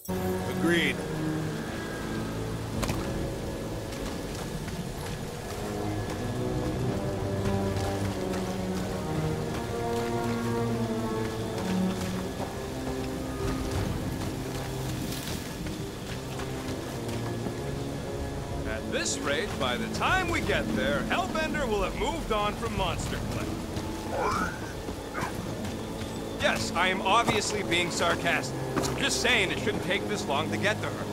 Agreed. At this rate, by the time we get there, Hellbender will have moved on from Monster Clay. Yes, I am obviously being sarcastic. I'm just saying it shouldn't take this long to get to her.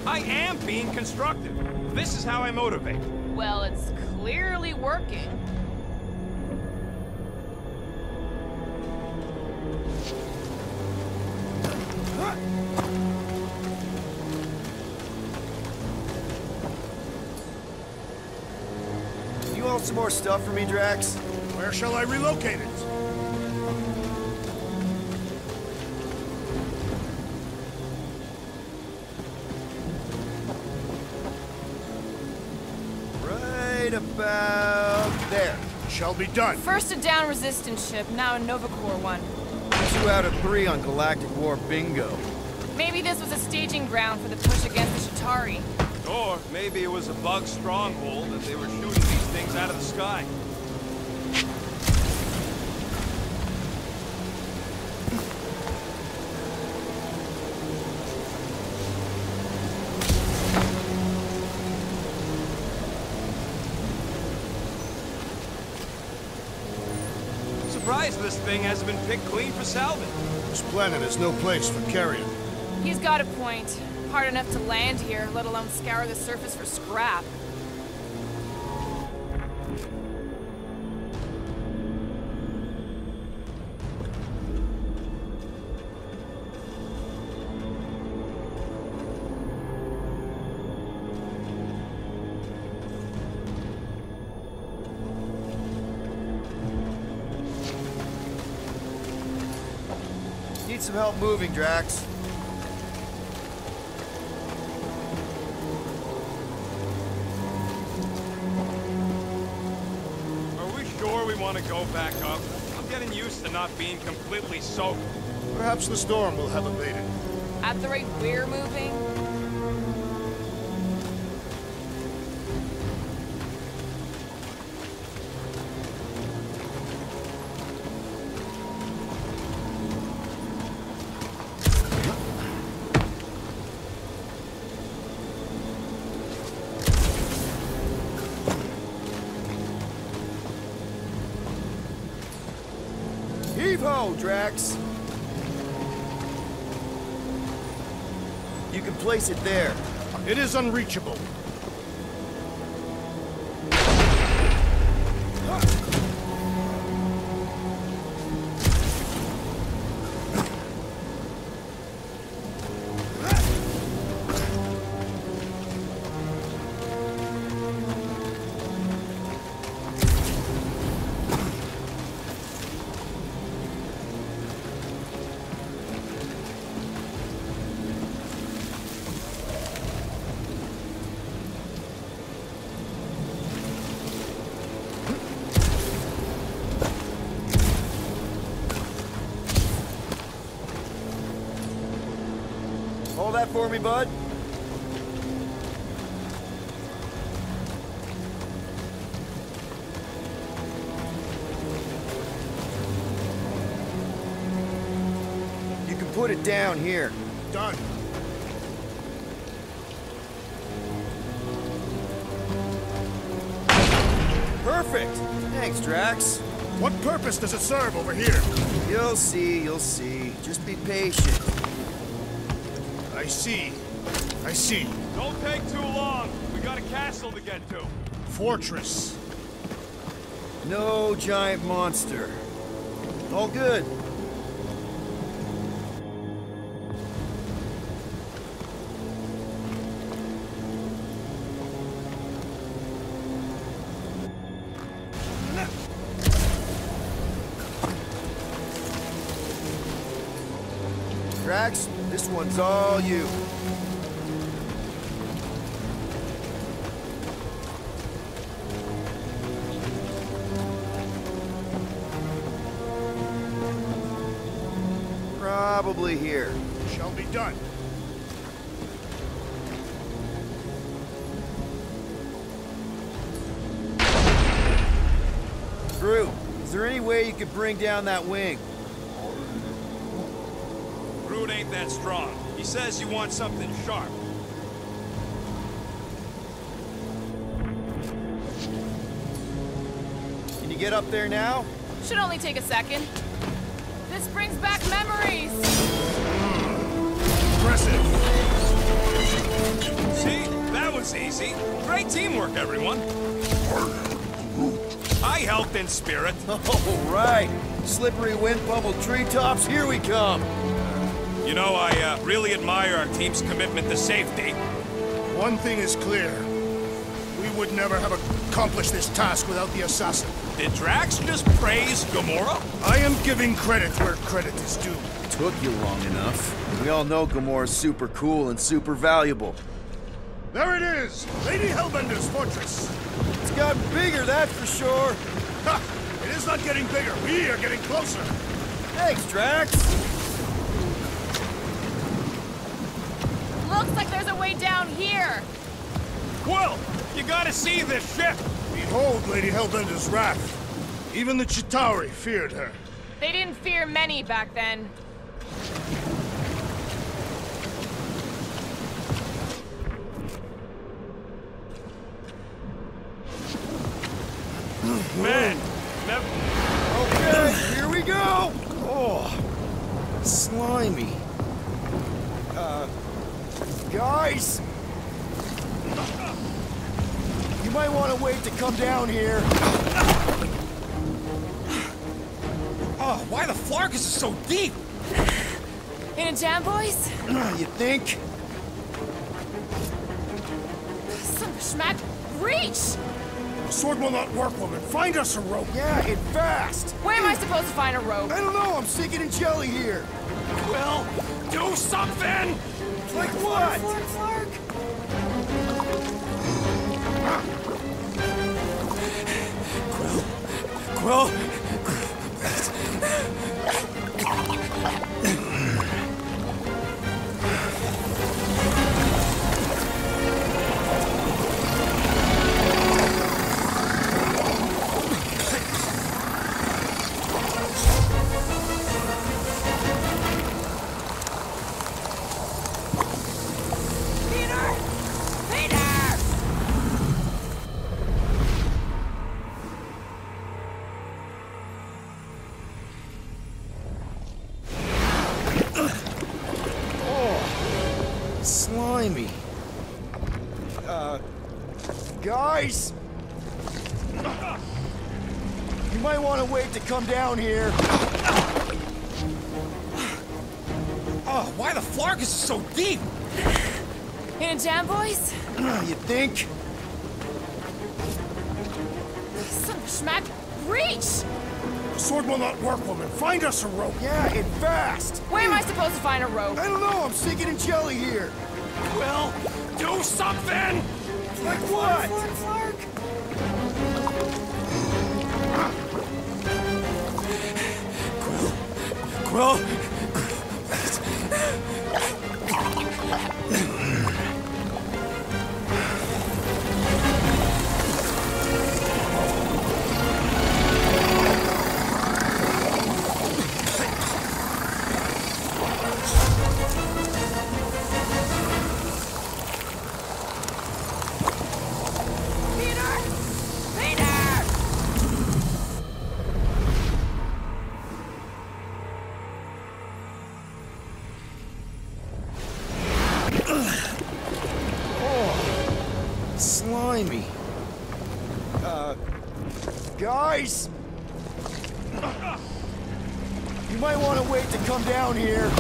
I am being constructive. This is how I motivate. Well, it's clearly working. You want some more stuff for me, Drax? Where shall I relocate it? Right about there. Shall be done. First a down resistance ship, now a Nova Corps one. 2 out of 3 on Galactic War bingo. Maybe this was a staging ground for the push against the Chitauri. Or maybe it was a bug stronghold and they were shooting these things out of the sky. Surprised this thing hasn't been picked clean for salvage. This planet is no place for carrion. He's got a point. Hard enough to land here, let alone scour the surface for scrap. Need some help moving, Drax. Are we sure we want to go back up? I'm getting used to not being completely soaked. Perhaps the storm will have abated. At the rate we're moving, Heave-ho, Drax! You can place it there. It is unreachable. Hold that for me, bud. You can put it down here. Done. Perfect! Thanks, Drax. What purpose does it serve over here? You'll see, you'll see. Just be patient. I see. I see. Don't take too long. We got a castle to get to. Fortress. No giant monster. All good. Drax, this one's all you. probably here. Shall be done. Groot, is there any way you could bring down that wing? Groot ain't that strong. He says you want something sharp. Can you get up there now? Should only take a second. This brings back memories. Impressive. See? That was easy. Great teamwork, everyone. I helped in spirit. Oh, right. Slippery wind pummeled treetops, here we come. You know, I really admire our team's commitment to safety. One thing is clear. We would never have accomplished this task without the assassin. Did Drax just praise Gamora? I am giving credit where credit is due. Took you long enough. We all know Gamora's super cool and super valuable. There it is! Lady Hellbender's fortress! It's gotten bigger, that's for sure. Ha! It is not getting bigger. We are getting closer. Thanks, Drax. Looks like there's a way down here. Quill, you gotta see this ship. Behold Lady Hellbender's wrath. Even the Chitauri feared her. They didn't fear many back then. Man, Okay, here we go. Oh, slimy. Guys. You might want to wait to come down here. Oh, why the Flarkus is so deep? In a jam, boys? You think? Son of a schmack. Reach! The sword will not work, woman. Find us a rope. Yeah, and fast. Where am I supposed to find a rope? I don't know, I'm sinking in jelly here. Quill, do something! Like what? Flark. Quill? Peter! Peter! Slimy. Guys! You might want to wait to come down here. Oh, why the Flarkus is so deep? In a jam, boys? You think? Son of a schmack. Reach! The sword will not work, woman. Find us a rope. Yeah, and fast. Where am I supposed to find a rope? I don't know, I'm sinking in jelly here. Quill, do something! Like what? Flark. Quill? Peter! Peter! Slimy. Guys! You might want to wait to come down here.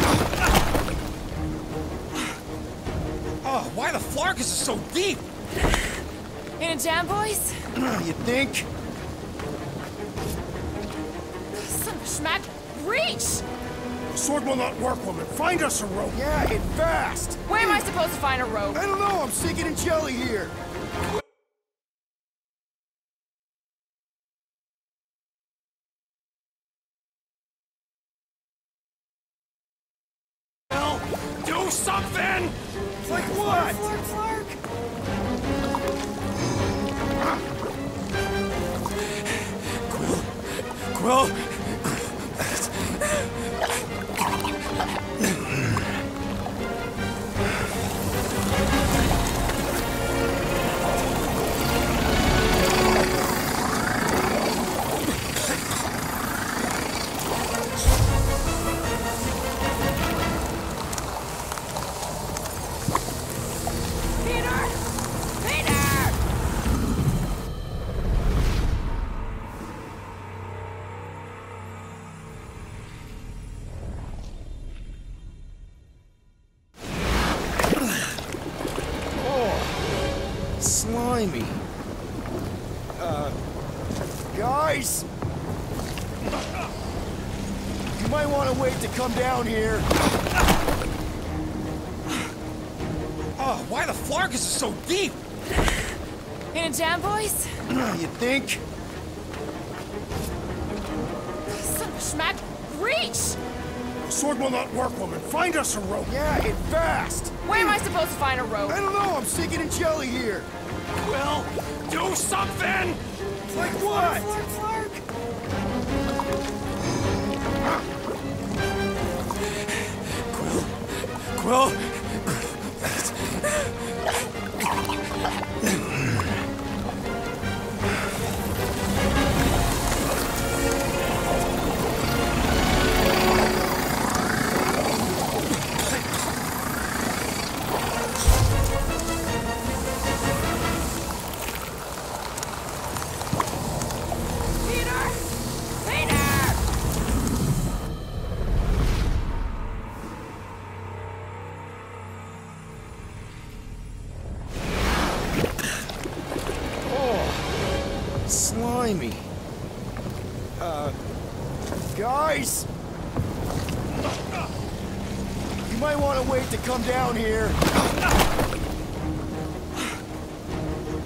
Oh, why the Flarkus is so deep? In a jam, boys? You think? Son of a schmack. Reach! The sword will not work, woman. Find us a rope. Yeah, and fast. Where am I supposed to find a rope? I don't know, I'm sinking in jelly here. do something! Like what? Flark! Quill? Peter! Peter! Slimy. Guys! You might want to wait to come down here. Oh, why the Flarkus is so deep? In a jam, boys? You think? Son of a schmack! Reach! The sword will not work, woman. Find us a rope. Yeah, and fast! Where am I supposed to find a rope? I don't know, I'm sinking in jelly here. Quill, do something! Like what? Flark! Quill? Peter! Peter! Slimy. Guys! You might want to wait to come down here.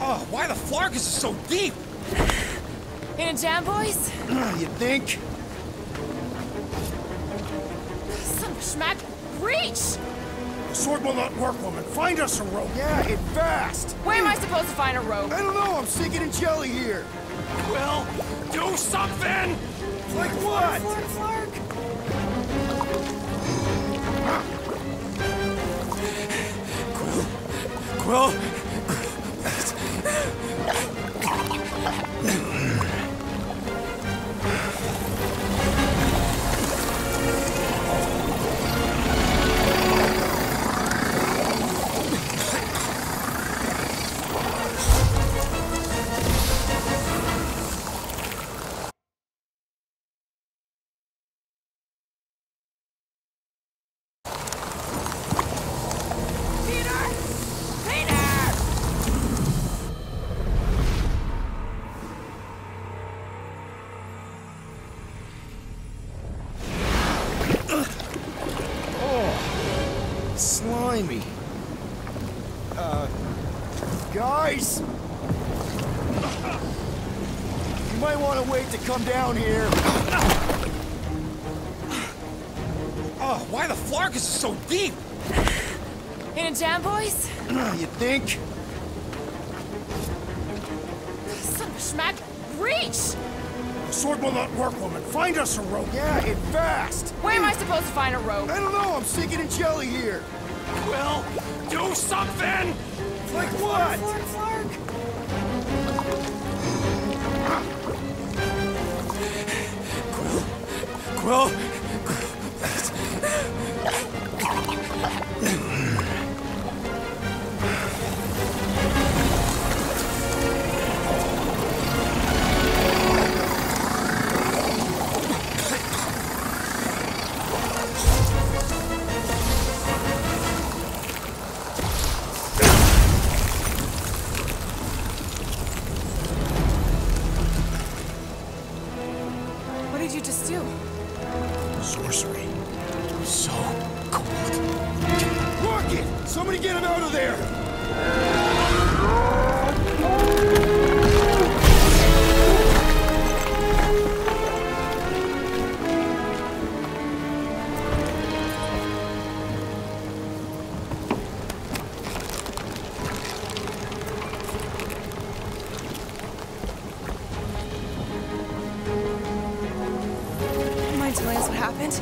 Oh, why the Flarkus is so deep? In a jam, boys? You think? Son of a schmack! Reach! The sword will not work, woman. Find us a rope. Yeah, and fast! Where am I supposed to find a rope? I don't know, I'm sinking in jelly here. Quill, do something! Like what? Flark! Quill? Peter! Peter! Slimy. Guys! You might want to wait to come down here. Oh, why the Flarkus is so deep? In a jam, boys? You think? Son of a schmack! Reach! The sword will not work, woman. Find us a rope. Yeah, and fast! Where am I supposed to find a rope? I don't know, I'm sinking in jelly here. Quill, do something! Like what? Flark! Quill? What did you just do? Sorcery. So cold. Rocket! Somebody get him out of there! telling us what happened?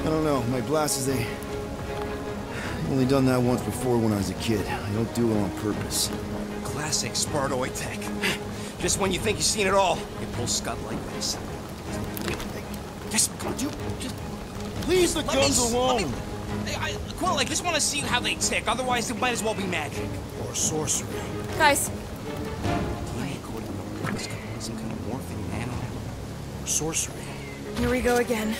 I don't know. My blasters, I've only done that once before when I was a kid. I don't do it on purpose. Classic Spartoid tech. Just when you think you've seen it all, you pull scud like this. Just come on, dude. Just Leave the guns alone! Quill, I just want to see how they tick. Otherwise, it might as well be magic. Or sorcery. Guys, Some kind of morphing nano. Or sorcery. here we go again.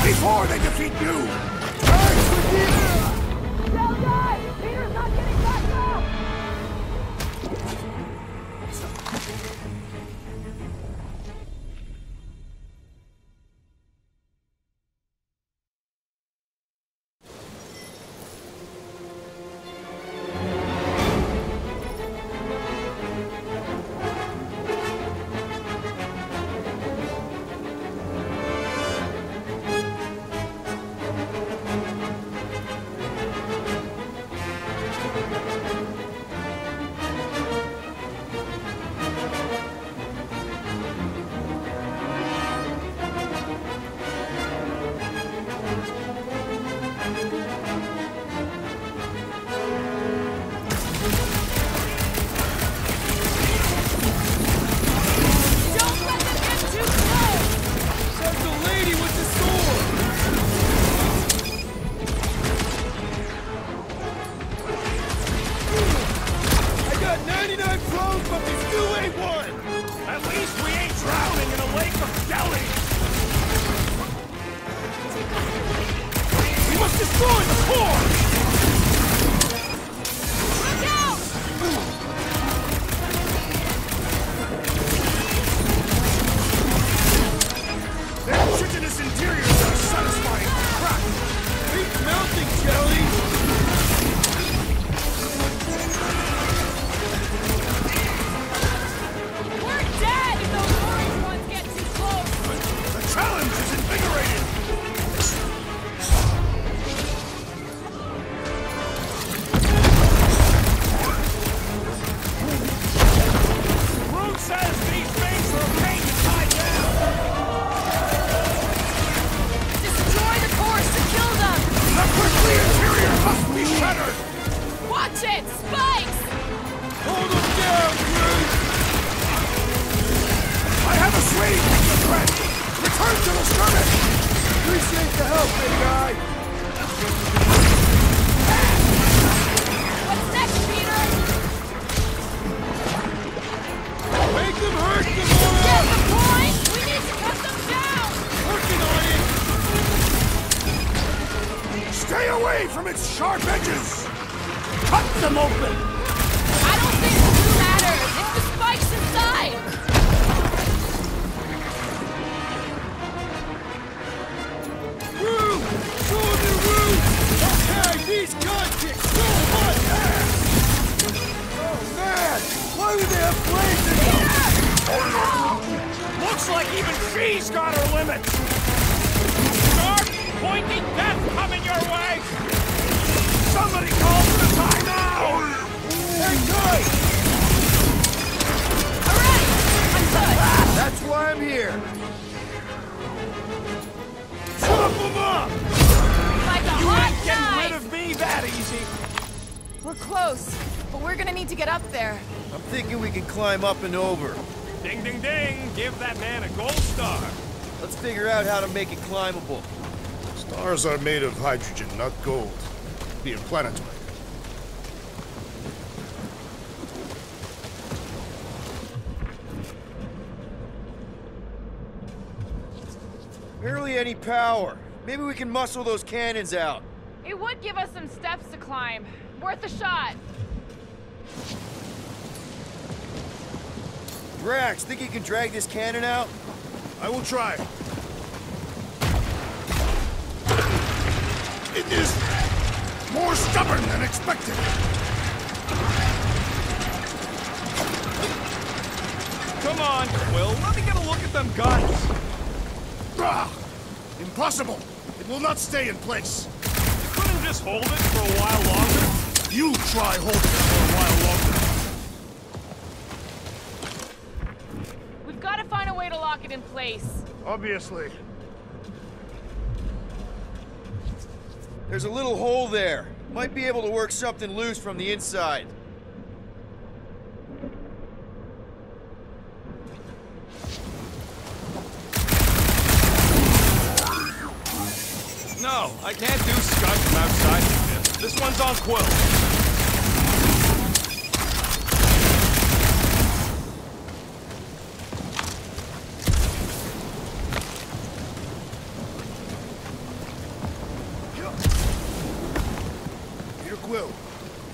Before they defeat you! Don't die! Peter's not getting back up! Stay away from its sharp edges! Cut them open! I don't think blue matters. It's the spikes inside. Woo! Golden woo! Okay, these guns kick so much ass! Oh man! Why would they have flames in them? Looks like even she's got her limits! Sharp, pointy death coming your way! Somebody call for the timeout! We're close, but we're gonna need to get up there. I'm thinking we can climb up and over. Ding, ding, ding! Give that man a gold star! Let's figure out how to make it climbable. Stars are made of hydrogen, not gold. Being planetoid. Barely any power. Maybe we can muscle those cannons out. It would give us some steps to climb. Worth a shot. Drax, think you can drag this cannon out? I will try. It is more stubborn than expected. Come on, Quill, let me get a look at them guns! Ah, impossible! It will not stay in place. You couldn't just hold it for a while longer? You try holding it for a while longer. We've got to find a way to lock it in place. Obviously. There's a little hole there. Might be able to work something loose from the inside. No, I can't do Scud from outside the ship. This one's on Quill. Peter Quill,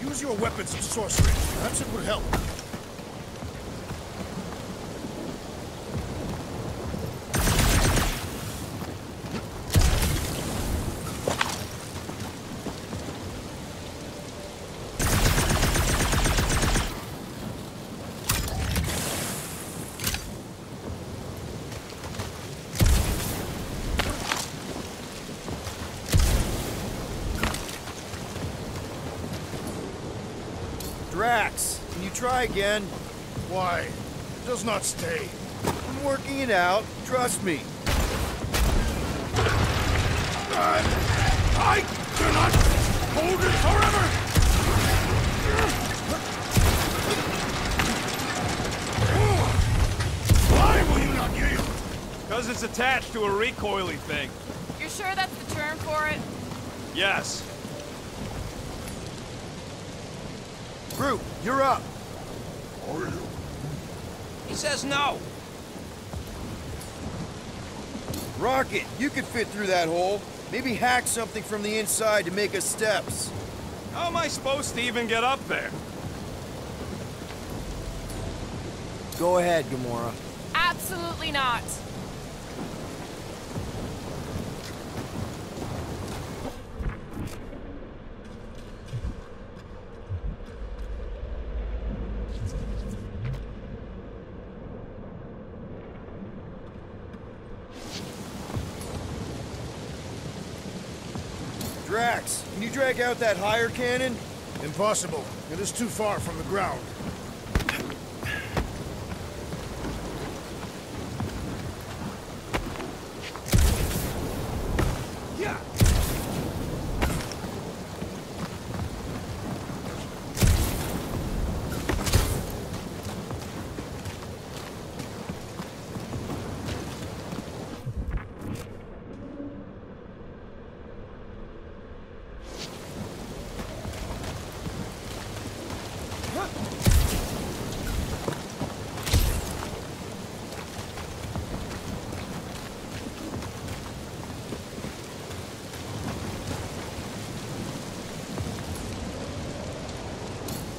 use your weapons of sorcery. Perhaps it would help. Drax, can you try again? Why? It does not stay. I'm working it out. Trust me. I cannot hold it forever! Why will you not yield? Because it's attached to a recoily thing. You're sure that's the term for it? Yes. Groot, you're up. He says no. Rocket, you could fit through that hole. Maybe hack something from the inside to make us steps. How am I supposed to even get up there? Go ahead, Gamora. Absolutely not. Drax, can you drag out that higher cannon? Impossible. It is too far from the ground. Yeah.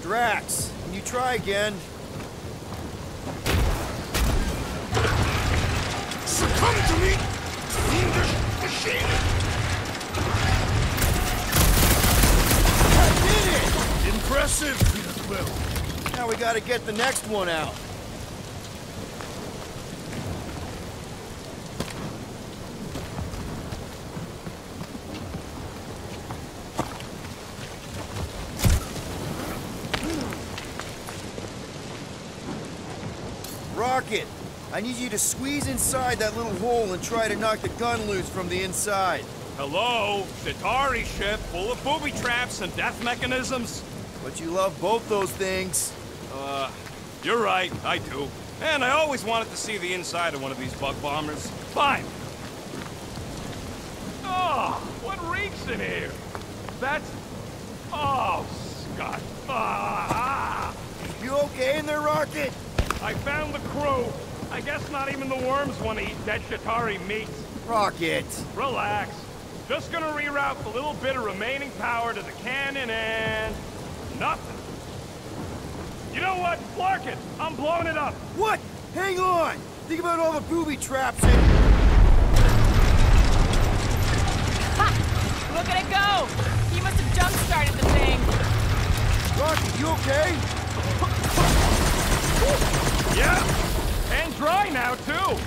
Drax, can you try again? Succumb to me, fiendish machine! I did it! Impressive, Peter Quill. Now we gotta get the next one out. Rocket, I need you to squeeze inside that little hole and try to knock the gun loose from the inside. Hello? Chitauri ship full of booby traps and death mechanisms? But you love both those things. You're right, I do. And I always wanted to see the inside of one of these bug bombers. Fine. Oh, what reeks in here? That's... Oh, Scott. Ah! You okay in there, Rocket? I found the crew. I guess not even the worms want to eat dead Shatari meat. Rocket. Relax. Just gonna reroute the little bit of remaining power to the cannon and... nothing. You know what? Flark it! I'm blowing it up! What? Hang on! Think about all the booby traps and... Ha! Look at it go! He must have jump-started the thing. Rocket, you okay? Yeah! And dry now, too!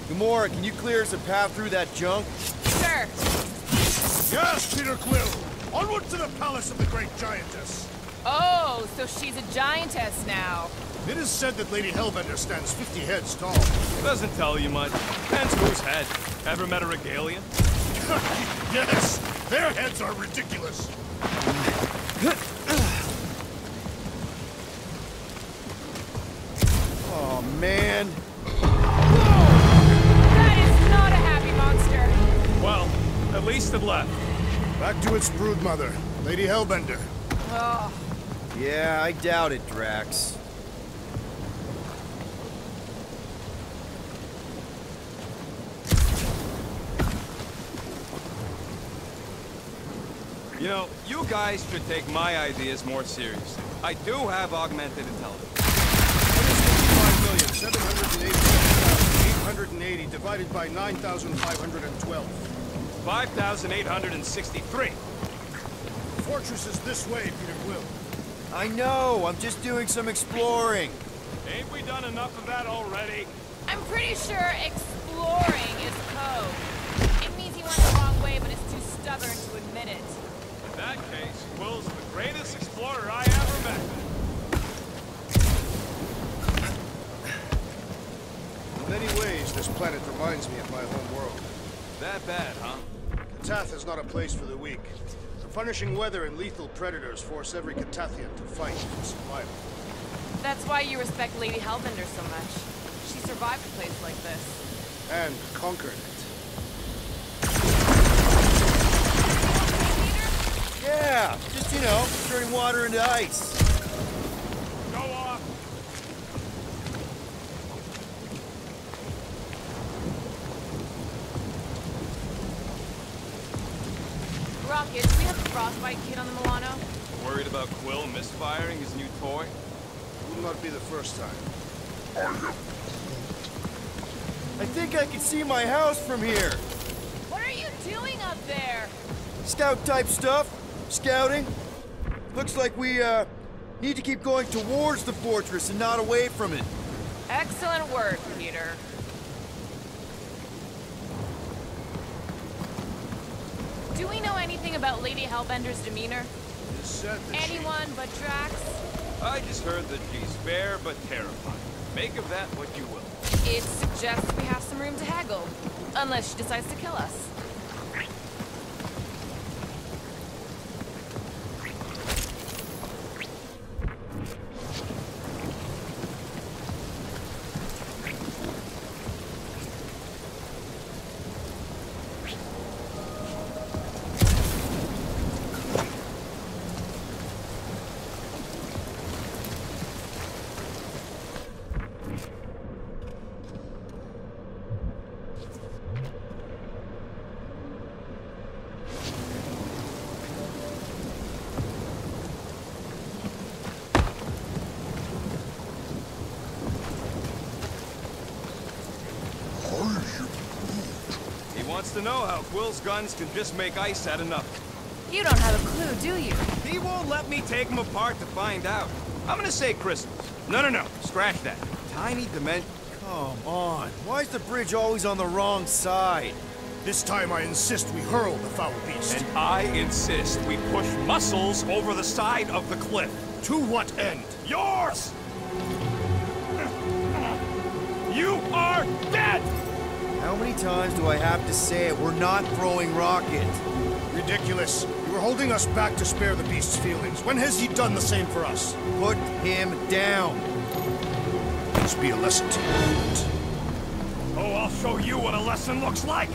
Gamora, can you clear us a path through that junk? Sure. Yes, Peter Quill! Onward to the palace of the great giantess! Oh, so she's a giantess now. It is said that Lady Hellbender stands 50 heads tall. Doesn't tell you much. Depends whose head. Ever met a regalia? Yes! Their heads are ridiculous! Oh, man. That is not a happy monster. Well, at least it left. Back to its broodmother, Lady Hellbender. Oh, Yeah, I doubt it, Drax. You know, you guys should take my ideas more seriously. I do have augmented intelligence. 155,787,880 divided by 9,512. 5,863. The fortress is this way, Peter Quill. I know, I'm just doing some exploring. Ain't we done enough of that already? I'm pretty sure exploring is code. It means he went the wrong way, but is too stubborn to admit it. In that case, Quill's the greatest explorer I ever met. In many ways, this planet reminds me of my home world. That bad, huh? Katath is not a place for the weak. The punishing weather and lethal predators force every Katathian to fight for survival. That's why you respect Lady Hellbender so much. She survived a place like this. And conquered it. Yeah, just, you know, turning water into ice. Go off. Rocket, do we have the frostbite kit on the Milano? Worried about Quill misfiring his new toy? Will not be the first time. I think I can see my house from here. What are you doing up there? Scout-type stuff. Scouting. Looks like we, need to keep going towards the fortress and not away from it. Excellent work, Peter. Do we know anything about Lady Hellbender's demeanor? It is said that Anyone but Drax? I just heard that she's fair but terrifying. Make of that what you will. It suggests we have some room to haggle. Unless she decides to kill us. Wants to know how Quill's guns can just make ice out of nothing. You don't have a clue, do you? He won't let me take them apart to find out. I'm gonna say crystals. No. Scratch that. Tiny dimension. Come on. Why is the bridge always on the wrong side? this time I insist we hurl the foul beast. And I insist we push muscles over the side of the cliff. To what end? Yours! You How many times do I have to say it? We're not throwing rocket. Ridiculous. You were holding us back to spare the beast's feelings. When has he done the same for us? Put him down. This be a lesson to you. Oh, I'll show you what a lesson looks like!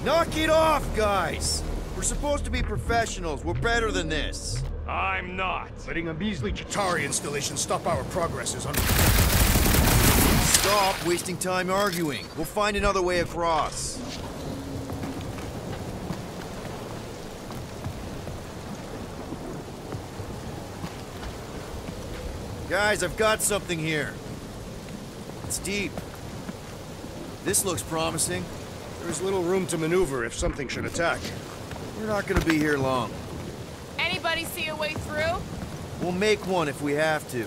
Knock it off, guys! We're supposed to be professionals. We're better than this. I'm not. Letting a measly Chitauri installation stop our progress is Stop wasting time arguing. We'll find another way across. Guys, I've got something here. It's deep. This looks promising. There's little room to maneuver if something should attack. We're not gonna be here long. Anybody see a way through? We'll make one if we have to.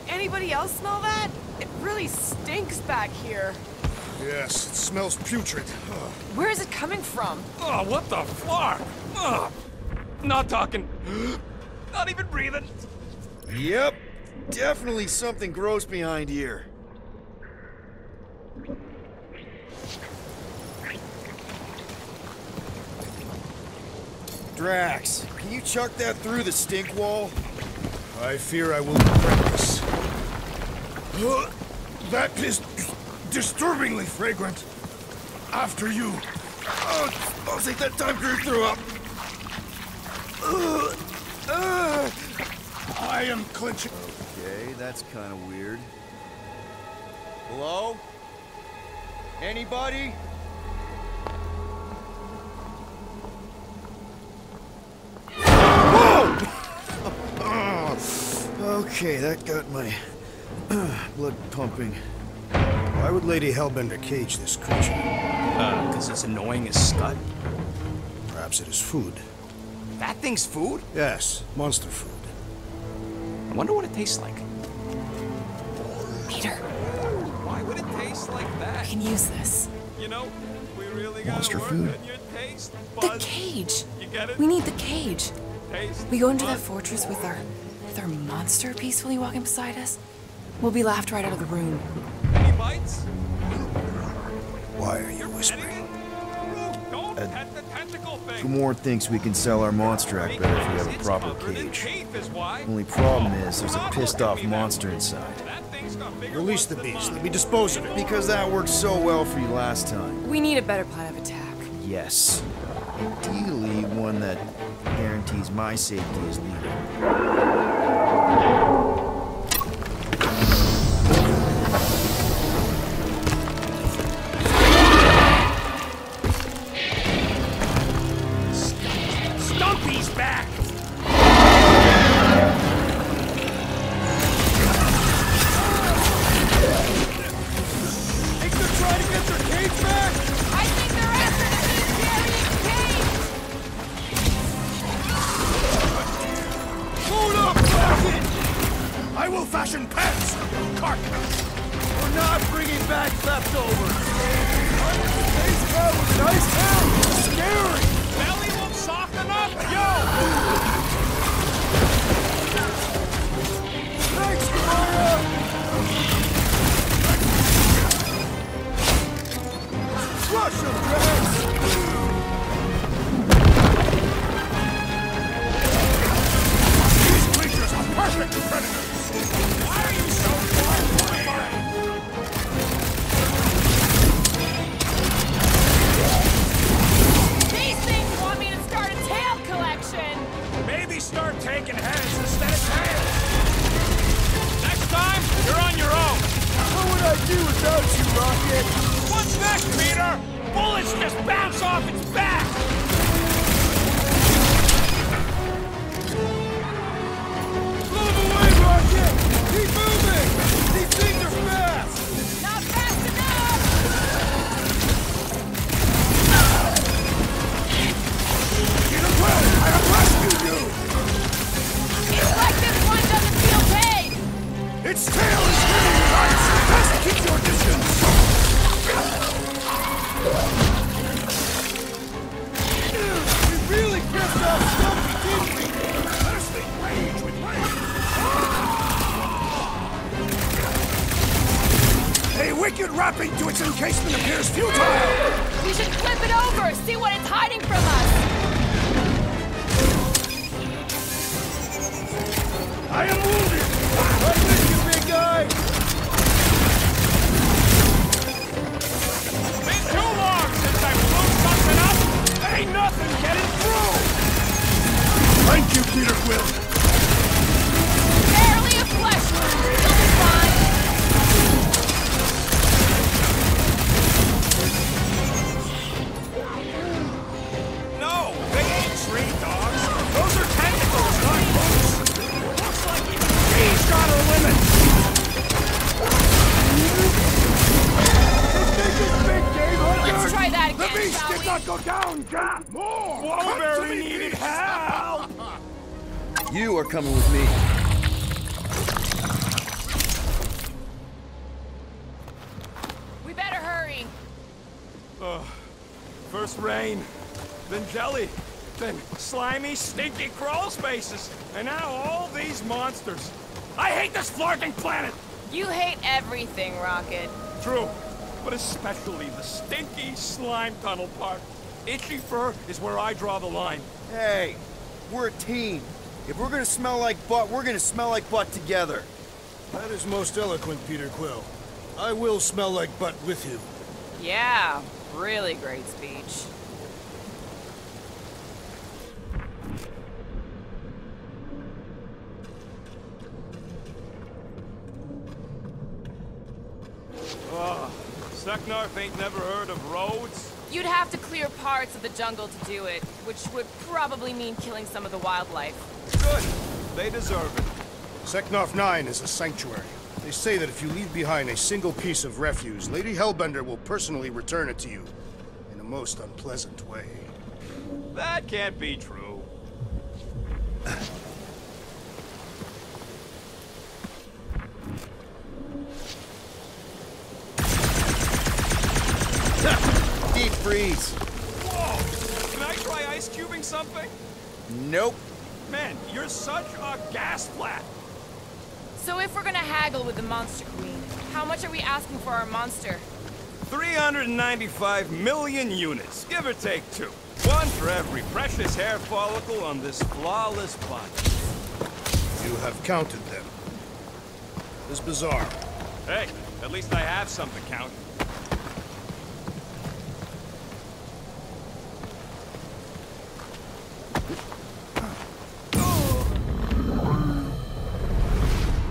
Anybody else smell that? It really stinks back here. Yes, it smells putrid. Where is it coming from? Oh, what the flark? Oh, not talking. Not even breathing. Yep. Definitely something gross behind here. Drax, can you chuck that through the stink wall? I fear I will regret this. That is disturbingly fragrant. After you. I'll take that time crew threw up. I am clenching. Okay, that's kind of weird. Hello? Anybody? Okay, that got my blood pumping. Why would Lady Hellbender cage this creature? Because it's annoying as Scud. Perhaps it is food. That thing's food? Yes, monster food. I wonder what it tastes like. Peter, Why would it taste like I that? can use this. You know, we really gotta Monster work food. on your taste The buds. cage. You get it? We need the cage. Taste We go into that buds. fortress with our monster peacefully walking beside us. We'll be laughed right out of the room. Any bites? Why are you Petting whispering? it? Don't pet the tentacle thing. Kumor thinks we can sell our monster act better if we have a It's proper covered in cage. teeth is why. Only problem is there's a Stop pissed looking off at me that monster way. inside. That thing's got bigger Release ones the than beast. mine. Let me dispose of it. Because that worked so well for you last time. We need a better plan of attack. Yes. Ideally, one that guarantees my safety as leader. Stumpy's back! Think they're trying to get their cage back? I think they're after the carrying cage! Hold up, Rocket! I will fashion pants! Carcass! We're not bringing back leftovers! Space Cow was a nice town! Scary! Belly won't soften up! Yo! Thanks, Maya! Crush him, Drax! These creatures are perfect predators! Why are you so far? These things want me to start a tail collection! Maybe start taking heads instead of tails. Next time, you're on your own. What would I do without you, Rocket? What's next, Peter? Bullets just bounce off its back. Blow them away, Rocket! Keep moving! These things are fast! Not fast enough! Get away! I have rescued you! It's like this one doesn't feel pain! Its tail is hitting you, Ice! Best keep your distance! We really pissed off Stumpy, didn't we? Let us make rage with rage! A wicked rapping to its encasement appears futile! We should flip it over, see what it's hiding from us! I am wounded! Right with you, big guy! Been too long since I blew something up! Ain't nothing getting through! Thank you, Peter Quill! Barely a flesh wound, you'll be fine! No, they ain't tree dogs. Those are tentacles, not boots. Looks like even she's got her limits. Let's try that The again, beast shall did we? not go down, Jack. More. Woolberry needed help. You are coming with me. We better hurry. First rain, then jelly, then slimy, stinky crawl spaces, and now all these monsters. I hate this flarking planet. You hate everything, Rocket. True, but especially the stinky slime tunnel part. Itchy fur is where I draw the line. Hey, we're a team. If we're gonna smell like butt, we're gonna smell like butt together. That is most eloquent, Peter Quill. I will smell like butt with you. Yeah, really great speech. Seknarf ain't never heard of roads? You'd have to clear parts of the jungle to do it, which would probably mean killing some of the wildlife. Good. They deserve it. Seknarf 9 is a sanctuary. They say that if you leave behind a single piece of refuse, Lady Hellbender will personally return it to you in a most unpleasant way. That can't be true. Deep freeze. Whoa! Can I try ice cubing something? Nope. Man, you're such a gas flat. So if we're gonna haggle with the Monster Queen, how much are we asking for our monster? 395 million units, give or take 2. One for every precious hair follicle on this flawless body. You have counted them. It's bizarre. Hey, at least I have something to count.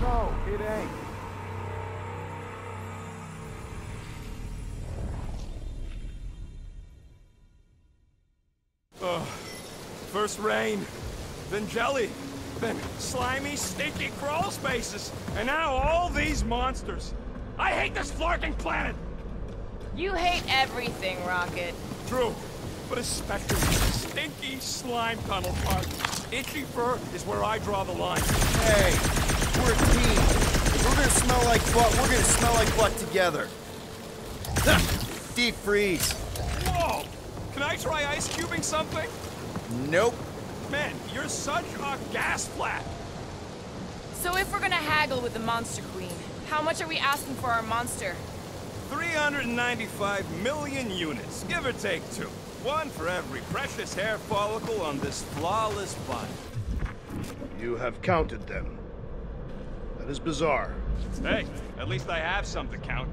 No, it ain't. First rain, then jelly, then slimy, stinky crawl spaces, and now all these monsters. I hate this flarking planet! You hate everything, Rocket. True, but especially the stinky slime tunnel part. Itchy fur is where I draw the line. Hey, we're a team. If we're gonna smell like butt, we're gonna smell like butt together. Deep freeze. Whoa! Can I try ice cubing something? Nope. Man, you're such a gas flat. So if we're gonna haggle with the Monster Queen, how much are we asking for our monster? 395 million units, give or take 2. One for every precious hair follicle on this flawless body. You have counted them. That is bizarre. Hey, at least I have something to count.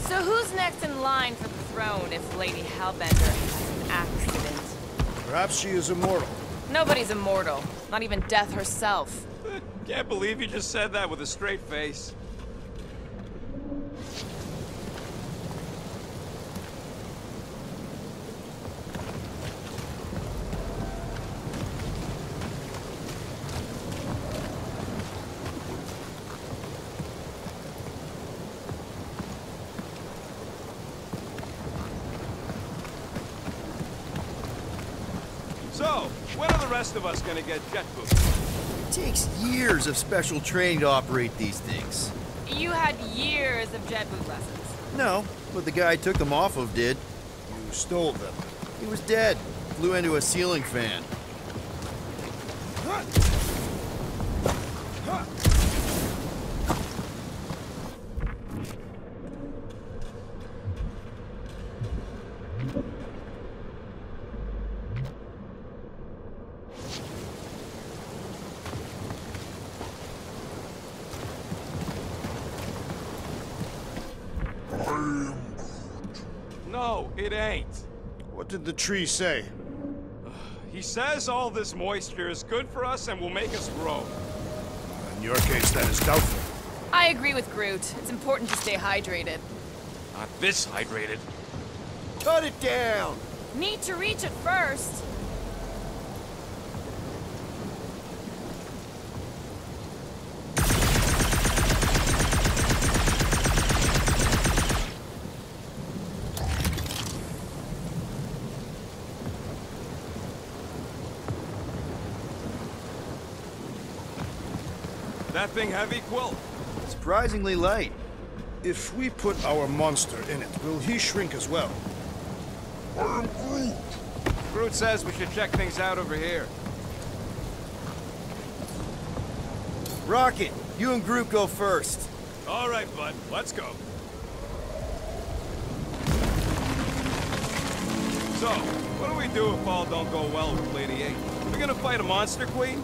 So who's next in line for the throne if Lady Hellbender has an accident? Perhaps she is immortal. Nobody's immortal, not even death herself. Can't believe you just said that with a straight face. So, when are the rest of us gonna get jet boots? It takes years of special training to operate these things. You had years of jet boot lessons. No, but the guy I took them off of did. You who stole them. He was dead. Flew into a ceiling fan. No, it ain't. What did the tree say? He says all this moisture is good for us and will make us grow. In your case, that is doubtful. I agree with Groot. It's important to stay hydrated. Not this hydrated. Cut it down! Need to reach it first. That thing heavy, Quill? Surprisingly light. If we put our monster in it, will he shrink as well? Groot says we should check things out over here. Rocket, you and Groot go first. All right, bud, let's go. So, what do we do if all don't go well with Lady 8? We gonna fight a monster queen?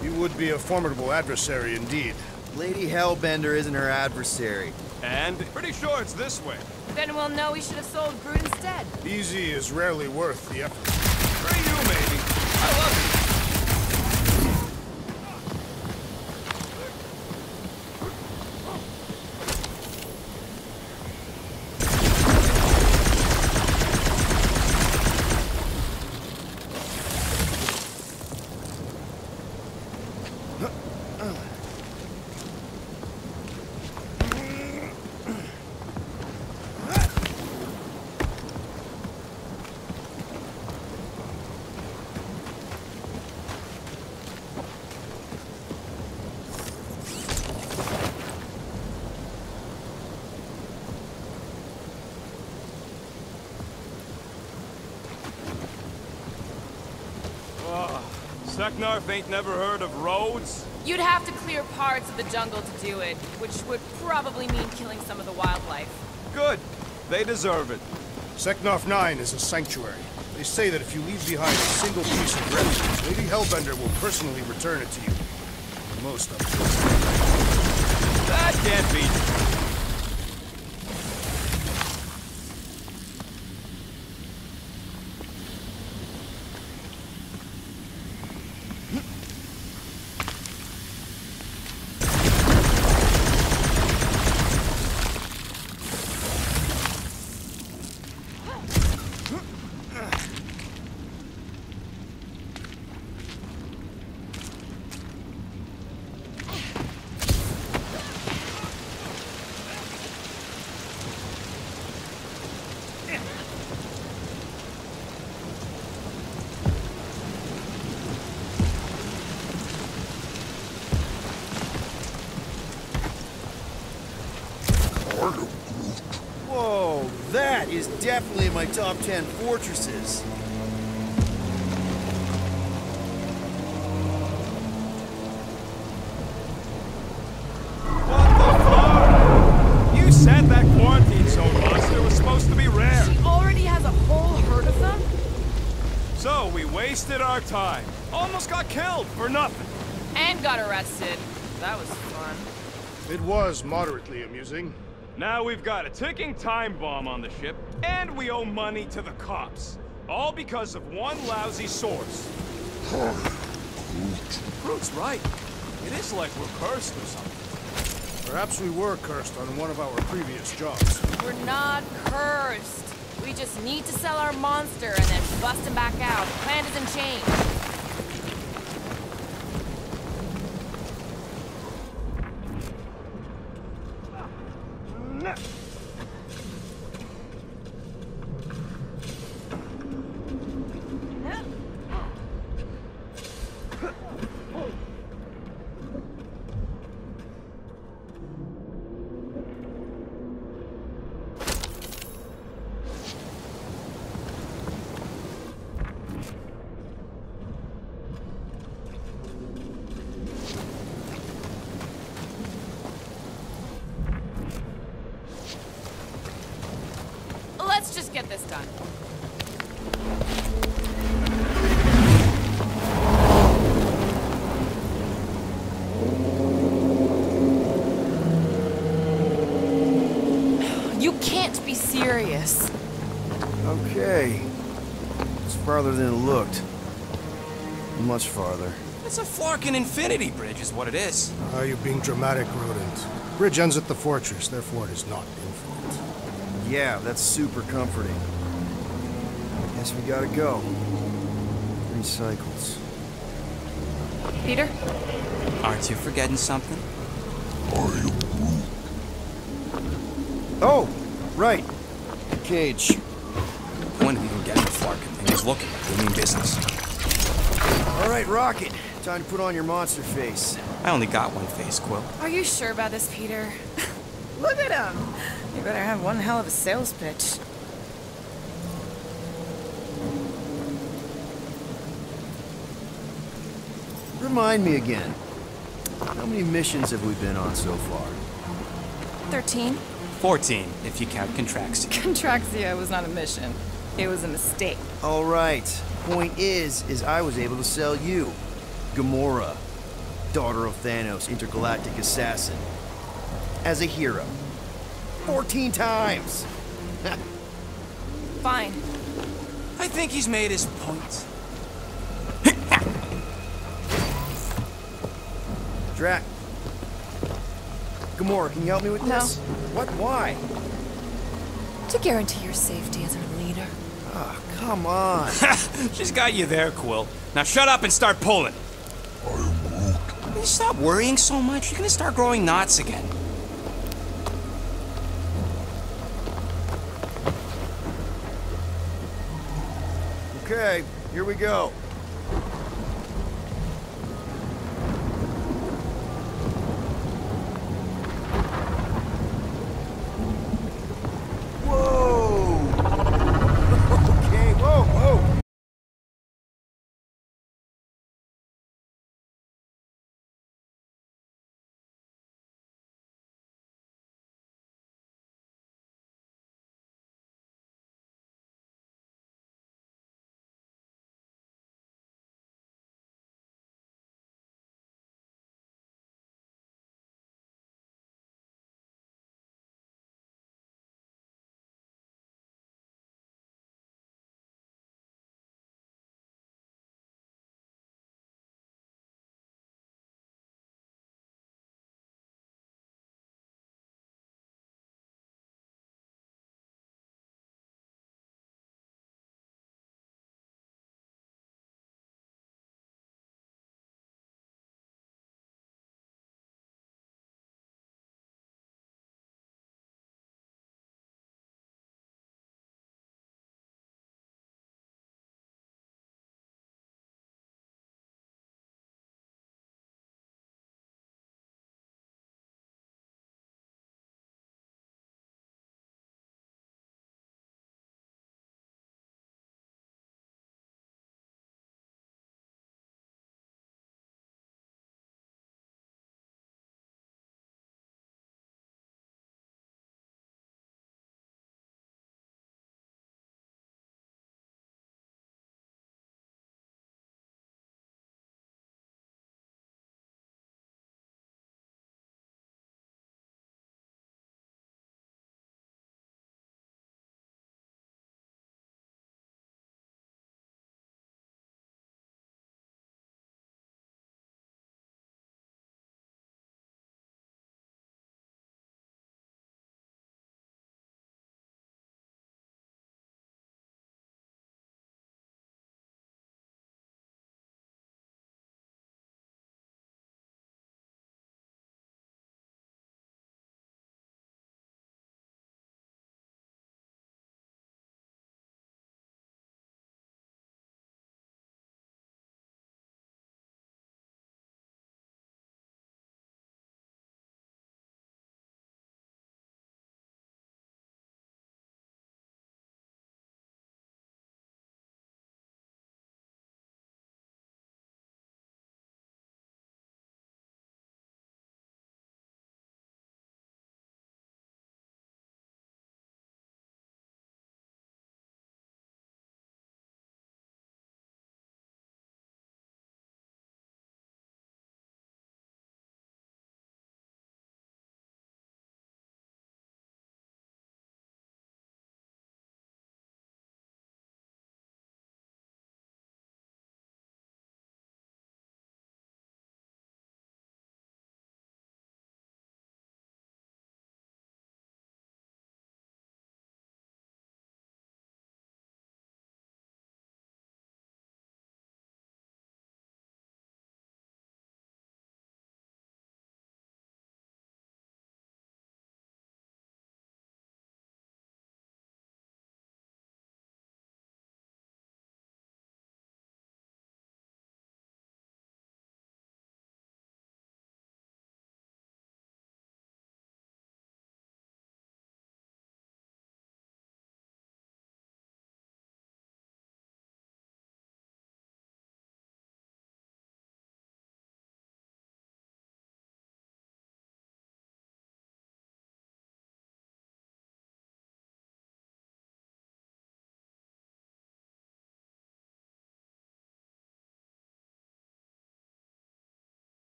She would be a formidable adversary indeed. Lady Hellbender isn't her adversary. And pretty sure it's this way. Then we'll know we should have sold Groot instead. Easy is rarely worth the effort. For you, maybe. I love it. Seknarf ain't never heard of roads? You'd have to clear parts of the jungle to do it, which would probably mean killing some of the wildlife. Good. They deserve it. Seknarf 9 is a sanctuary. They say that if you leave behind a single piece of refuge, Lady Hellbender will personally return it to you. Most of it. That can't be. Whoa, that is definitely in my top 10 fortresses. What the fuck? You said that quarantine zone monster was supposed to be rare. She already has a whole herd of them? So we wasted our time. Almost got killed for nothing. And got arrested. That was fun. It was moderately amusing. Now we've got a ticking time bomb on the ship, and we owe money to the cops. All because of one lousy source. Groot's right. It is like we're cursed or something. Perhaps we were cursed on one of our previous jobs. We're not cursed. We just need to sell our monster and then bust him back out. The plan doesn't change. just get this done. You can't be serious. Okay. It's farther than it looked. Much farther. It's a Flarkin Infinity Bridge is what it is. You're being dramatic, Rodent. Bridge ends at the fortress, therefore it is not infinite. Yeah, that's super comforting. Guess we gotta go. 3 cycles. Peter? Aren't you forgetting something? Oh! Right. Cage. When did we even get the Flarkin thing? He's looking like we mean business. Alright, Rocket. Time to put on your monster face. I only got one face, Quill. Are you sure about this, Peter? Look at him. You better have one hell of a sales pitch. Remind me again. How many missions have we been on so far? 13? 14, if you count Contraxia. Contraxia was not a mission. It was a mistake. Alright. Point is I was able to sell you. Gamora. Daughter of Thanos, intergalactic assassin. As a hero. 14 times! Fine. I think he's made his point. Drac. Gamora, can you help me with No. this? What? Why? To guarantee your safety as our leader. Ah, come on. She's got you there, Quill. Now shut up and start pulling. Will you stop worrying so much? You're gonna start growing knots again. Okay, here we go.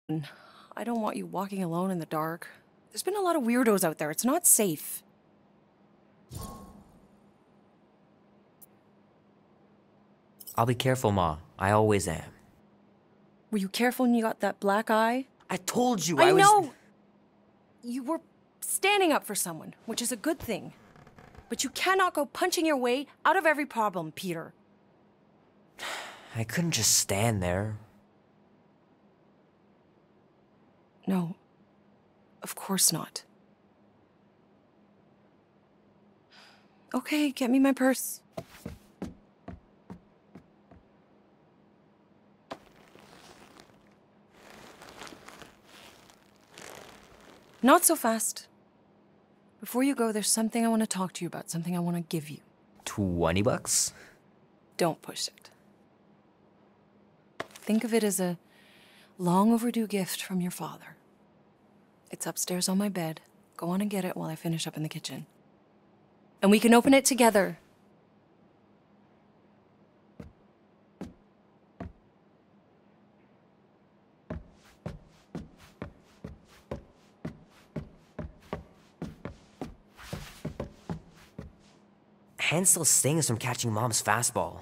I don't want you walking alone in the dark. There's been a lot of weirdos out there. It's not safe. I'll be careful, Ma. I always am. Were you careful when you got that black eye? I told you I was... know! You were standing up for someone, which is a good thing. But you cannot go punching your way out of every problem, Peter. I couldn't just stand there. No. Of course not. Okay, get me my purse. Not so fast. Before you go, there's something I want to talk to you about, something I want to give you. $20? Don't push it. Think of it as a long overdue gift from your father. It's upstairs on my bed. Go on and get it while I finish up in the kitchen. And we can open it together. Hand still stings from catching Mom's fastball.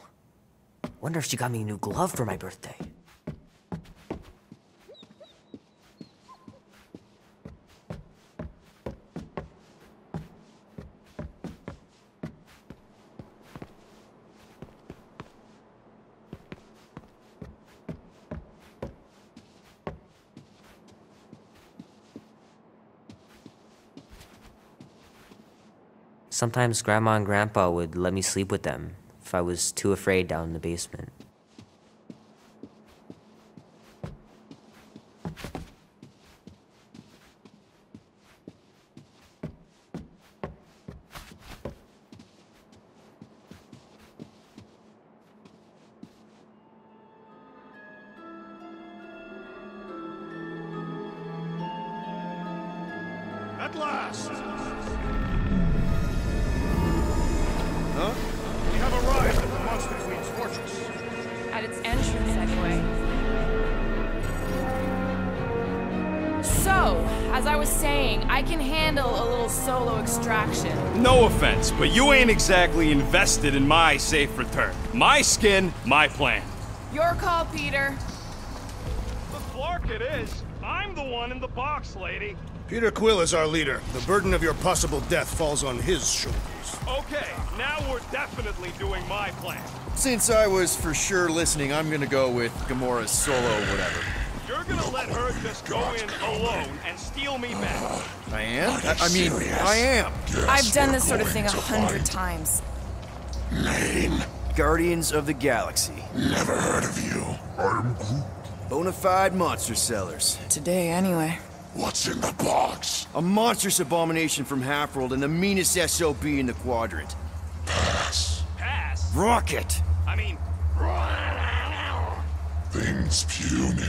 Wonder if she got me a new glove for my birthday. Sometimes Grandma and Grandpa would let me sleep with them if I was too afraid down in the basement. At last! Huh? We have arrived at the Monster Queen's fortress. At its entrance, anyway. So, as I was saying, I can handle a little solo extraction. No offense, but you ain't exactly invested in my safe return. My skin, my plan. Your call, Peter. The Clark it is. I'm the one in the box, lady. Peter Quill is our leader. The burden of your possible death falls on his shoulders. Okay, now we're definitely doing my plan. Since I was for sure listening, I'm gonna go with Gamora's solo whatever. You're gonna let her just go in alone and steal me back. I am? I mean, I am. I've done this sort of thing 100 times. Name? Guardians of the Galaxy. Never heard of you. I'm Groot. Bonafide monster sellers. Today, anyway. What's in the box? A monstrous abomination from Halfworld and the meanest SOB in the quadrant. Pass. Pass? Rocket! I mean... Things puny.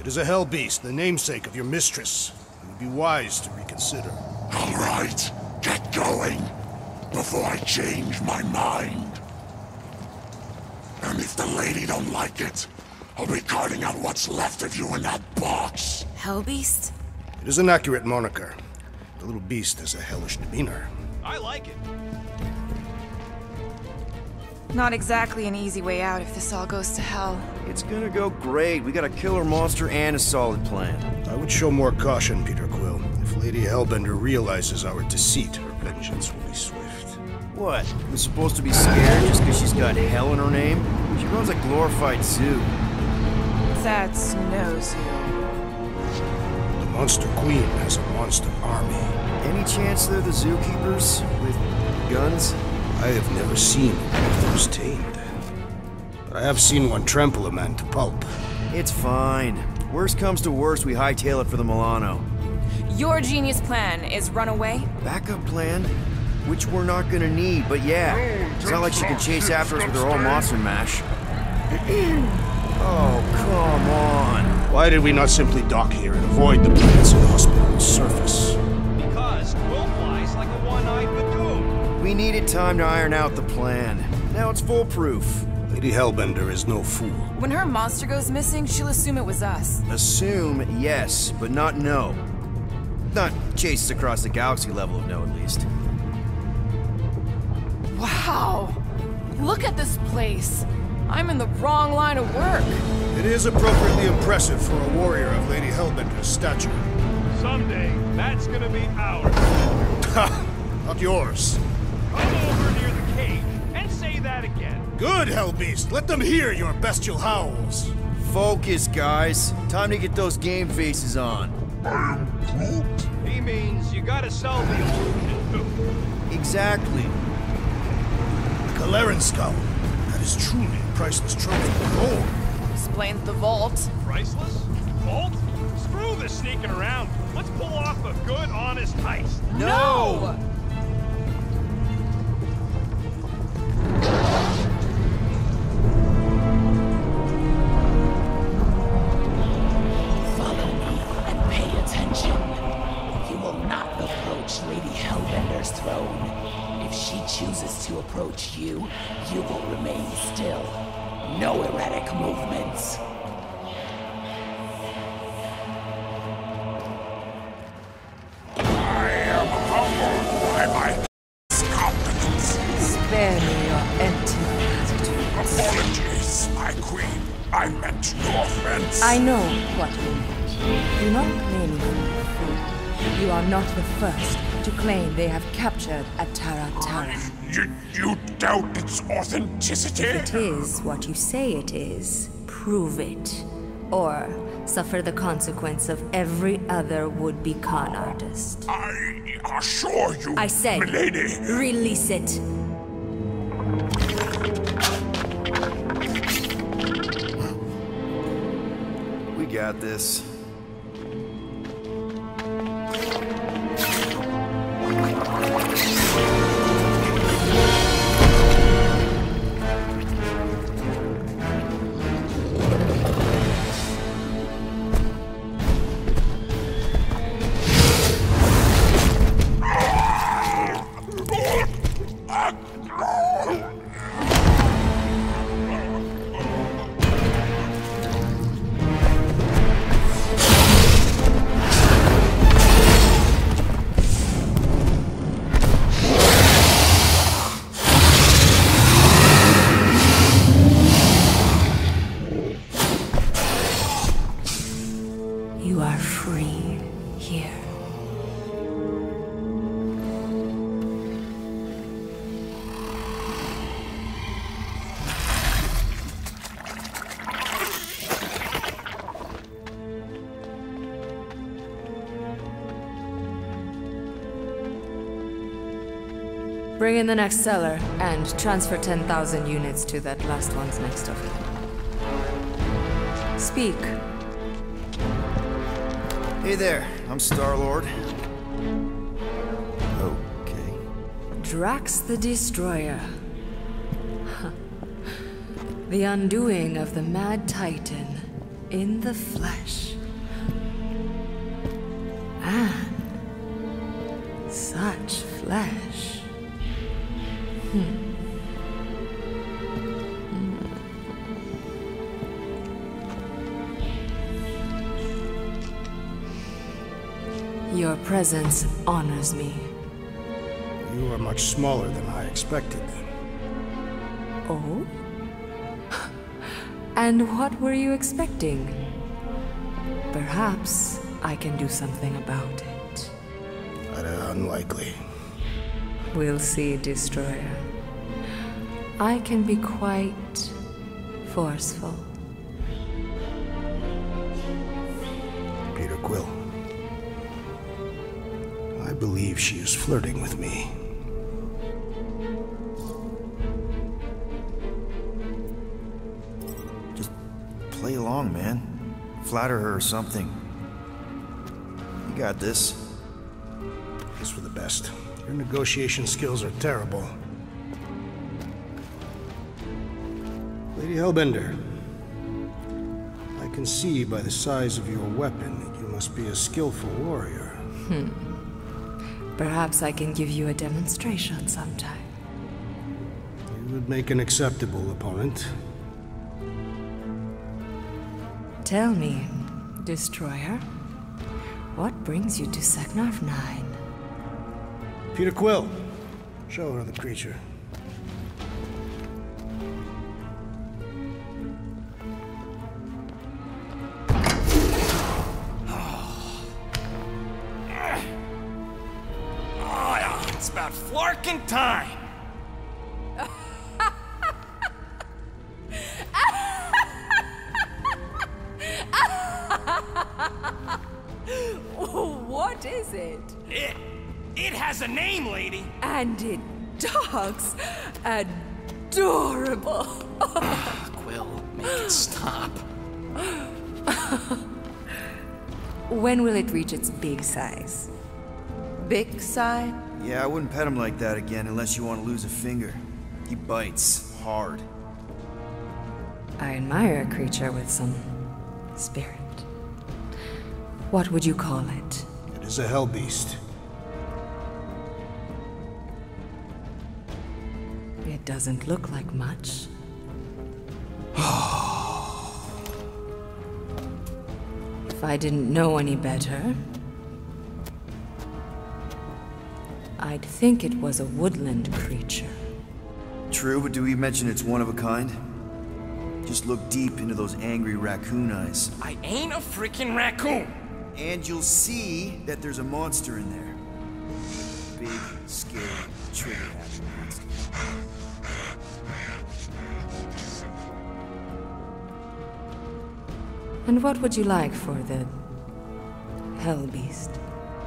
It is a hell beast, the namesake of your mistress. It would be wise to reconsider. All right, get going before I change my mind. And if the lady don't like it, I'll be carting out what's left of you in that box. Hellbeast? It is an accurate moniker. The little beast has a hellish demeanor. I like it. Not exactly an easy way out if this all goes to hell. It's gonna go great. We got a killer monster and a solid plan. I would show more caution, Peter Quill. If Lady Hellbender realizes our deceit, her vengeance will be swift. What? We're supposed to be scared just because she's got hell in her name? She runs a glorified zoo. That's no zoo. The Monster Queen has a monster army. Any chance they're the zookeepers with guns? I have never seen one of those tamed. But I have seen one trample a man to pulp. It's fine. Worst comes to worst, we hightail it for the Milano. Your genius plan is run away? Backup plan? Which we're not gonna need, but yeah. It's not like she can chase after us with her own monster mash. Oh, come on. Why did we not simply dock here and avoid the planet's inhospitable surface? Because Quill flies like a one-eyed Bethune. We needed time to iron out the plan. Now it's foolproof. Lady Hellbender is no fool. When her monster goes missing, she'll assume it was us. Assume, yes, but not know. Not chase us across the galaxy level of no, at least. Wow! Look at this place! I'm in the wrong line of work. It is appropriately impressive for a warrior of Lady Hellbender's stature. Someday, that's gonna be ours. Ha! Not yours. Come over near the cage and say that again. Good, Hellbeast! Let them hear your bestial howls! Focus, guys. Time to get those game faces on. He means you gotta sell the illusion too. Exactly. The Galeran skull. That is truly a priceless trophy. Oh! Explains the vault. Priceless? Vault? Screw this sneaking around. Let's pull off a good, honest heist. No! Follow me and pay attention. You will not approach Lady Hellbender's throne. If she chooses to approach you, you will remain still. No erratic movements. I am humbled by my competence. Spare me your empty platitudes. Apologies, my queen. I meant no offense. I know what you meant. Do not play me for a fool. You are not the first to claim they have captured Atara Tara. You doubt its authenticity? If it is what you say it is, prove it. Or suffer the consequence of every other would-be con artist. I assure you, I said, milady. Release it. We got this. You are free here. Bring in the next seller and transfer 10,000 units to that last one's next of kin. Speak. Hey there, I'm Star-Lord. Okay. Drax the Destroyer. The undoing of the Mad Titan in the flesh. And such flesh. Your presence honors me. You are much smaller than I expected. Oh? And what were you expecting? Perhaps I can do something about it. Unlikely. We'll see, Destroyer. I can be quite forceful. Peter Quill. I believe she is flirting with me. Just play along, man. Flatter her or something. You got this. It's for the best. Your negotiation skills are terrible. Lady Hellbender, I can see by the size of your weapon that you must be a skillful warrior. Perhaps I can give you a demonstration sometime. would make an acceptable opponent. Tell me, Destroyer, what brings you to Seknarf 9? Peter Quill, show her the creature. It's about flarkin' time! What is it? It has a name, lady! And it talks adorable. Quill, make it stop. When will it reach its big size? Big size? Yeah, I wouldn't pet him like that again unless you want to lose a finger. He bites hard. I admire a creature with some spirit. What would you call it? It is a hell beast. It doesn't look like much. If I didn't know any better, I'd think it was a woodland creature. True, but do we mention it's one of a kind? Just look deep into those angry raccoon eyes. I ain't a freaking raccoon! And you'll see that there's a monster in there. Big, scary, trigger-happy monster. And what would you like for the hell beast?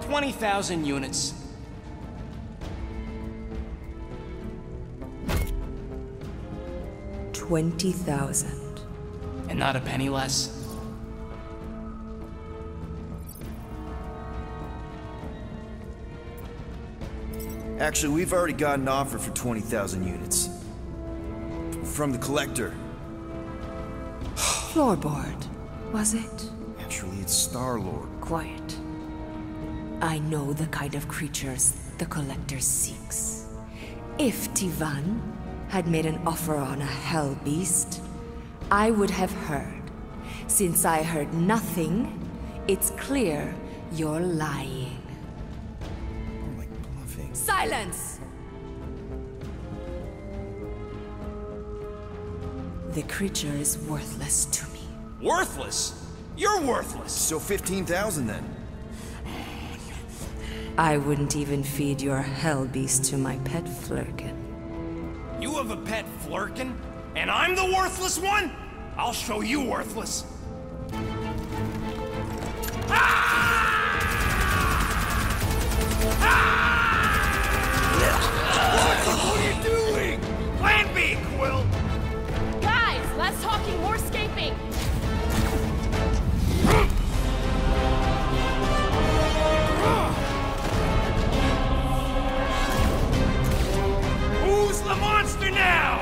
20,000 units. $20,000. And not a penny less. Actually, we've already got an offer for 20,000 units. From the Collector. Floorboard, was it? Actually, it's Star-Lord. Quiet. I know the kind of creatures the Collector seeks. If Tivan had made an offer on a hell beast, I would have heard. Since I heard nothing, it's clear you're lying. Silence! The creature is worthless to me. Worthless? You're worthless! So 15,000 then? I wouldn't even feed your hell beast to my pet Flurkin. You have a pet Flurkin? And I'm the worthless one? I'll show you worthless. What are you doing? Plan B, Quill! Guys, less talking, more escaping. Who's the monster now?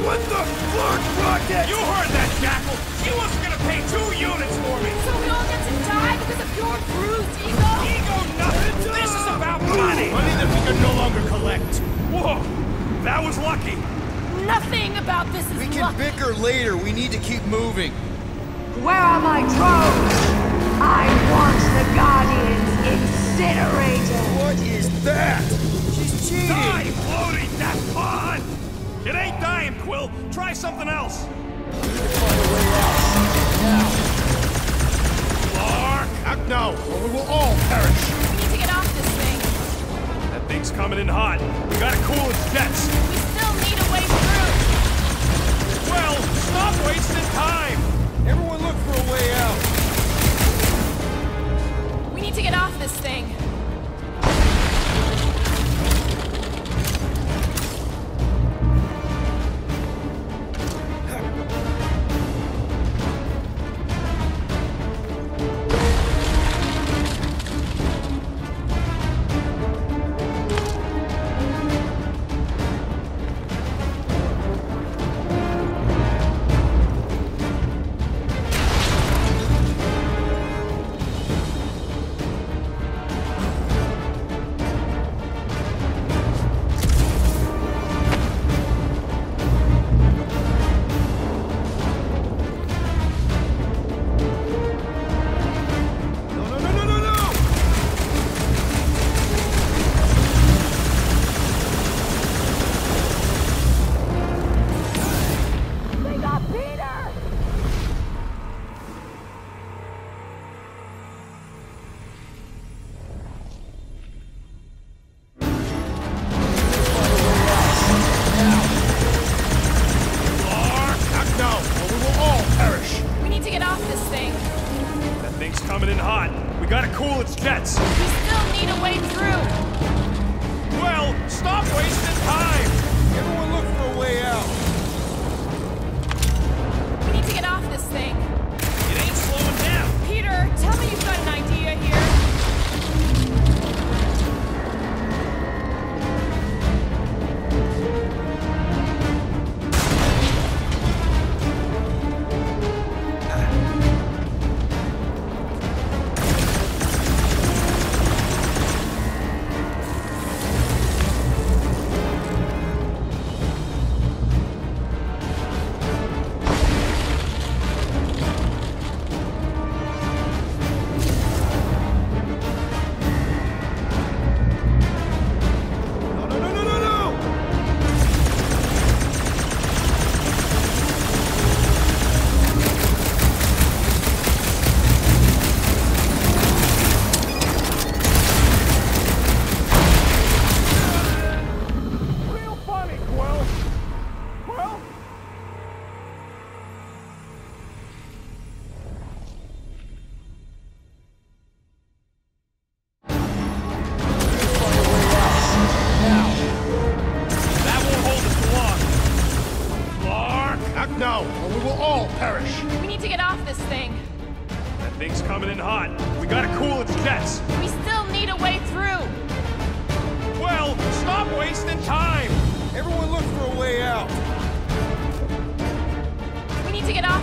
What the fuck, Rocket? You heard that, Jackal! She wasn't gonna pay 2 units for me! So we all get to die because of your bruised ego? Ego nothing! This is about money! Money that we can no longer collect. Whoa! That was lucky! Nothing about this is We can bicker later. We need to keep moving. Where are my drones? I want the Guardians incinerated! What is that? She's cheating! Die, floating that pond! It ain't dying, Quill. Try something else. Clark! Act now, or we will all perish. We need to get off this thing. That thing's coming in hot. We gotta cool its jets. We still need a way through. Well, stop wasting time! Everyone look for a way out. We need to get off this thing.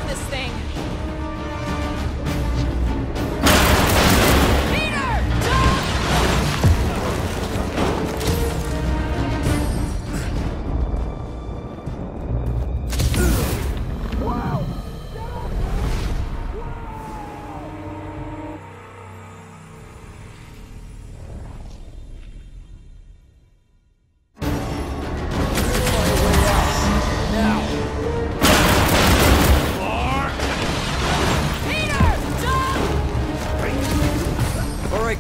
this thing.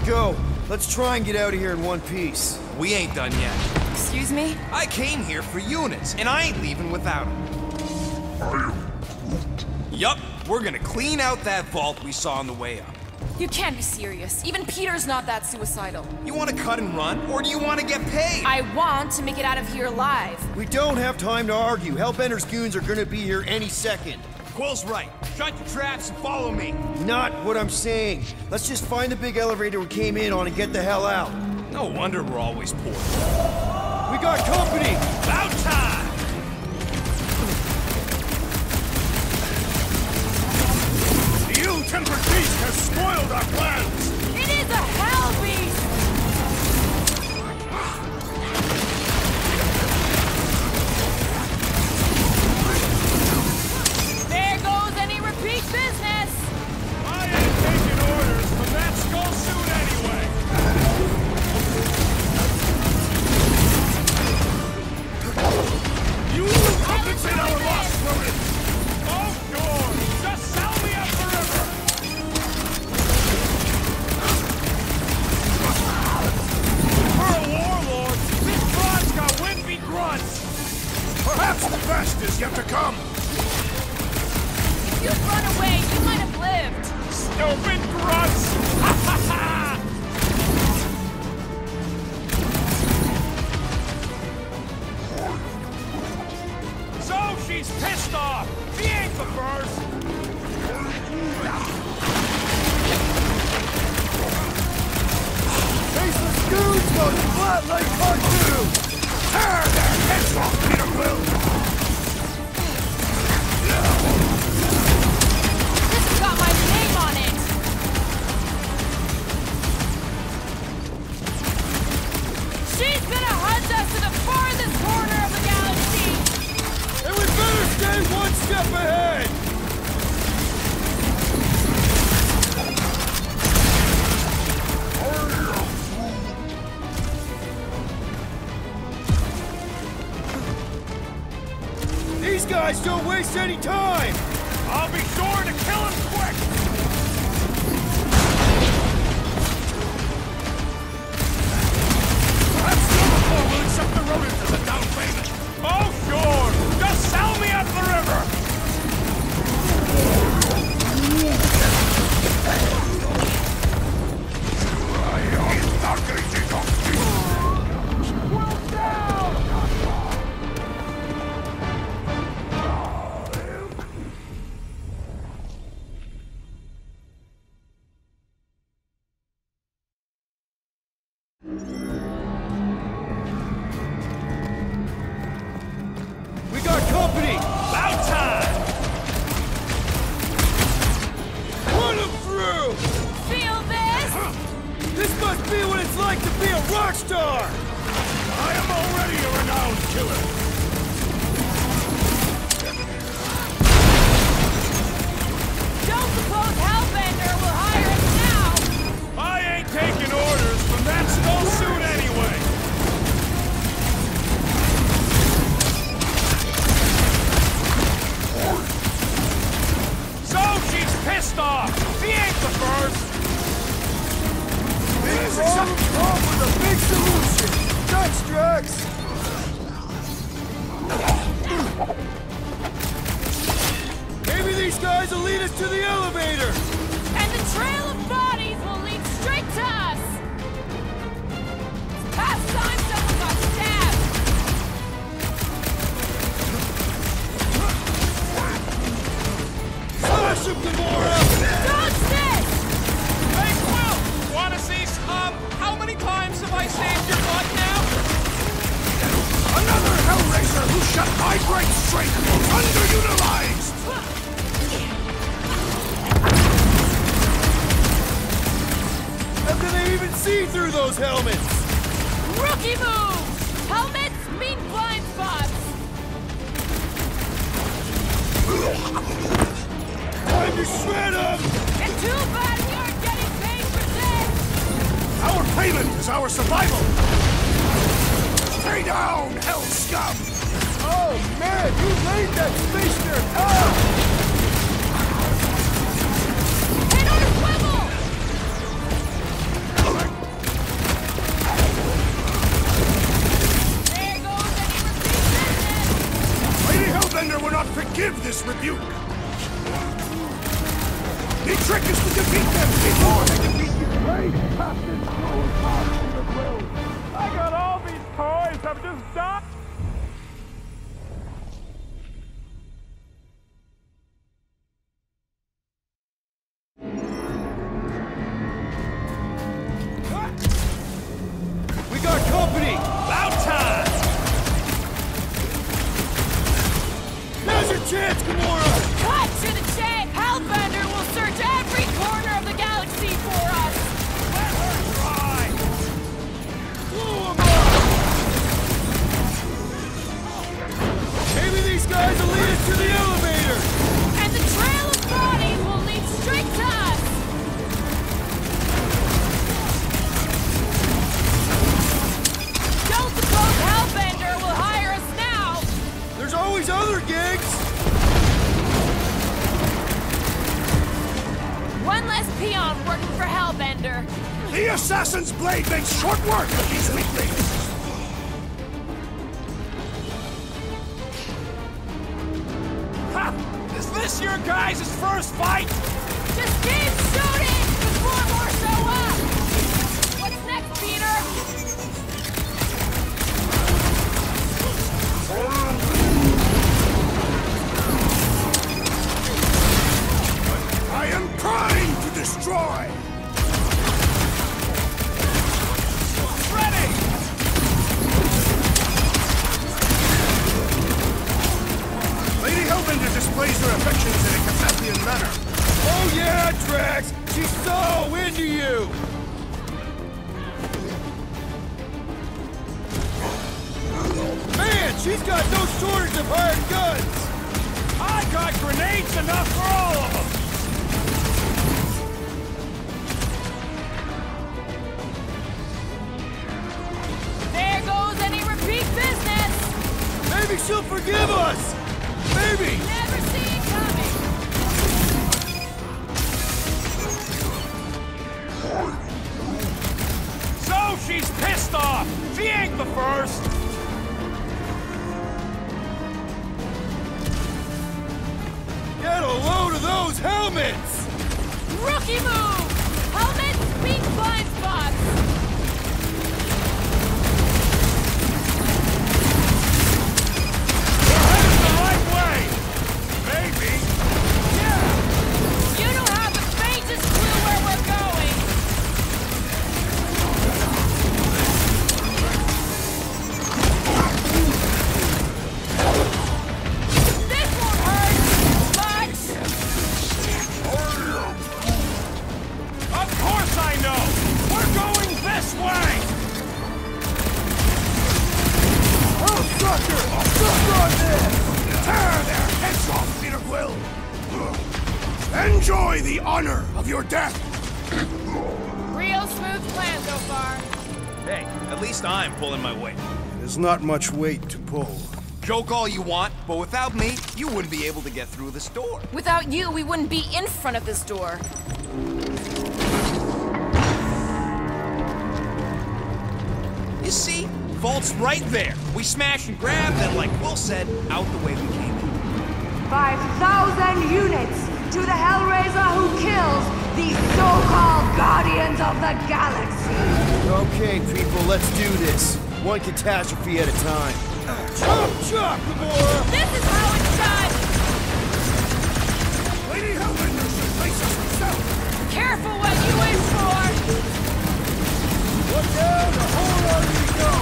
Go. Let's try and get out of here in one piece. We ain't done yet. Excuse me? I came here for units, and I ain't leaving without them. Yup, we're gonna clean out that vault we saw on the way up. You can't be serious. Even Peter's not that suicidal. You want to cut and run, or do you want to get paid? I want to make it out of here alive. We don't have time to argue. Hellbender's goons are gonna be here any second. Quill's right. Shut your traps and follow me. Not what I'm saying. Let's just find the big elevator we came in on and get the hell out. No wonder we're always poor. We got company! About time! The ill-tempered beast has spoiled our plans! It is a hell beast! There goes any repeat business! I ain't taking orders from that skull suit anyway! You will compensate our loss, Ronan! Oh, sure! Just sell me up forever! For a warlord, this broad's got wimpy grunts! Perhaps the best is yet to come! If you'd run away, you might have lived. Stupid grunts! Ha ha ha! So she's pissed off! She ain't the first! Faceless goons goes flat like cartoons! Tear their heads off, Peter Quill! This has got my name on it! She's gonna hunt us to the farthest corner of the galaxy! And we better stay one step ahead! These guys don't waste any time! I'll be sure to kill him quick! Perhaps Silvercore will accept the rodents as a down payment. Oh, sure! Just sell me up the river! We got company! About time! Run them through! Feel this? This must be what it's like to be a rock star! I am already a renowned killer! Don't suppose Hellbender will hire us now! I ain't taking orders from that skull suit anyway! So she's pissed off! She ain't the first! Big problem come with a big solution! Thanks, Drax! Maybe these guys will lead us to the elevator! And the trail of bodies will lead straight to us! It's past time someone got stabbed! Slash him, Gamora! Dodge this! Hey, Quill! Wanna see, how many times have I saved your butt now? Another Hellraiser who shut my great strength underutilized! see through those helmets! Rookie move! Helmets mean blind spots! Time to shred them! It's too bad we aren't getting paid for this! Our payment is our survival! Stay down, hell scum! Oh man, you laid that stationer out! Hit on a swivel! There goes any repeat business! Lady Hellbender will not forgive this rebuke! The trick is to defeat them before they defeat you! Hey, Captain, I got all these toys, I'm just dying! We got company! About time! Now's your chance, Gamora! Cut to the chase! Hellbender will search every corner of the galaxy for us! Let her try! Blow 'em up! Maybe these guys will lead us to the elevator! And the trail of bodies will lead straight to us! Don't suppose Hellbender will hire us now! There's always other gigs! One less peon working for Hellbender. The Assassin's Blade makes short work of these weaklings! Ha! Is this your guys' first fight? Just keep shooting before more show up! What's next, Peter? I am primed to destroy! Ready! Lady Hellbender displays her affections in a Carpathian manner. Oh yeah, Drax! She's so into you! Man, she's got no shortage of hired guns! I got grenades enough for all of them! There goes any repeat business! Maybe she'll forgive us! Maybe! Never see it coming! So she's pissed off! She ain't the first! Get a load of those helmets! Rookie move! Helmets mean blind spots! Headed the right way! Maybe. Yeah! You don't have the faintest clue where we're going! This won't hurt much! Of course I know! We're going this way! Oh, sucker! Suck on this! Tear their heads off, Peter Quill! Enjoy the honor of your death! Real smooth plan so far. Hey, at least I'm pulling my weight. There's not much weight to pull. Joke all you want, but without me, you wouldn't be able to get through this door. Without you, we wouldn't be in front of this door. You see? Vault's right there. We smash and grab, then like Will said, out the way we came in. 5,000 units to the Hellraiser who kills these so-called Guardians of the Galaxy. Okay, people, let's do this. One catastrophe at a time. Chop, chop, Gamora! This is how it's done! Lady Hellbender should face us herself! Careful what you wish for! Look down, the whole army go!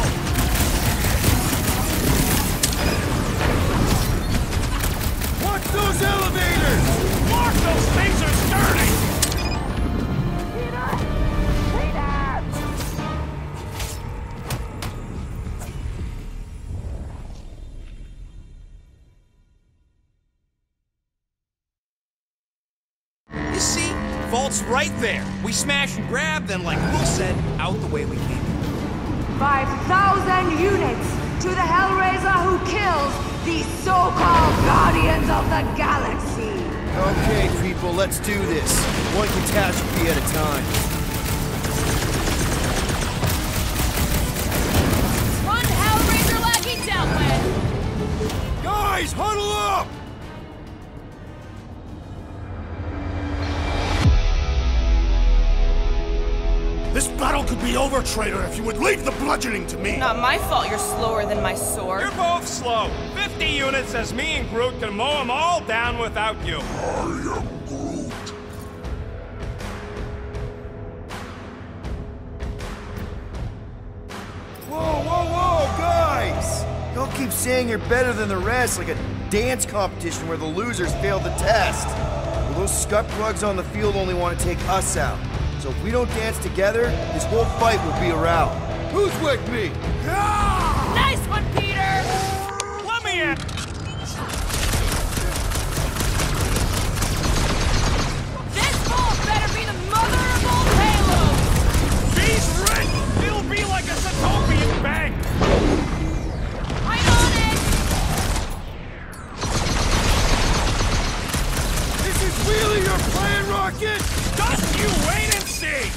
Watch those elevators! Mark, those things are sturdy! Peter! Peter! Vault's right there. We smash and grab, then like Will said, out the way we came. 5,000 units to the Hellraiser who kills these so-called Guardians of the Galaxy! Okay, people, let's do this. One catastrophe at a time. One Hellraiser lackey dealt with! Guys, huddle up! This battle could be over, traitor, if you would leave the bludgeoning to me! Not my fault you're slower than my sword. You're both slow. 50 units says me and Groot can mow them all down without you. I am Groot. Whoa, whoa, whoa, guys! Don't keep saying you're better than the rest like a dance competition where the losers failed the test. Well, those scut plugs on the field only want to take us out. So if we don't dance together, this whole fight will be a rout. Who's with me? Nice one, Peter! Let me in! This ball better be the mother of all payloads! Beast red! It'll be like a Satopian bang! I'm on it! This is really your plan, Rocket? Just you wait and see!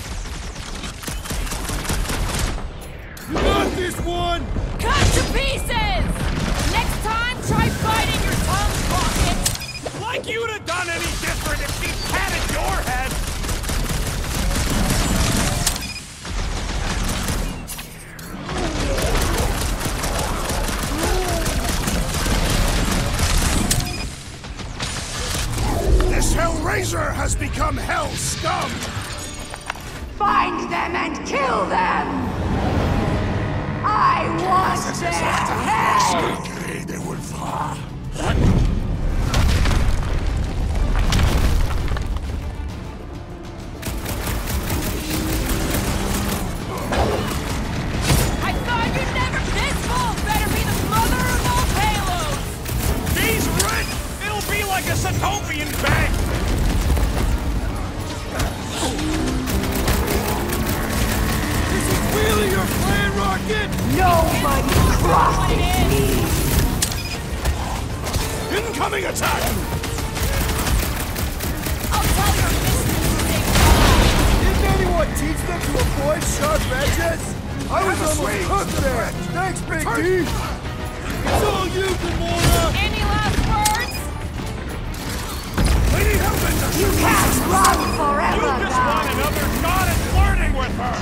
You got this one! Cut to pieces! Next time, try biting your tongue, Rocket! Like you'd have done any different if she patted your head! This Hellraiser has become Hell scum! Find them and kill them! I want their heads! I thought you'd never... This ball better be the mother of all payloads! Beast red! It'll be like a Satopian bang! This is really your plan, Rocket? Nobody crosses me! Incoming attack! I'll tell your mistress to stay Didn't anyone teach them to avoid sharp edges? I was almost cooked there! Thanks, Big D! It's all you, Gamora! Any last words? Lady Hellbender! You can't run You forever, just want guys! another shot at flirting with her!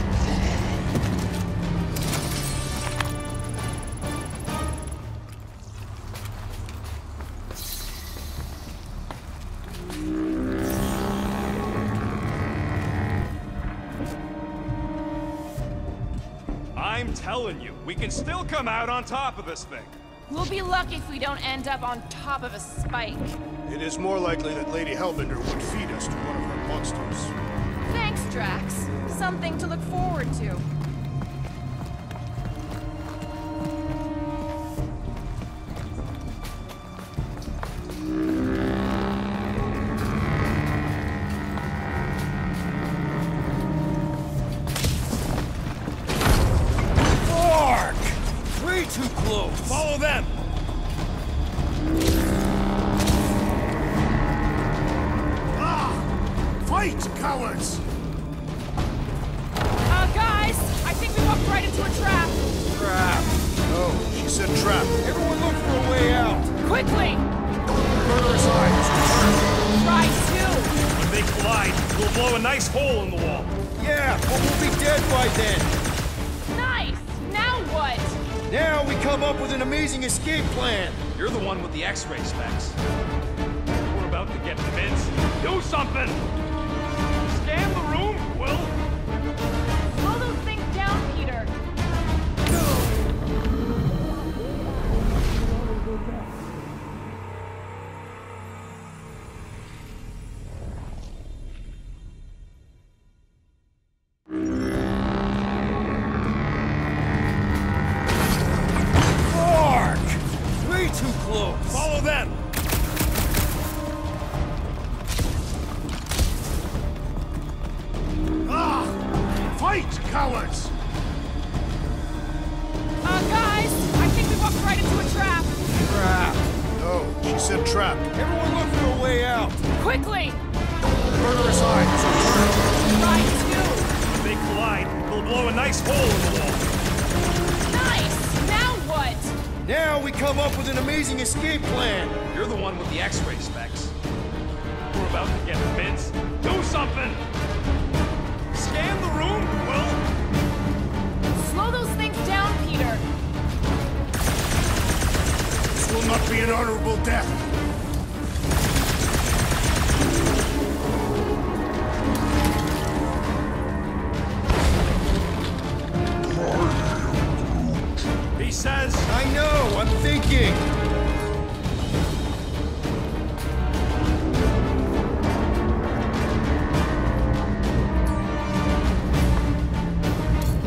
I'm telling you, we can still come out on top of this thing. We'll be lucky if we don't end up on top of a spike. It is more likely that Lady Hellbender would feed us to one of her monsters. Thanks, Drax. Something to look forward to. Mark! Way too close! Follow them! Fight, cowards! Guys, I think we walked right into a trap. Trap! Oh, she said trap. Everyone look for a way out! Quickly! Murderous eye is determined. Try to! When they collide, we'll blow a nice hole in the wall. Yeah, but we'll be dead by then. Nice! Now what? Now we come up with an amazing escape plan. You're the one with the X-ray specs. We're about to get convinced. Do something! Scan the room, Will. Slow those things down, Peter. Mark! Way too close! Follow them! said trap. Everyone look for a way out. Quickly! Murderous eyes. Right, two! If they collide, they'll blow a nice hole in the wall. Nice! Now what? Now we come up with an amazing escape plan. You're the one with the X-ray specs. We're about to get minced. Do something! Scan the room, Will! Slow those things down, Peter. This will not be an honorable death. He says... I know, I'm thinking.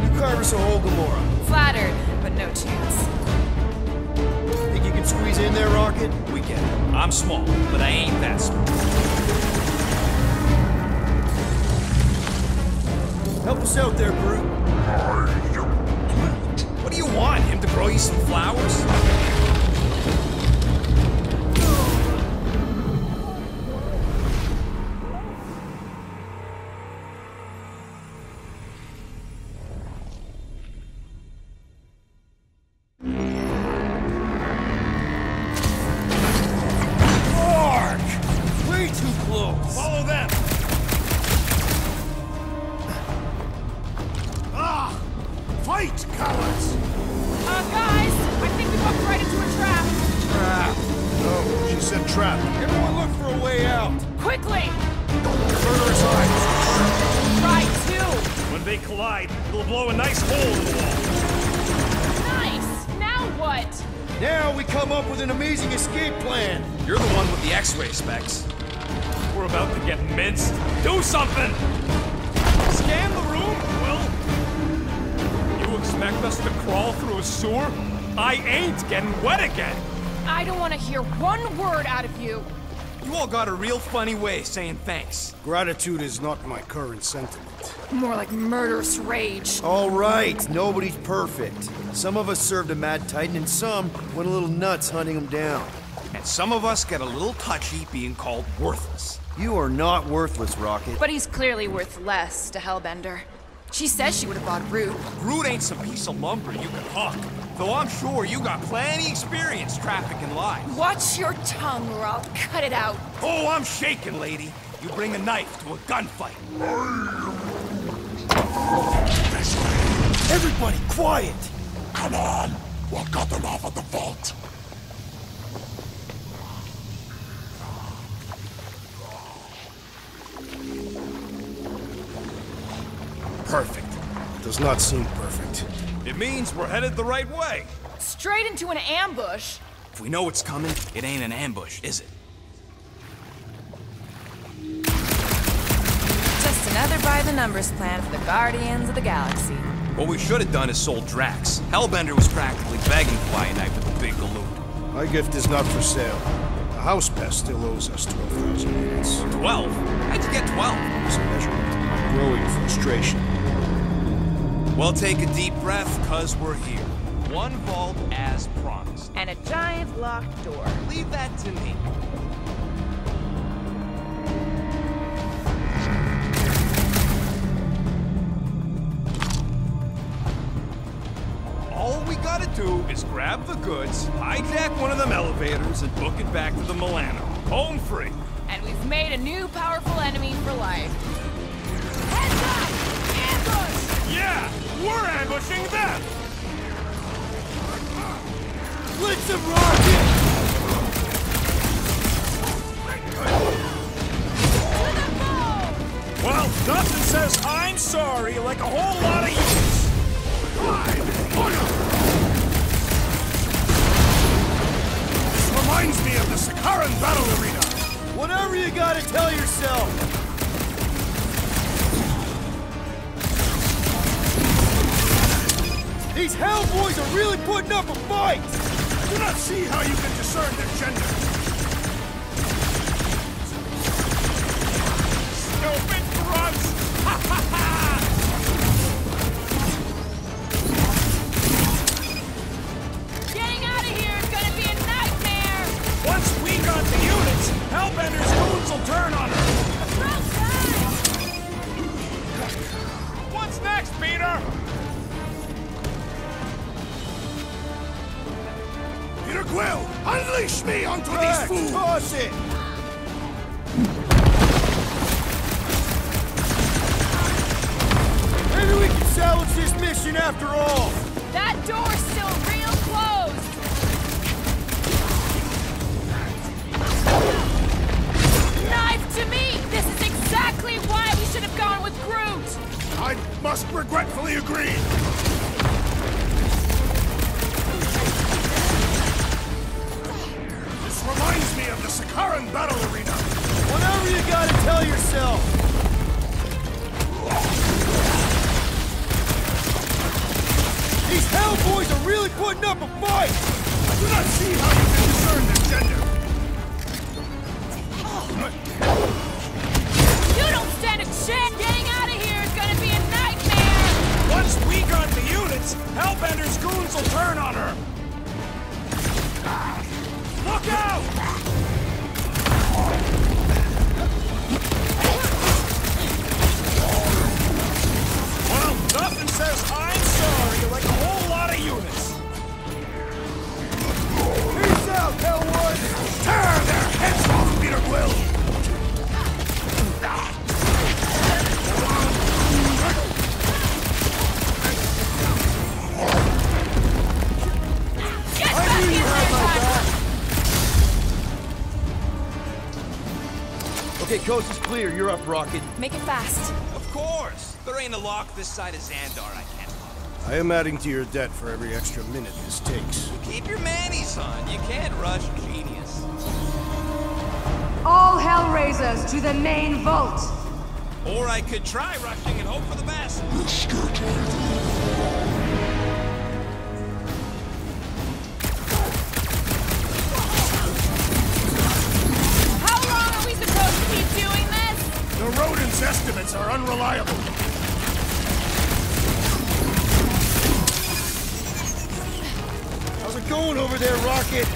You carve us a hole, Gamora. Flattered, but no chance. Think you can squeeze in there, Rocket? We get it. I'm small, but I ain't that small. Help us out there, Groot. What do you want? Him to grow you some flowers? Mark! Way too close. Follow them! Fight, cowards! Guys, I think we walked right into a trap. Trap. No, she said trap. Everyone look for a way out. Quickly! Murderous eyes. Right, two! When they collide, they'll blow a nice hole in the wall. Nice! Now what? Now we come up with an amazing escape plan. You're the one with the X-ray specs. We're about to get minced. Do something! Scan the room, Will! You expect us to crawl through a sewer? I ain't getting wet again! I don't want to hear one word out of you. You all got a real funny way of saying thanks. Gratitude is not my current sentiment. More like murderous rage. All right, nobody's perfect. Some of us served a Mad Titan and some went a little nuts hunting him down. And some of us get a little touchy being called worthless. You are not worthless, Rocket. But he's clearly worth less to Hellbender. She says she would have bought Groot. Groot ain't some piece of lumber you can huck. Though I'm sure you got plenty experience trafficking lives. Watch your tongue or I'll cut it out. Oh, I'm shaking, lady. You bring a knife to a gunfight. Everybody, quiet! Come on, we'll cut them off at the vault. Perfect. Does not seem perfect. It means we're headed the right way. Straight into an ambush. If we know it's coming, it ain't an ambush, is it? Just another by-the-numbers plan for the Guardians of the Galaxy. What we should have done is sold Drax. Hellbender was practically begging to buy a knife with the big galoot. My gift is not for sale. The house pest still owes us 12,000 units. 12? How'd you get 12? It's a measurement of my growing frustration. Well, take a deep breath, cause we're here. One vault as promised. And a giant locked door. Leave that to me. All we gotta do is grab the goods, hijack one of them elevators, and book it back to the Milano. Home free. And we've made a new powerful enemy for life. Heads up! Ambush! Yeah, we're ambushing them! Blitz of Rocket! Well, nothing says I'm sorry like a whole lot of units. This reminds me of the Sakaran battle arena. Whatever you gotta tell yourself. These Hellboys are really putting up a fight! I do not see how you can discern their gender. Stupid grunts! Ha ha ha! Getting out of here is gonna be a nightmare! Once we got Quill, unleash me onto these fools! Toss it! Maybe we can salvage this mission after all! That door's still real closed! Knife to me! This is exactly why we should have gone with Groot! I must regretfully agree. This reminds me of the Sakaran battle arena. Whatever you gotta tell yourself! These Hellboys are really putting up a fight! I do not see how you can discern their gender. You don't stand a chance! Getting out of here is gonna be a nightmare! Once we got the units, Hellbender's goons will turn on her! Look out! Well, nothing says I'm sorry like a whole lot of units. Peace out, Hellwood! Tear their heads off, Peter Quill! Get back in there, Okay, coast is clear. You're up, Rocket. Make it fast. Of course! There ain't a lock this side of Xandar I can't. I am adding to your debt for every extra minute this takes. Keep your manis on. You can't rush genius. All Hellraisers to the main vault! Or I could try rushing and hope for the best. How long are we supposed to keep doing this? The rodents' estimates are unreliable. How's it going over there, Rocket?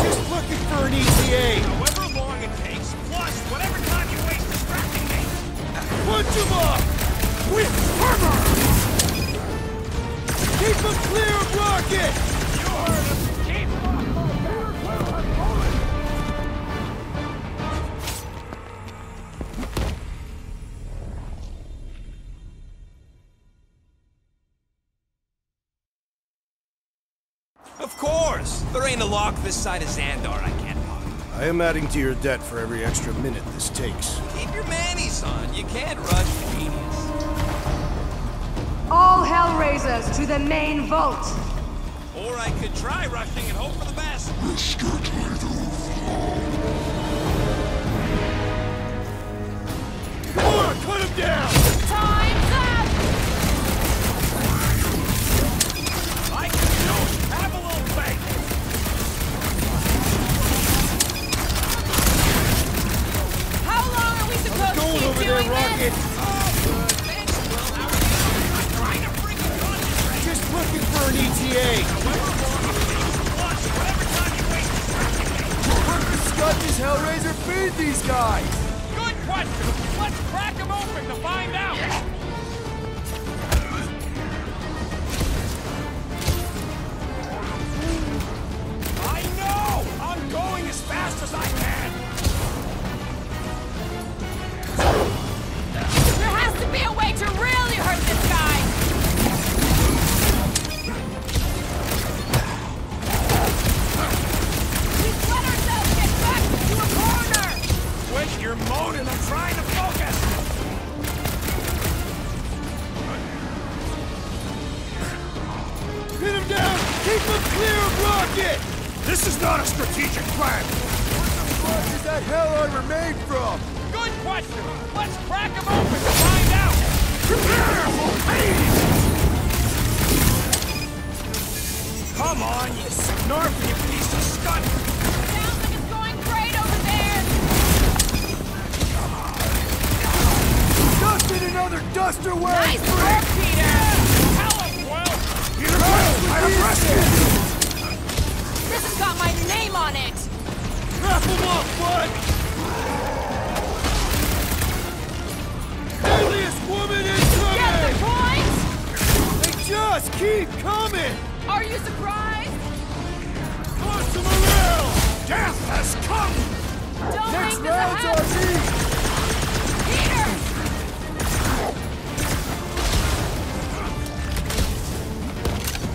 Just looking for an ETA! However long it takes, plus whatever time you waste distracting me. Punch him up! With armor! Keep him clear of Rocket! You heard him. Keep Of course! There ain't a lock this side of Xandar I can't pop. I am adding to your debt for every extra minute this takes. Keep your manis on. You can't rush genius. All Hellraisers to the main vault! Or I could try rushing and hope for the best. Come on, cut him down! Time's up! I can do it. Have a little faith. How long are we supposed to Going keep over doing there, Rocket! Just looking for an ETA! Where the scud is Hellraiser feed these guys? Good question. Let's crack them open to find out. I know! I'm going as fast as I can. There has to be a way to really hurt this guy! We've let ourselves get back into a corner! Quit your moaning. I'm trying to focus. Pin him down! Keep him clear of Rocket! This is not a strategic plan! Where is that hell armor made from? Good question. Let's crack them open to find out. Prepare for pain! Come on, you snarky piece of scud. Sounds like it's going great over there! Dusted another duster way! Nice work, Peter! Tell him, well. Peter Quill, I have rescued you! This has got my name on it! Wrap him up, bud! Deadliest woman Get the incoming! point? They just keep coming! Are you surprised? Toss him around! Death has come! Don't Next make this a round's habit! our beat! Peter!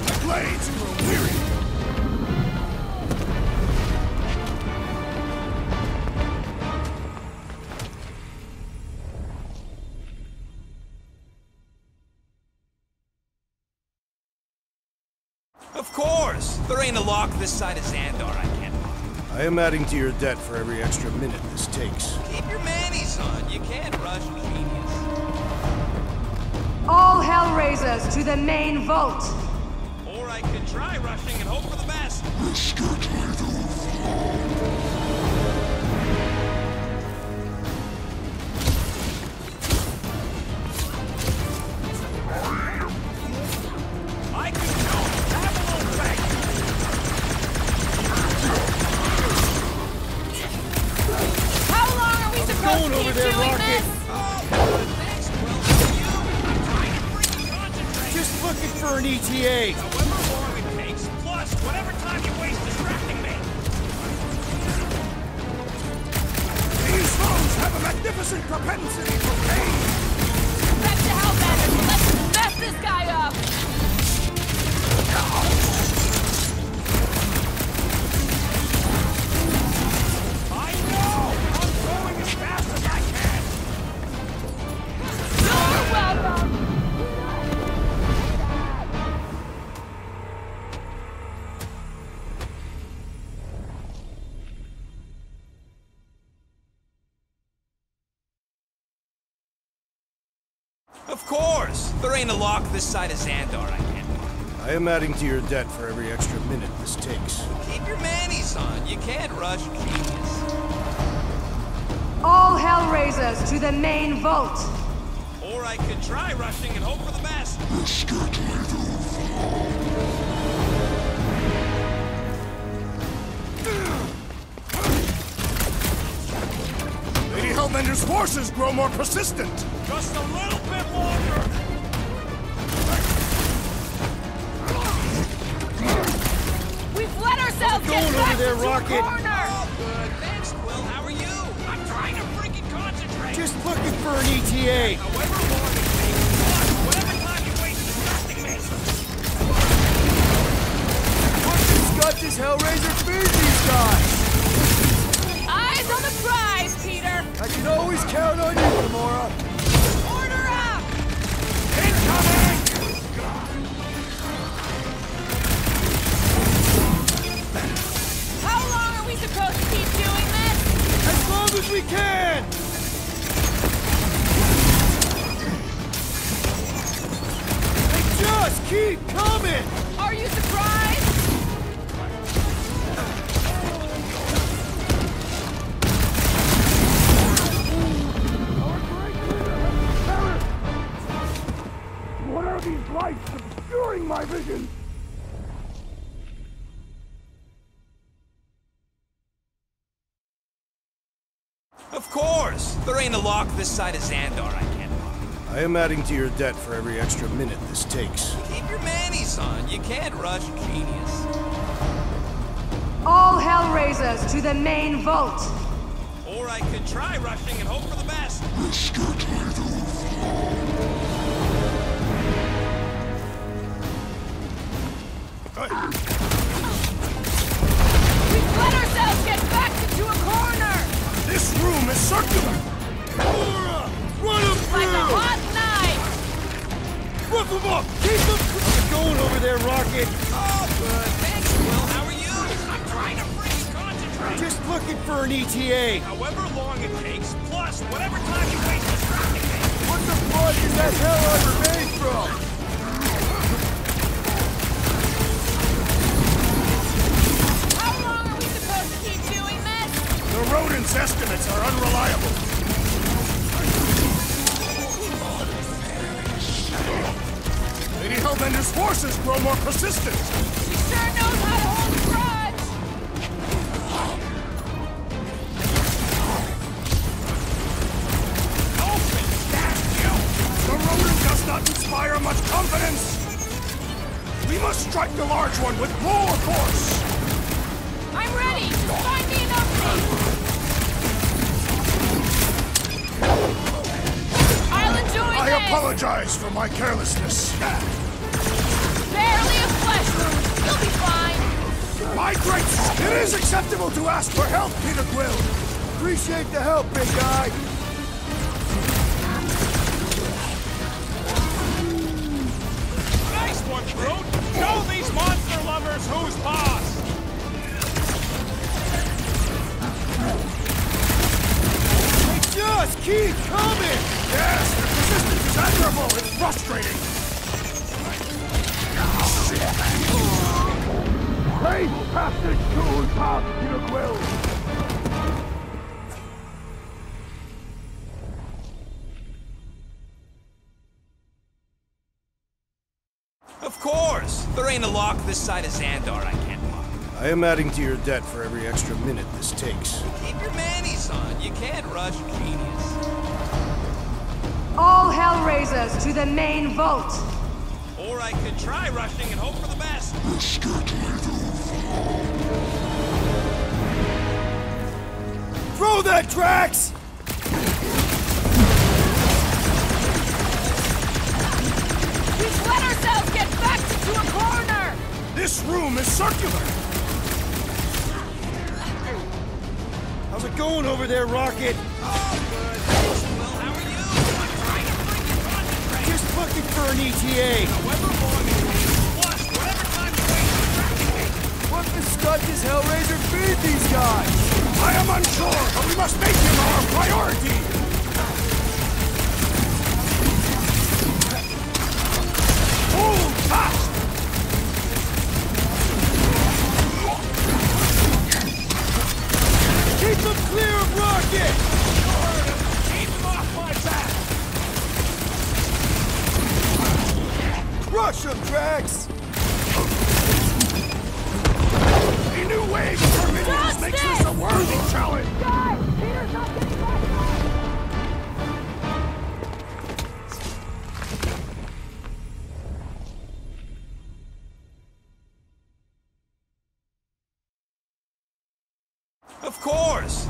The blades grow weary. Of course! There ain't a lock this side of Xandar I can't lock. I am adding to your debt for every extra minute this takes. Keep your manis on. You can't rush genius. All Hellraisers to the main vault! Or I could try rushing and hope for the best. I could go. Have a little faith. How long are we supposed going to over keep there, doing Rocket. this? Just looking for an ETA! However long it takes, plus whatever time you waste distracting me. These foes have a magnificent propensity for pain. Back to Hellbender, let's mess this guy up! I know! I'm going as fast as I can! You're welcome! Of course! There ain't a lock this side of Xandar I can't lock. I am adding to your debt for every extra minute this takes. Keep your manis on. You can't rush genius. All Hellraisers to the main vault! Or I could try rushing and hope for the best. Lady Hellbender's forces grow more persistent. Just a little bit longer! We've let ourselves Going get over back there, into Rocket. a corner! Oh, good. Thanks, Quill. How are you? I'm trying to freaking concentrate. Just looking for an ETA! However long it takes, plus whatever time you waste distracting me. Rocket's got this Hellraiser feed these guys! Eyes on the prize, Peter! I can always count on you, Gamora! Order up! Incoming! How long are we supposed to keep doing this? As long as we can! They just keep coming! Are you surprised? What are these lights obscuring my vision? Of course! There ain't a lock this side of Xandar I can't lock. I am adding to your debt for every extra minute this takes. Keep your manis on. You can't rush genius. All Hellraisers to the main vault! Or I could try rushing and hope for the best. We've let ourselves get back into a corner! This room is circular. Gamora! Run them Like a through! hot knife! Rough them up! Keep them going over there, Rocket! Oh, good. Thanks, Will. How are you? I'm trying to freaking concentrate. Just looking for an ETA! However long it takes, plus whatever time you waste distracting me. What the fuck is that hell ever made from? How long are we supposed to keep doing this? The rodents' estimates are unreliable. Lady Hellbender's forces grow more persistent. She sure knows how to hold a grudge! Open! Damn you! The rodent does not inspire much confidence. We must strike the large one with more force! I'm ready! Just find me an opening! I'll enjoy this! I apologize for my carelessness. Barely a flesh wound. You'll be fine. My great... It is acceptable to ask for help, Peter Quill. Appreciate the help, big guy. Nice one, Groot! Show these monster lovers who's boss! They just keep coming! Yes, the resistance is admirable. It's frustrating. Hey, bastard, cool pop, Peter Quill. Of course! There ain't a lock this side of Xandar I can't lock. I am adding to your debt for every extra minute this takes. Keep your manis on. You can't rush genius. All Hellraisers to the main vault! Or I could try rushing and hope for the best. Throw that, Drax! We've let ourselves get backed into a corner! This room is circular. How's it going over there, Rocket? Just looking for an ETA. What the scud does Hellraiser feed these guys? I am unsure, but we must make him our priority. Hold fast! Keep them clear of Rocket! Keep him off my back! Crush him, Drax! A new wave for minions makes this a worthy challenge! Guys, Peter's not getting back! Of course!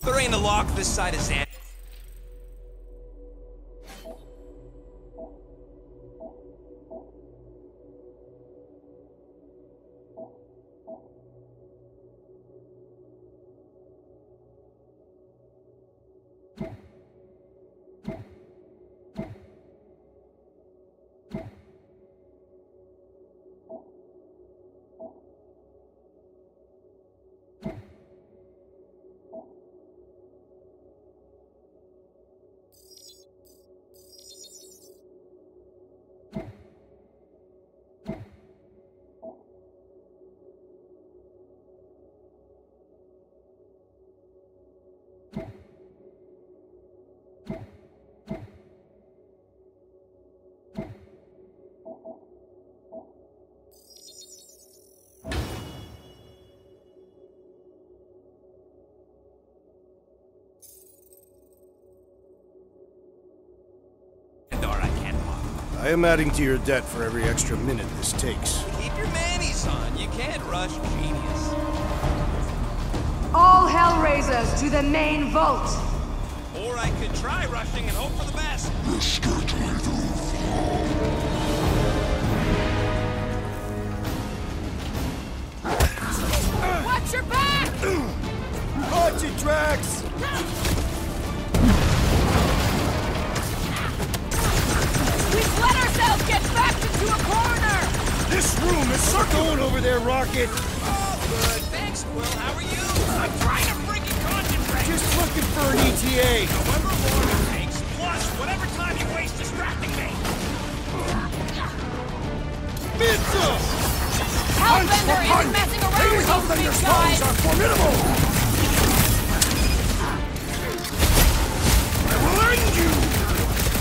There ain't a lock this side of Xandar. I am adding to your debt for every extra minute this takes. Keep your manis on. You can't rush genius. All Hellraisers to the main vault! Or I could try rushing and hope for the best. Watch your back! Watch it, Drax! We've let ourselves get backed into a corner! This room is going over there, Rocket! Oh, good. Thanks, Will. How are you? I'm trying to freaking concentrate. Just looking for an ETA. However long it takes, plus whatever time you waste distracting me. Pizza! Hellbender isn't messing around with these big guys! Are formidable! I will end you!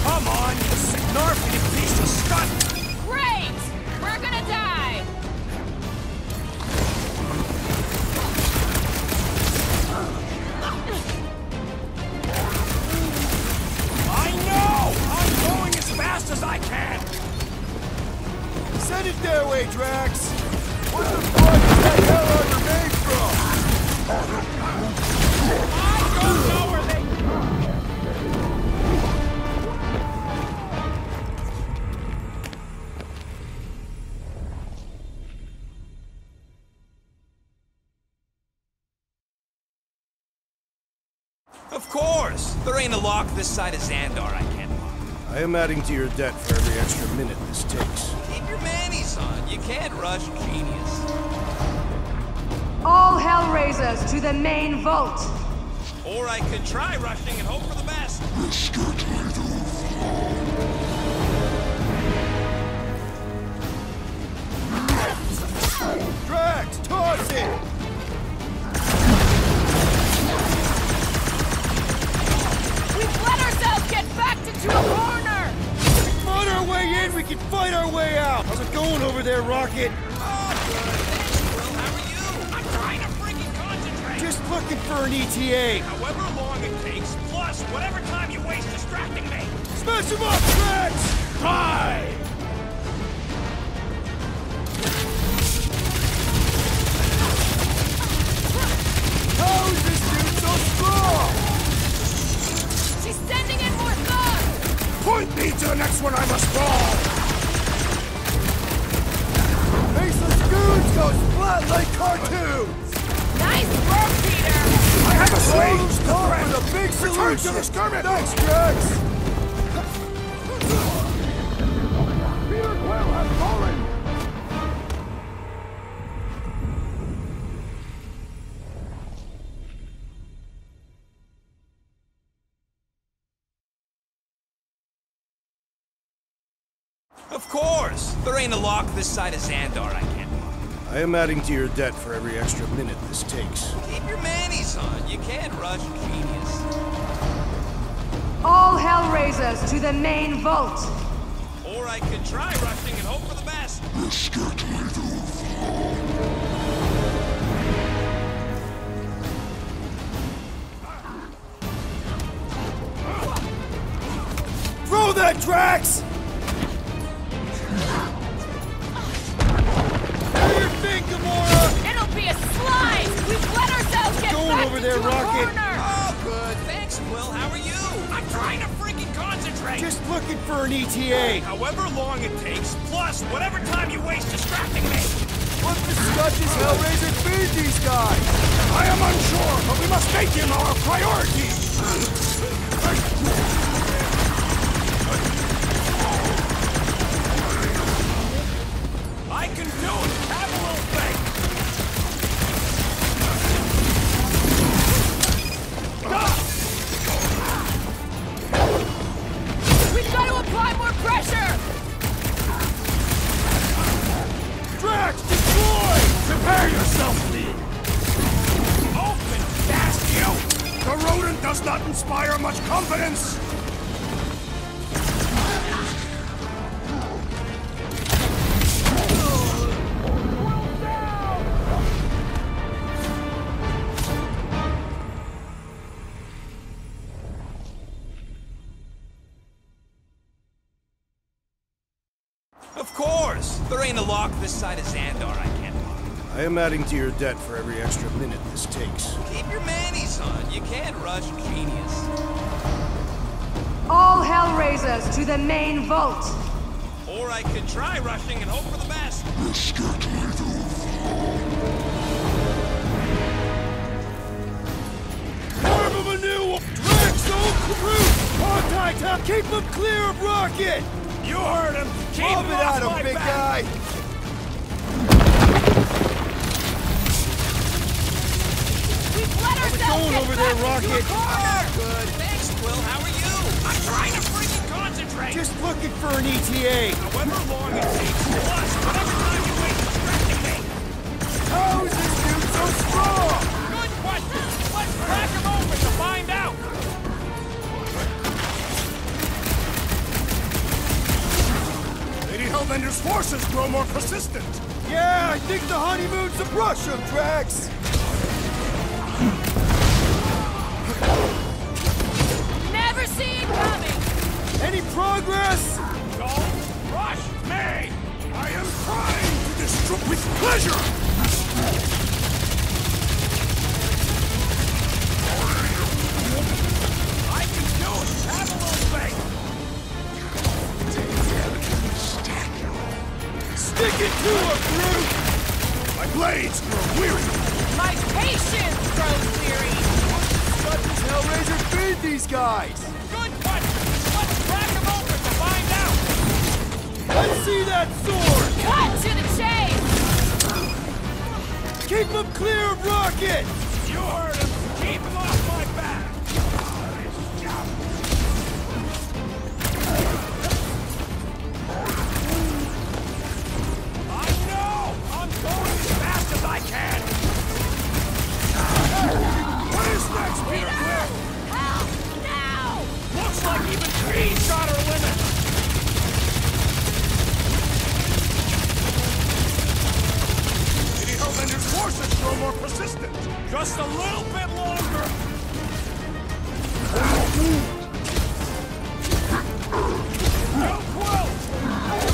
Come on, you sick narfing piece of stuff! Great! We're gonna die! I know! I'm going as fast as I can! Send it their way, Drax! What the fuck is that hell ever made from? I don't know where they... Of course! There ain't a lock this side of Xandar I can't lock. I am adding to your debt for every extra minute this takes. Keep your manis on. You can't rush genius. All Hellraisers to the main vault! Or I could try rushing and hope for the best. Drax, toss it! We've let ourselves get backed into a corner! On our way in, we can fight our way out! How's it going over there, Rocket? Oh, good. Thanks, Will. How are you? I'm trying to freaking concentrate. Just looking for an ETA. However long it takes, plus whatever time you waste distracting me. Smash him up, Drax! Die! How is this dude so strong? She's sending in more thugs! Point me to the next one I must fall! Faceless goons go splat like cartoons! Nice work, Peter! I have a strange thought with a big solution! Return to the skirmish! Thanks, Drax! Peter Quill has fallen! Of course! There ain't a lock this side of Xandar I can't lock. I am adding to your debt for every extra minute this takes. Keep your manis on. You can't rush genius. All Hellraisers to the main vault! Or I could try rushing and hope for the best. Throw that, Drax! Do your thing, Gamora! It'll be a slide! We've let ourselves get Going backed over there, into a Rocket. corner! Oh, trying to freaking concentrate! Just looking for an ETA! However long it takes, plus whatever time you waste distracting me! What the scud does Hellraiser feed these guys? I am unsure, but we must make him our priority! I can do it! Have a little faith! We've got to apply more pressure! Drax, destroy! Prepare yourself, Lee! Open, Bastio! The rodent does not inspire much confidence! Of course! There ain't a lock this side of Xandar I can't lock. I am adding to your debt for every extra minute this takes. Keep your manis on. You can't rush genius. All Hellraisers to the main vault! Or I could try rushing and hope for the best. Form of a new Drax old crew! Contact! Keep them clear of Rocket! You heard him! Keep Lob him it off at him, my big back. guy! We've let How's it ourselves going get over back there, into a Rocket? corner! Good. Thanks, Quill. How are you? I'm trying to freaking concentrate! Just looking for an ETA! However long it takes, plus whatever time you waste distracting me! How is this dude so strong? Good question! Let's crack him open to find out! Lady Hellbender's forces grow more persistent! Yeah, I think the honeymoon's a brush of Drax! Never see it coming! Any progress? Don't rush me! I am trying to destroy with pleasure! I can do it! Have a little faith! Stick it to him, Groot! My blades grow weary! My patience grows weary! What does Hellraiser feed these guys? Good question! Let's crack him open to find out! Let's see that sword! Cut to the chase! Keep him clear of Rocket! You heard him! Keep him off my back! I know! I'm going as fast as I can! What is next, Peter Quill? Help! Now! Looks like even Tree's got her limit! Lady Hellbender's forces grow more persistent! Just a little bit longer! Go, Quill!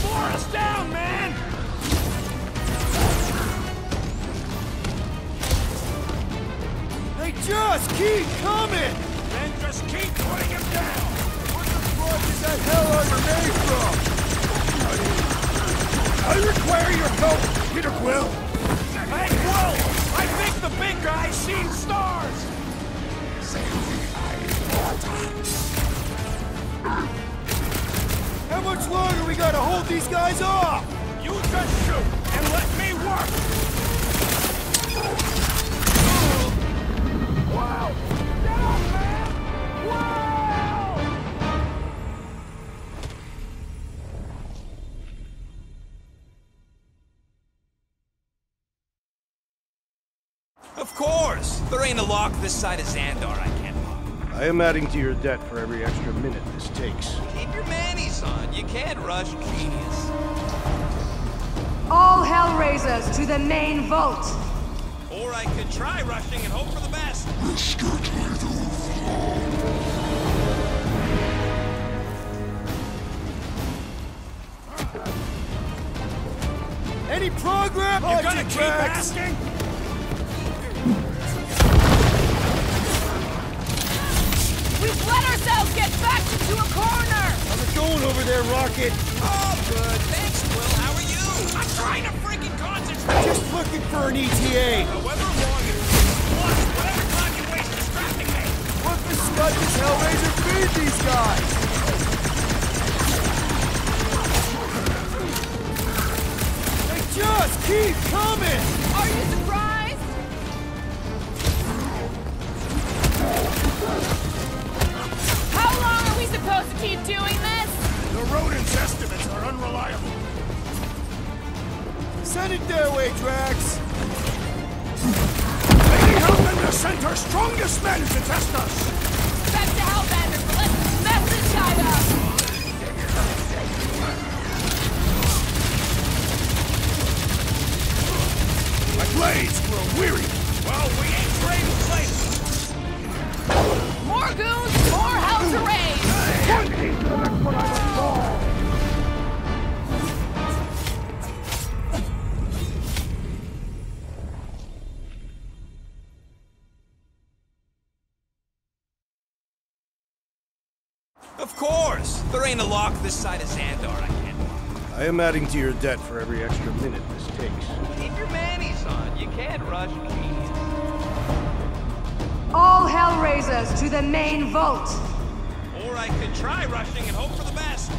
Bore us down, man! They just keep coming! Then just keep putting him down! What the fuck is that hell under made from? I require your help, Peter Quill! Hey, Quill! I think the big guy's seen stars! How much longer we gotta hold these guys off? You just shoot and let me work! Wow! Down, man! Wow! Of course! There ain't a lock this side of Xandar I can't lock. I am adding to your debt for every extra minute this takes. Keep your manis on. You can't rush genius. All Hellraisers to the main vault! Or I could try rushing and hope for the best. Any progress? You're gonna keep asking? We've let ourselves get backed into a corner! How's it going over there, Rocket? Oh, good. Thanks, Will. How are you? I'm trying to freaking concentrate! Just looking for an ETA. However long it takes, plus whatever time you waste distracting me! What the scud does Hellraiser feed these guys? They just keep coming! Are you surprised? How long are we supposed to keep doing this? The rodents' estimates are unreliable. Send it their way, Drax! Lady Hellbender sent her strongest men to test us! Back to Hellbender, but let's mess this guy up! My blades grow weary! Well, we ain't trading places. More goons, more hell to raise! That's what I was called! Of course! There ain't a lock this side of Xandar I can't lock. I am adding to your debt for every extra minute this takes. Keep your manis on. You can't rush genius. All Hellraisers to the main vault! Or I could try rushing and hope for the best.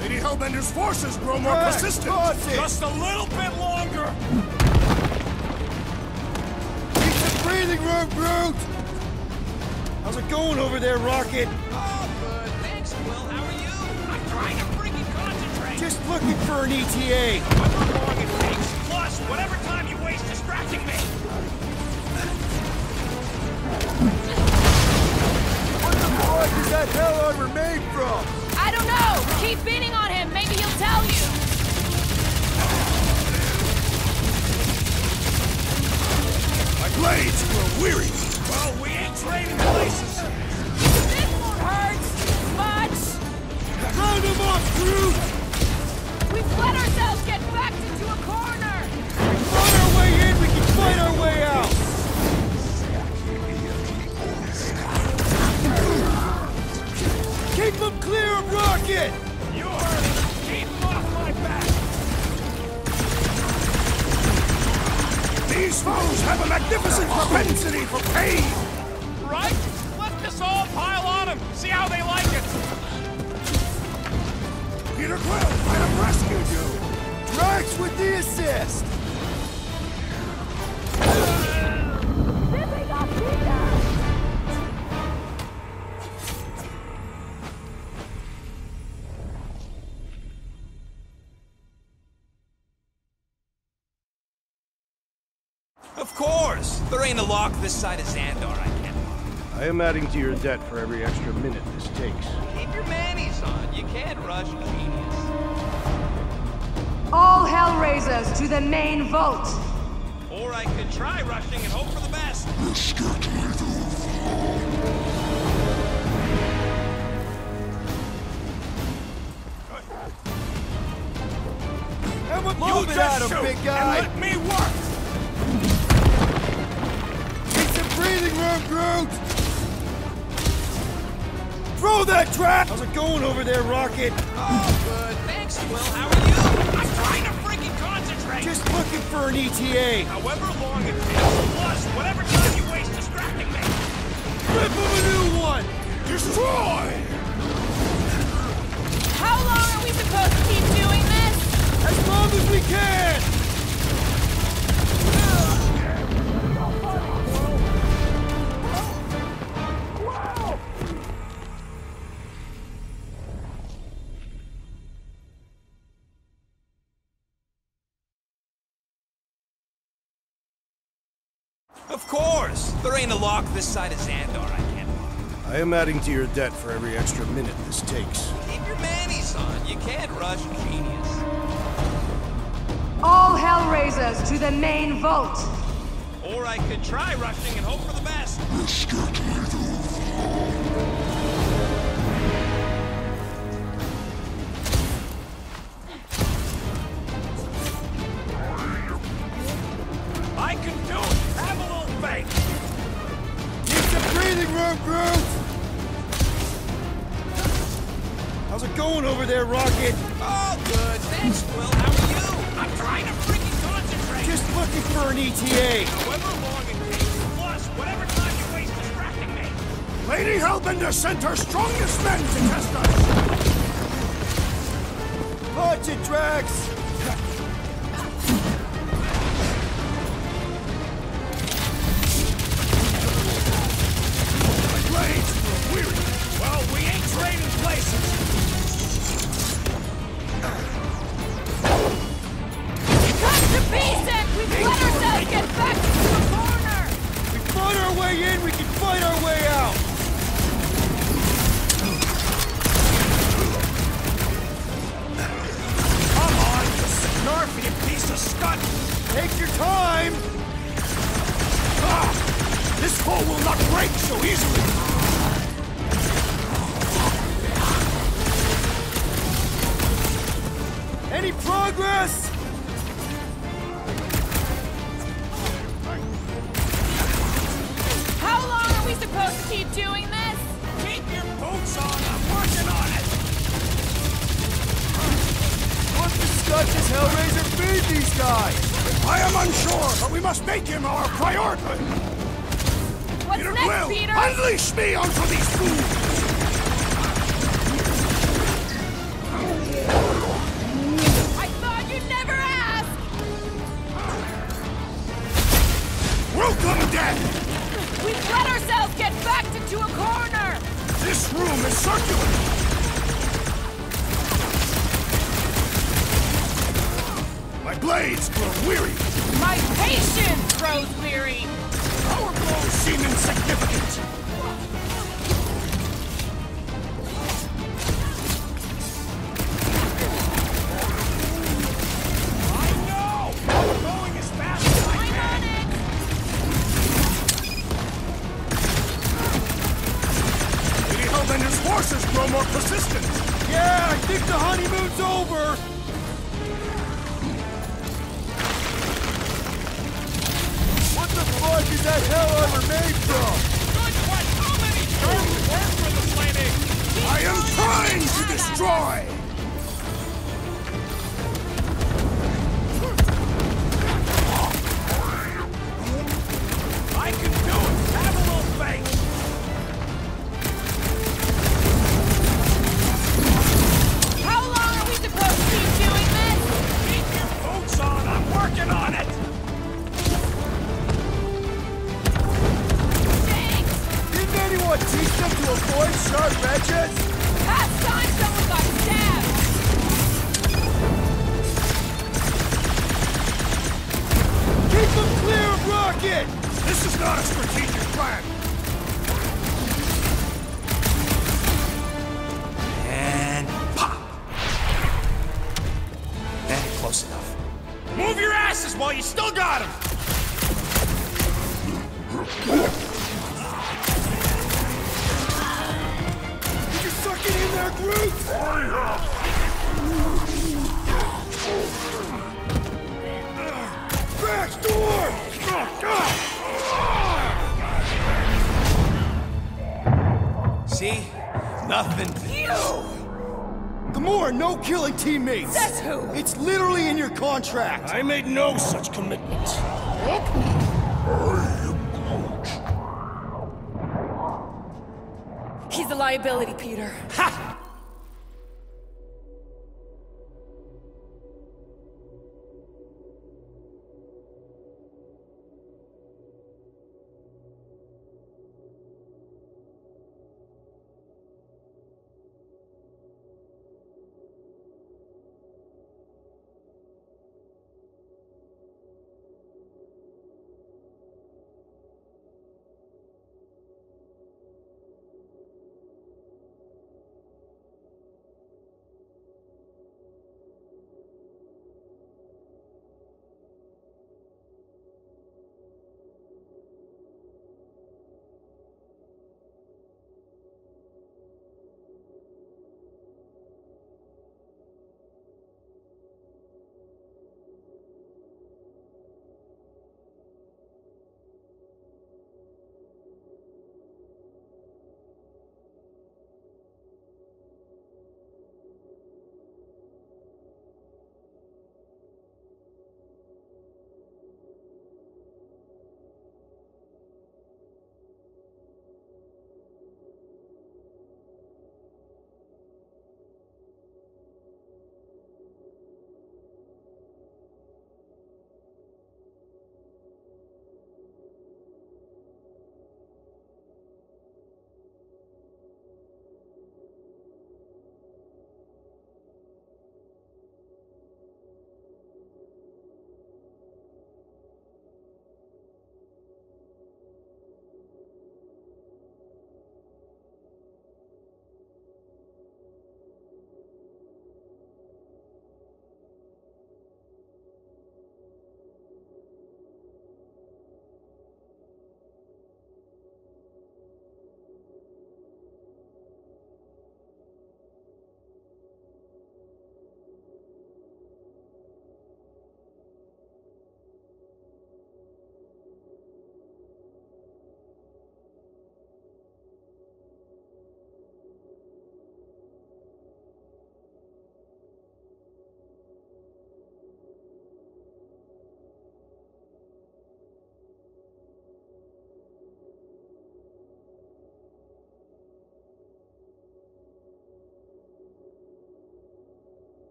Lady Hellbender's forces grow more persistent! Just a little bit longer! Need some breathing room, Groot! How's it going over there, Rocket? Oh, good. Thanks, Will. How are you? I'm trying to freaking concentrate. Just looking for an ETA. However long it takes, plus whatever time you waste distracting me! What the fuck is that hell armor made from? I don't know! Keep beating on him, maybe he'll tell you! My blades grow weary! Well, we ain't trading places. This one hurts! Much! Round him off, Groot! We've let ourselves get backed into a corner! We fight our way in, we can fight our way out! Keep them clear of Rocket! You heard it. Keep them off my back. These foes have a magnificent propensity for pain! Right? Let us all pile on them. See how they like it. Peter Quill, I have rescued you! Drax with the assist! Zipping up Peter! Of course! There ain't a lock this side of Xandar I can't lock. I am adding to your debt for every extra minute this takes. Keep your manis on. You can't rush genius. All Hellraisers to the main vault! Or I could try rushing and hope for the best. And what You move it just at him, shoot big guy! and let me work. Need some breathing room, Groot! Throw that trap! How's it going over there, Rocket? Oh, good. Thanks, Will. How are you? I'm trying to freaking concentrate. Just looking for an ETA. However long it takes, plus whatever time you waste distracting me. Rip him a new one! Destroy! How long are we supposed to keep doing this? As long as we can! Of course! There ain't a lock this side of Xandar I can't lock. I am adding to your debt for every extra minute this takes. Keep your manis on. You can't rush genius. All Hellraisers to the main vault! Or I could try rushing and hope for the best. breathing room, Groot! How's it going over there, Rocket? Oh, good. Thanks, Quill. How are you? I'm trying to freaking concentrate. Just looking for an ETA. However long it takes, plus whatever time you waste distracting me. Lady Hellbender sent her strongest men to test us! Watch it, Drax! My blades are weary. Well, we ain't trading places. Cut to pieces! We've let ourselves get back into the corner! We fought our way in, we can fight our way out! Come on, you snarfy piece of scut! Take your time! Ah, this hole will not break so easily! Any progress? How long are we supposed to keep doing this? Keep your boots on, I'm working on it! What the Scotch does Hellraiser feed these guys? I am unsure, but we must make him our priority! What's Peter next, Quill, Peter? unleash me onto these fools! I thought you'd never ask! Welcome, death! We've let ourselves get backed into a corner! This room is circular! My blades grow weary! My patience grows weary! Our blows seem insignificant! I know! I'm going as fast as I can! Lady Hellbender's forces grow more persistent! Yeah, I think the honeymoon's over! What the fuck is that hell armor made from? Good question! How many terms work for this lady? I am trying to destroy! I can do it! Have a little faith! How long are we supposed to keep doing this? Keep your boots on! I'm working on it! Didn't anyone teach them to avoid sharp edges? Last time someone got stabbed! Keep them clear of Rocket! This is not a strategic plan! And pop! Close enough. Move your asses while you still got him! Did you suck it in there, Groot? Drax, door! See? Nothing. Gamora, no killing teammates! Says who? It's literally in your contract! I made no such commitment. He's a liability, Peter. Ha!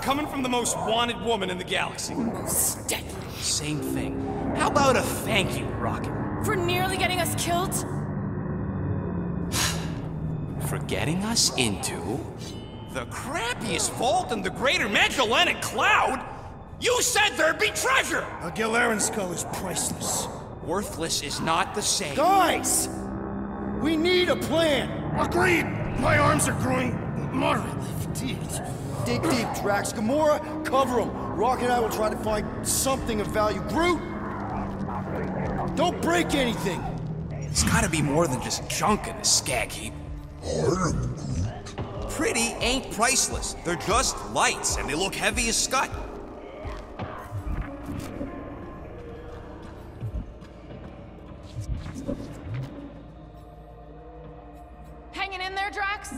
Coming from the most wanted woman in the galaxy. Most deadly. Same thing. How about a thank you, Rocket? For nearly getting us killed? For getting us into the crappiest vault in the greater Magellanic Cloud? You said there'd be treasure! A Galaran skull is priceless. Worthless is not the same. Guys! We need a plan! Agreed! My arms are growing moderately fatigued. Dig deep, Drax. Gamora, cover him. Rock and I will try to find something of value. Groot! Don't break anything! It's gotta be more than just junk in this skag heap. Pretty ain't priceless. They're just lights, and they look heavy as scut. Hanging in there, Drax?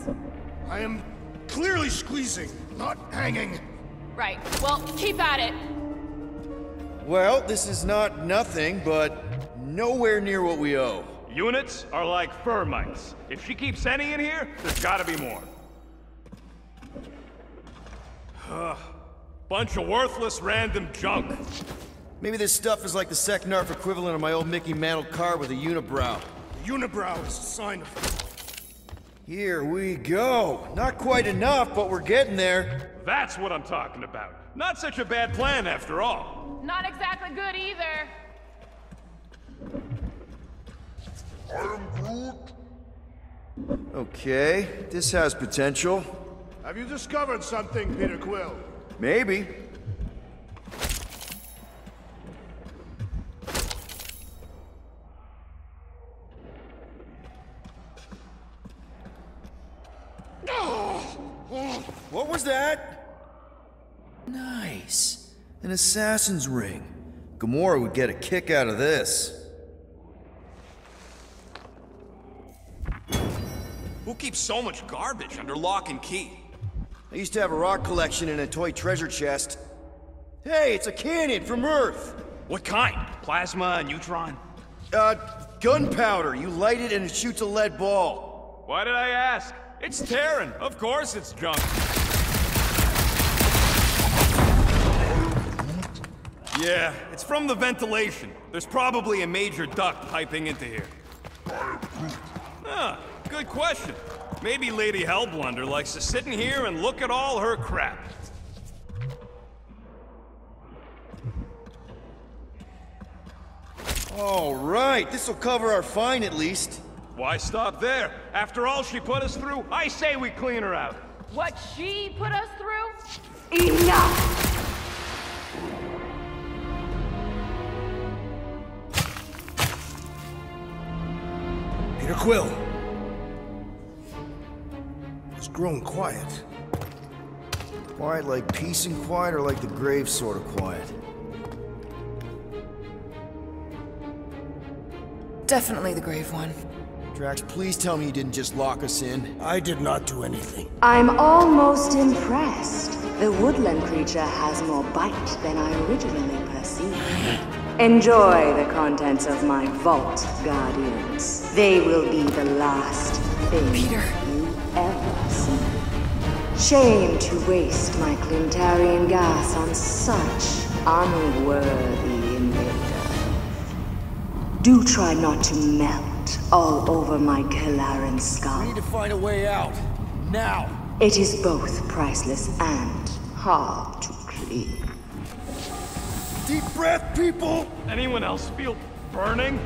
I am clearly squeezing, not hanging. Right. Well, keep at it. Well, this is not nothing, but nowhere near what we owe. Units are like fur mites. If she keeps any in here, there's gotta be more. Bunch of worthless random junk. Maybe this stuff is like the Seknarf equivalent of my old Mickey Mantle car with a unibrow. Unibrow is a sign of... Here we go. Not quite enough, but we're getting there. That's what I'm talking about. Not such a bad plan after all. Not exactly good either. Okay, this has potential. Have you discovered something, Peter Quill? Maybe. What was that? Nice. An assassin's ring. Gamora would get a kick out of this. Who keeps so much garbage under lock and key? I used to have a rock collection in a toy treasure chest. Hey, it's a cannon from Earth! What kind? Plasma, neutron? Gunpowder. You light it and it shoots a lead ball. Why did I ask? It's Terran. Of course it's junk. Yeah, it's from the ventilation. There's probably a major duct piping into here. Ah, good question. Maybe Lady Hellblunder likes to sit in here and look at all her crap. All right, this'll cover our fine at least. Why stop there? After all she put us through, I say we clean her out. What she put us through? Enough! Peter Quill. It's grown quiet. Quiet like peace and quiet, or like the grave sort of quiet? Definitely the grave one. Drax, please tell me you didn't just lock us in. I did not do anything. I'm almost impressed. The woodland creature has more bite than I originally perceived. Enjoy the contents of my vault, Guardians. They will be the last thing you ever see. Shame to waste my Clintarian gas on such unworthy invader. Do try not to melt all over my Galaran skull. We need to find a way out. Now! It is both priceless and hard to clean. Deep breath, people! Anyone else feel burning?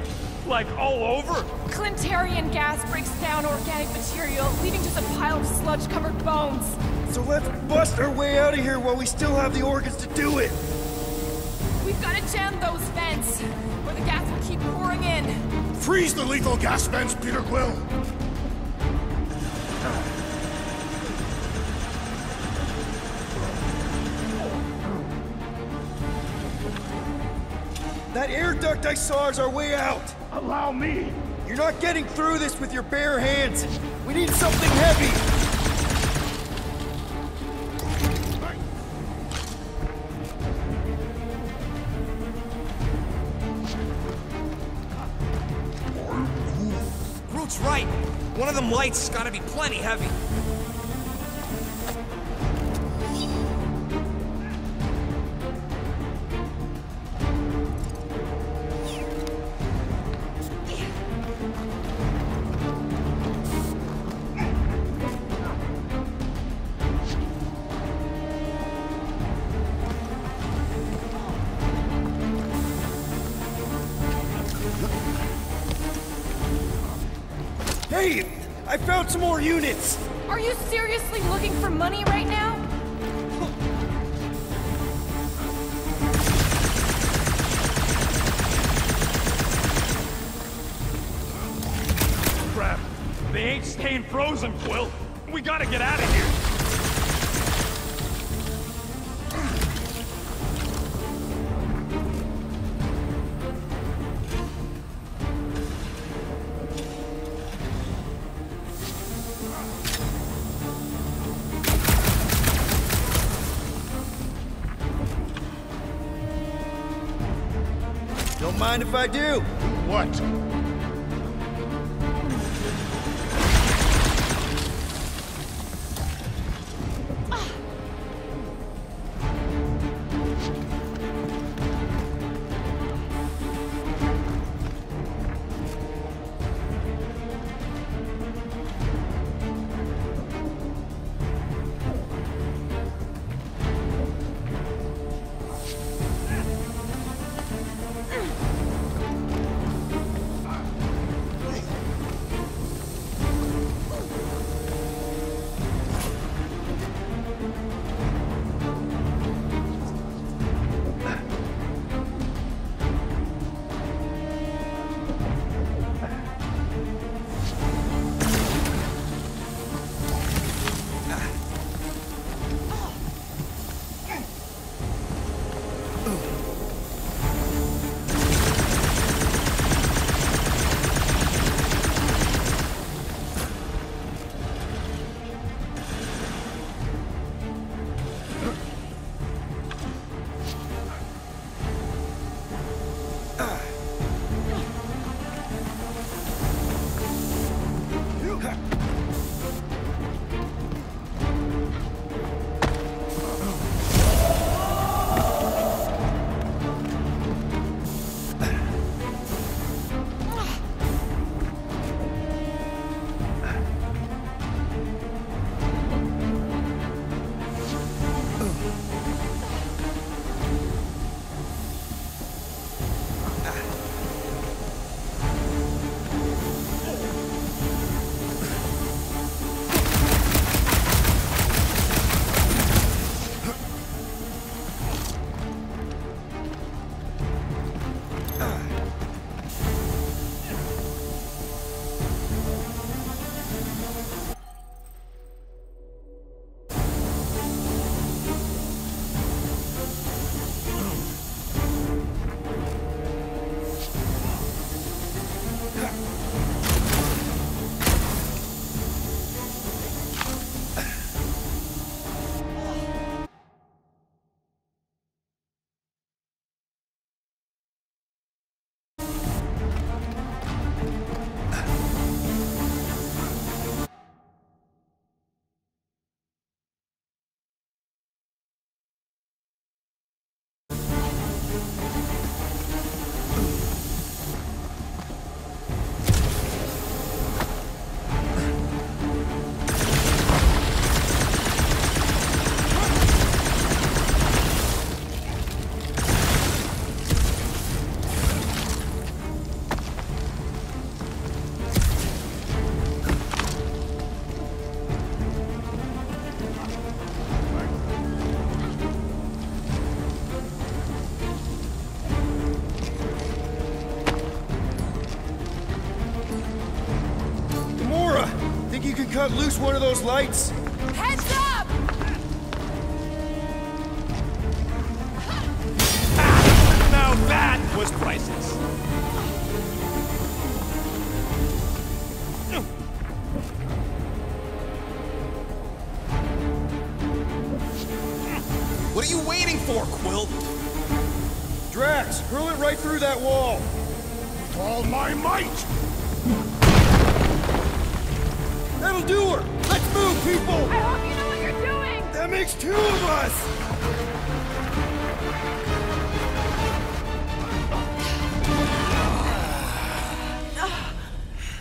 Like all over? Clintarian gas breaks down organic material, leaving just a pile of sludge-covered bones. So let's bust our way out of here while we still have the organs to do it! We've got to jam those vents, or the gas will keep pouring in. Freeze the lethal gas vents, Peter Quill! That air duct I saw is our way out! Allow me! You're not getting through this with your bare hands! We need something heavy! Groot's right. One of them lights has gotta be plenty heavy. Hey, I found some more units! Are you seriously looking for money right now? Crap. They ain't staying frozen, Quill. We gotta get out of here. Don't mind if I do. What? Cut loose one of those lights? Heads up! Now that was priceless. What are you waiting for, Quill? Drax, hurl it right through that wall. With all my might! That'll do her! Let's move, people! I hope you know what you're doing! That makes two of us!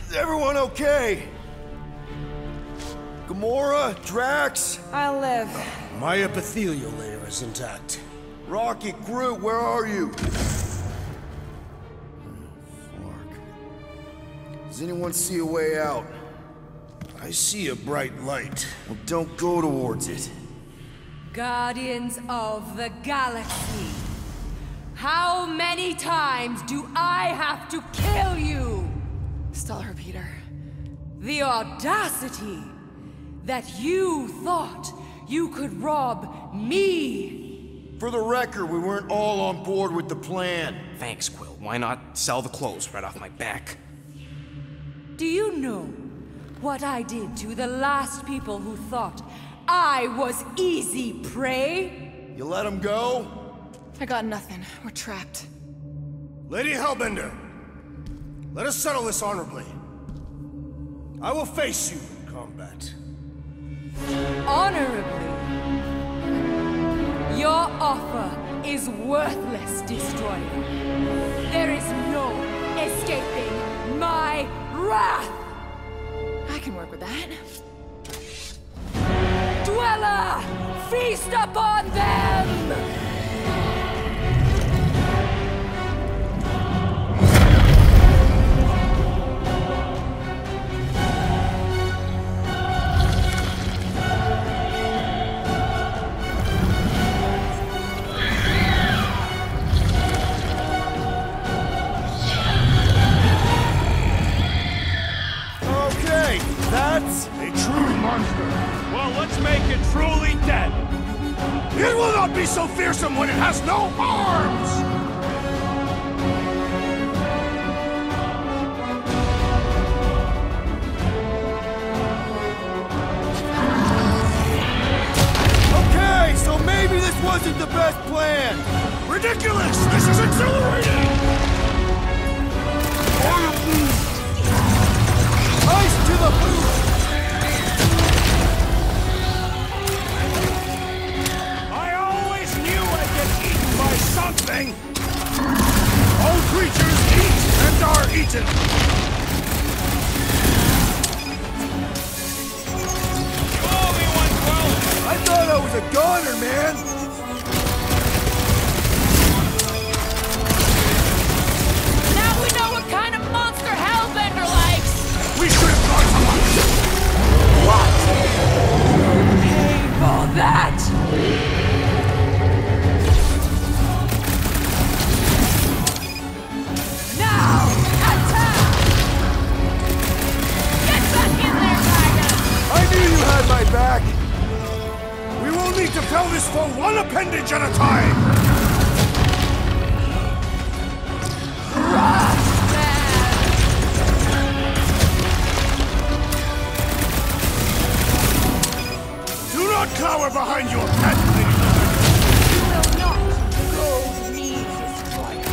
Is everyone okay? Gamora? Drax? I'll live. My epithelial layer is intact. Rocket, Groot, where are you? Does anyone see a way out? I see a bright light. Well, don't go towards it. Guardians of the Galaxy. How many times do I have to kill you? Stall her, Peter. The audacity that you thought you could rob me. For the record, we weren't all on board with the plan. Thanks, Quill. Why not sell the clothes right off my back? Do you know what I did to the last people who thought I was easy prey? You let him go? I got nothing. We're trapped. Lady Hellbender, let us settle this honorably. I will face you in combat. Honorably? Your offer is worthless, Destroyer. There is no escaping my wrath! I can work with that. Dweller! Feast upon them! That's a true monster. Well, let's make it truly dead. It will not be so fearsome when it has no arms! Okay, so maybe this wasn't the best plan. Ridiculous! This is exhilarating! Ice to the boot! I always knew I'd get eaten by something! All creatures eat and are eaten! You owe me one, Quill! I thought I was a goner, man! Now we know what kind of monster Hellbender likes! We should have gone to lunch! What? Pay for that! Now, attack! Get back in there, Tiger! I knew you had my back! We will need to fell this foe one appendage at a time! Do not cower behind your pet, lady! You will not go me destroyer.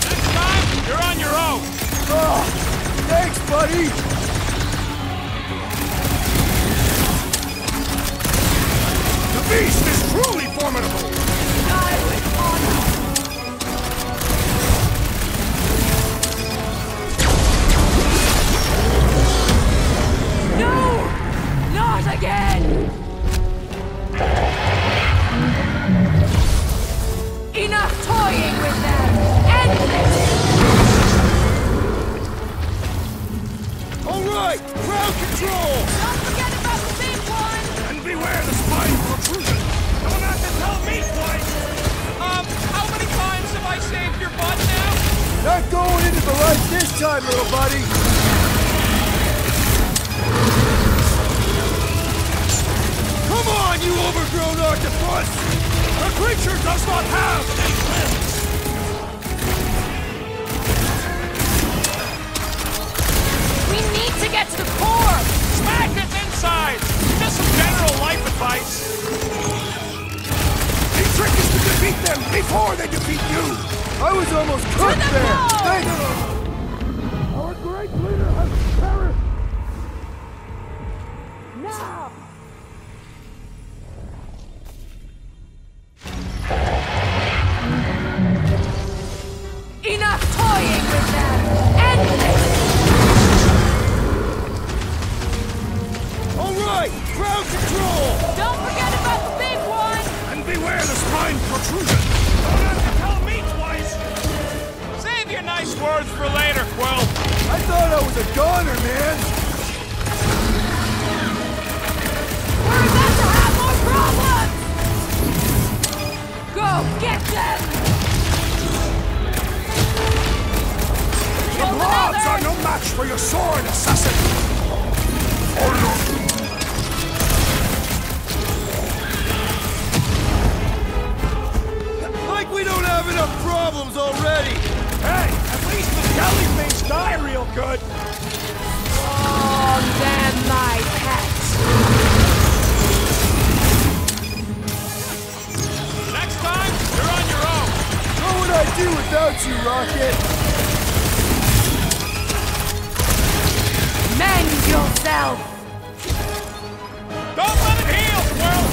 Next time, you're on your own. Oh, thanks, buddy! The beast is truly formidable! Die with honor. No! Not again! Enough toying with them! End this! Alright! Crowd control! Don't forget about the big one! And beware the spine protrusion! Don't have to tell me twice. How many times have I saved your butt now? Not going into the light this time, little buddy! Come on, you overgrown octopus! The creature does not have any limbs! We need to get to the core! Smack its inside. Just some general life advice. The trick is to defeat them before they defeat you! I was almost cooked there! Thank you! Our great leader has perished! Now! Enough toying with them! End this! Alright! Crowd control! Don't forget about the big one! And beware the spine protrusion! Don't have to tell me twice. Save your nice words for later, Quill. I thought I was a goner, man! Go get them! Your blobs are no match for your sword, assassin! Like we don't have enough problems already! Hey, at least the jelly things die real good! Oh, them, my pet! Next time, you're on your own! What would I do without you, Rocket? Mend yourself! Don't let it heal, Squirrel!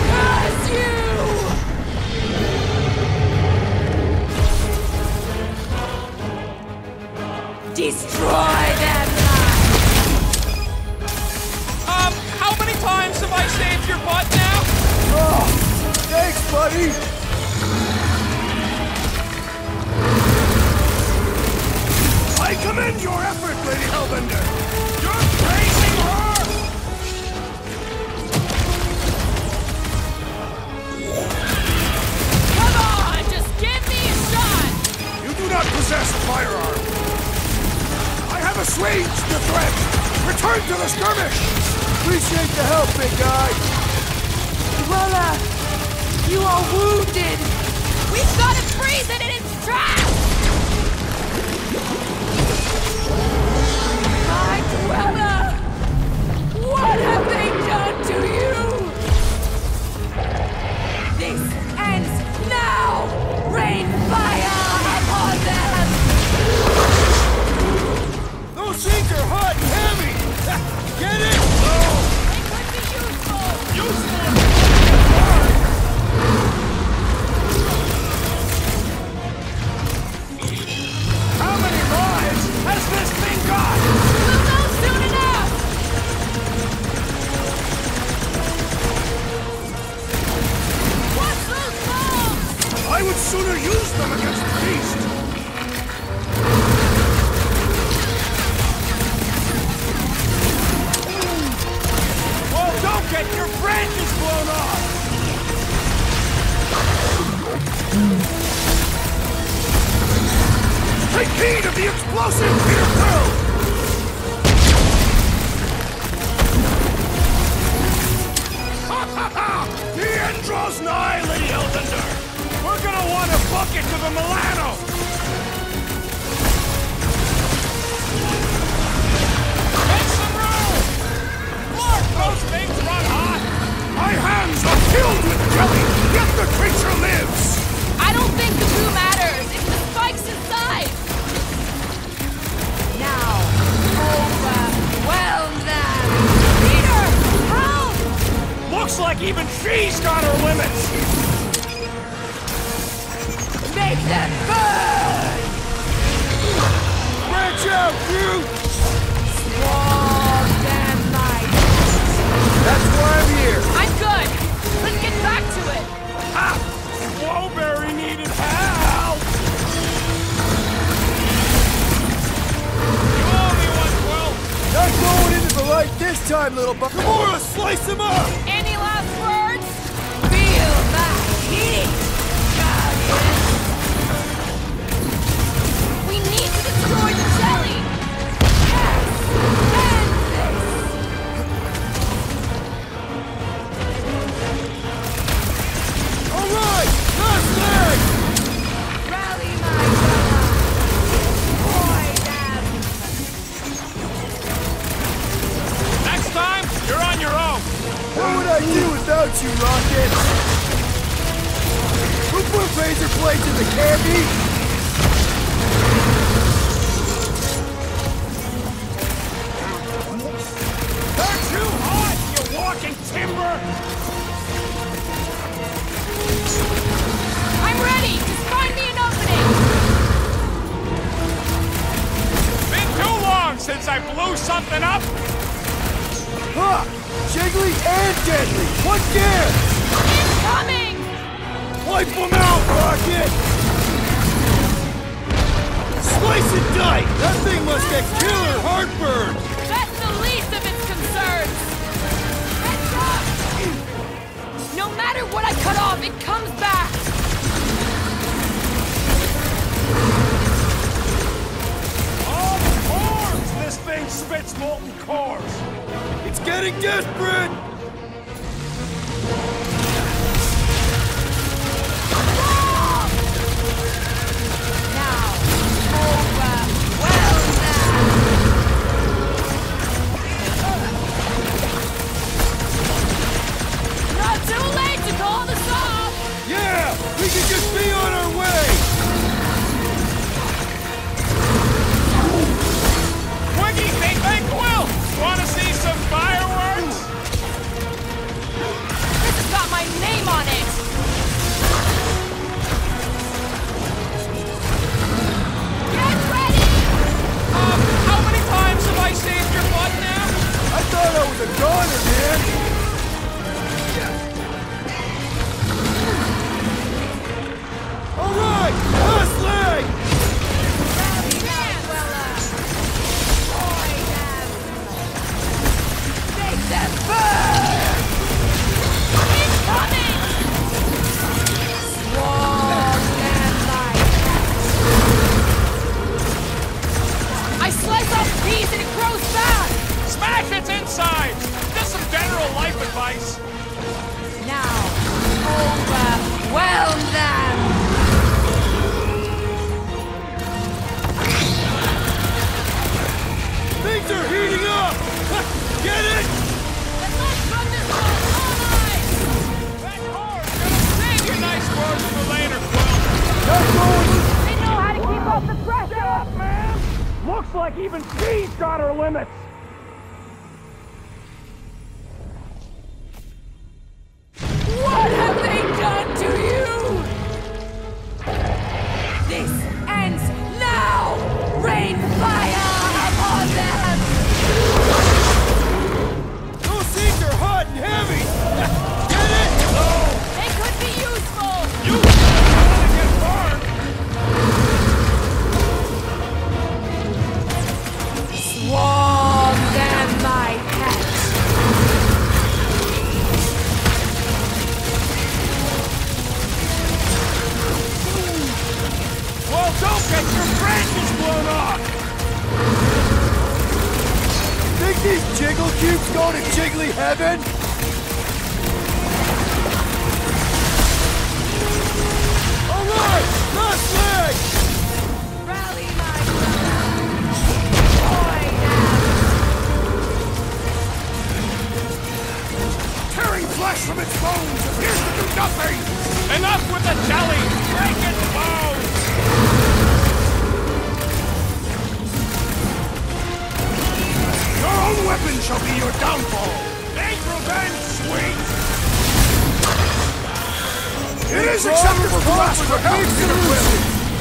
Curse you! Destroy them! How many times have I saved your butt now? Oh, thanks, buddy! I commend your effort, Lady Hellbender! You're praising her! Come on, just give me a shot! You do not possess a firearm! I have assuaged the threat! Return to the skirmish! Appreciate the help, big guy! Cruella! You are wounded! We've got to freeze it in its tracks! My Cruella! What have they done to you? This ends now! Rain fire upon them! Those things are hot and heavy! Get it? They could be useful! How many lives has this thing got? We'll know soon enough! What's those bombs? I would sooner use them against the beast! Well, don't get your branches blown off! Take heed of the explosive here through! Ha ha ha! The end draws nigh, Lady Hellbender! We're gonna want to book it to the Milano! Make some room! Mark, those things run hot! My hands are filled with jelly, yet the creature lives! I don't think the glue matters. It's the spikes inside. Now, overwhelm them! Peter, help! Looks like even she's got her limits! Make them burn! Branch out, you! Swarm them, my That's why I'm here! I'm good. Let's get back to it. Ah! Woeberry needed help! You owe me one, Quill! Not going into the light this time, little buck. Gamora, slice him up! Any last words? Feel that heat, Guardian! We need to destroy the jelly. Yes! End this! All right! Last leg! Rally, my brother! Destroy them! Next time, you're on your own! What would I do without you, Rocket? Who put razor blades in the candy? They're too hot, you walking timber! I'm ready. Just find me an opening. Been too long since I blew something up! Ha! Jiggly and deadly! What gives? Incoming! Wipe them out, Rocket! Slice and dice! That thing must get killer heartburn! That's the least of its concerns. No matter what I cut off, it comes back! Of course! This thing spits molten cores! It's getting desperate! We can just be on our way! Wiggy, Big Bang Quill! Wanna see some fireworks? This has got my name on it! Get ready! How many times have I saved your butt now? I thought I was a goner, man! Alright! Last leg! Make them burn! It's coming! Swarm them like I slice off a piece and it grows back! Smash its inside! Just some general life advice. Now, overwhelm them! Things are heating up! Get it? Save your nice words for later, Quill. They know how to keep up the pressure! Shut up, man! Looks like even she's got her limits! What have they done to you? This ends now! Rain fire upon them! Those things are hot and heavy! Get it? They could be useful! You want to get burned! Swarm them, my pet! Well, don't get your branches blown off! Think these jiggle cubes go to jiggly heaven? Alright! Last leg! Rally, my brother! Boy, Tearing flesh from its bones appears to do nothing! Enough with the jelly! Break its bones! Your own weapon shall be your downfall! Take revenge, sweet! It is acceptable to ask for help, Peter Quill!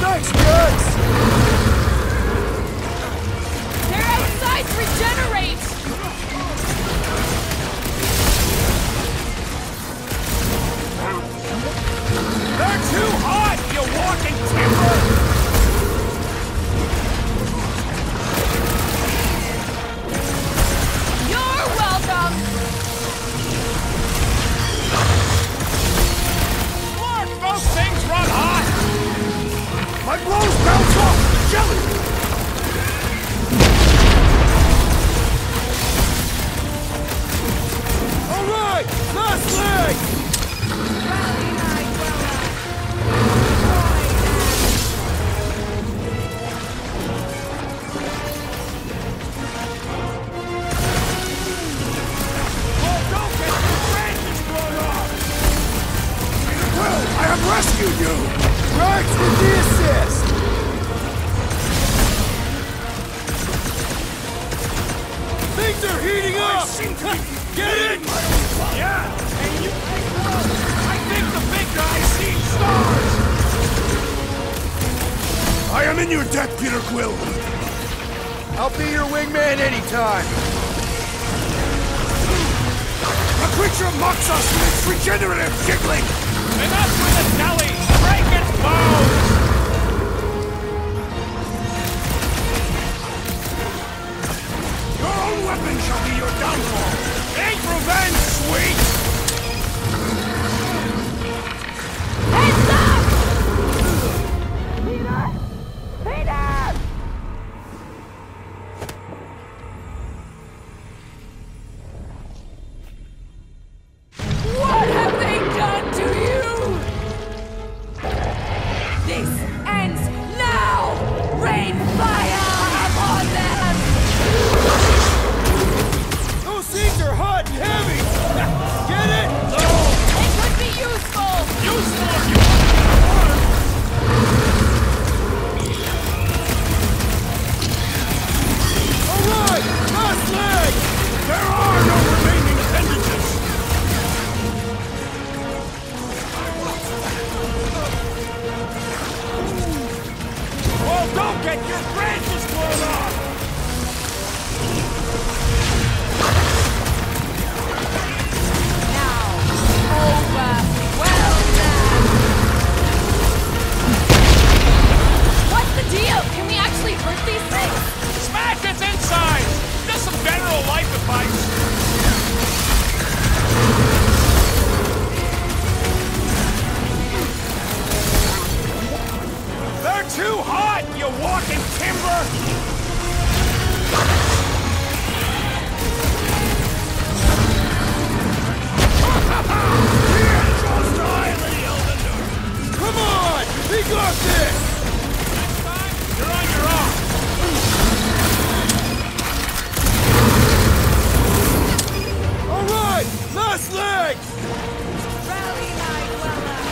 Thanks, guys! their outsides regenerate! They're too hot, you walking timber! You're welcome! Mark, those things run hot! My blows bounce off the jelly! Alright! Last leg! I have rescued you! Drax with the assist! Things are heating up! Get it? Yeah! And you I think the big guy's seen stars! I am in your debt, Peter Quill! I'll be your wingman anytime! The creature mocks us with its regenerative jiggling! Enough with the jelly! Break its bones! Your own weapon shall be your downfall! Take revenge, sweet! get your branches blown off! What's the deal? Can we actually hurt these things? Smash its insides! Just some general life advice. They're too hot, you walking timber! Come on! We got this! Next time, you're on your own. All right! Last leg! Rally, my dweller.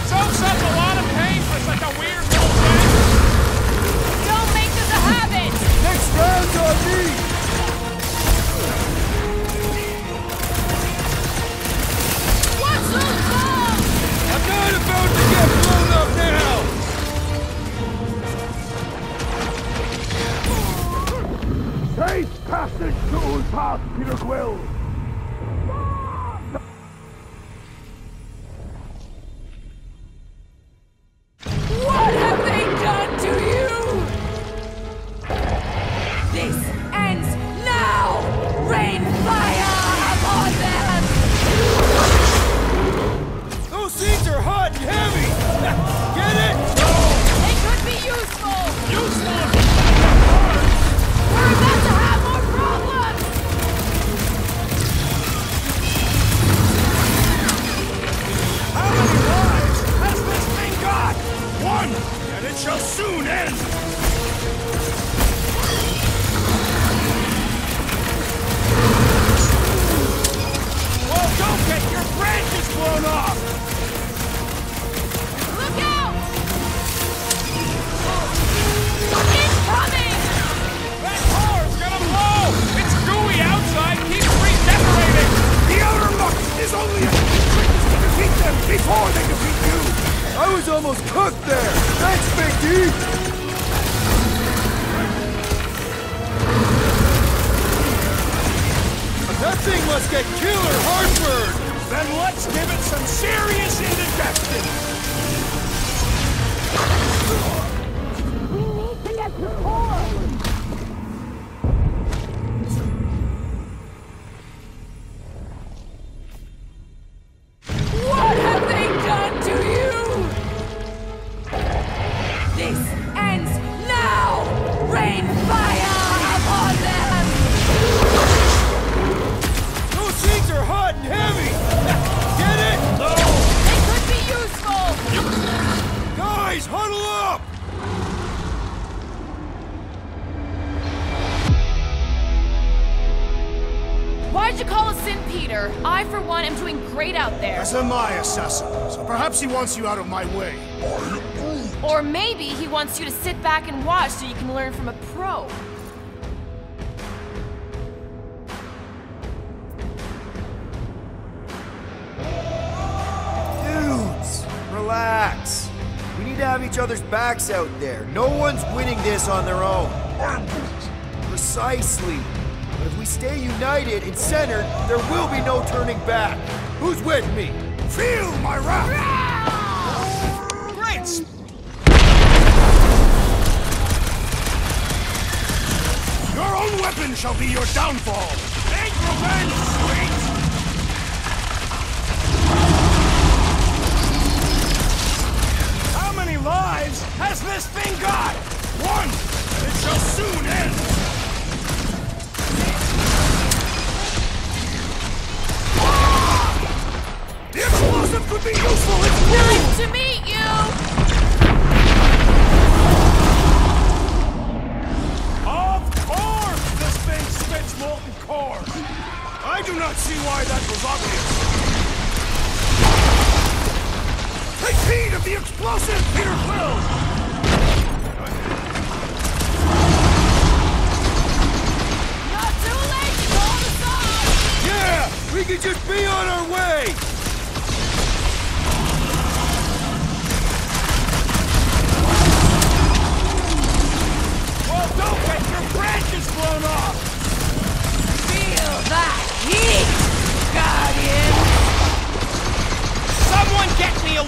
Soaks up a lot of pain for such a weird little thing. Don't make this a habit! Next round's on me! What's so long? I'm not about to get blown up now! Safe passage to Ulpach, Peter Quill! What have they done to you? This ends now! Rain fire upon them! Those seeds are hot and heavy! Get it? They could be useful! Useless! We're about to have more problems! How many lives has this thing got? One! And it shall soon end! Well, don't get your branches blown off! Look out! Incoming! That car's gonna blow! It's gooey outside, keeps regenerating! The outer muck is only a trick to defeat them before they defeat you! I was almost cooked there! Thanks, Big D! That thing must get killer heartburn! Then let's give it some serious indigestion! We need to get to core! What have they done to you? This ends now! Rain fire upon them! Those seeds are hot and heavy! Get it? They could be useful! Guys, huddle up! Why'd you call us Sin Peter? I, for one, am doing great out there. That's my assassin, so perhaps he wants you out of my way. Or maybe he wants you to sit back and watch so you can learn from a pro. Dudes, relax. We need to have each other's backs out there. No one's winning this on their own. Precisely. But if we stay united and centered, there will be no turning back. Who's with me? Feel my wrath! Great! Your own weapon shall be your downfall! Take revenge, sweet! How many lives has this thing got? One! And it shall soon end! The explosive could be useful! It's Nice to meet you! Of course this thing spits molten core! I do not see why that was obvious. Take heed of the explosive, Peter Quill! Not too late to call the song! Yeah! We could just be on our way!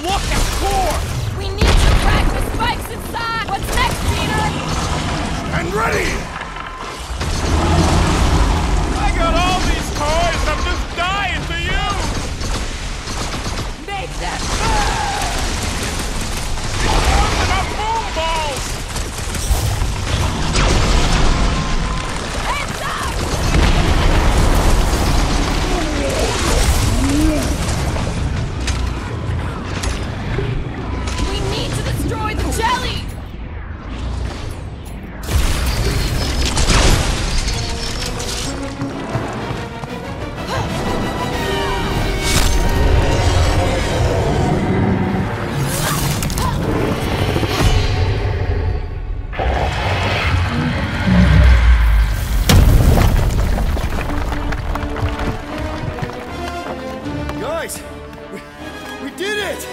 look at core! We need to crack the spikes inside! What's next, Peter? And ready! I got all these toys, I'm just dying to use! Make that Open up boom balls! Heads up! We need to destroy the jelly! Guys, we did it!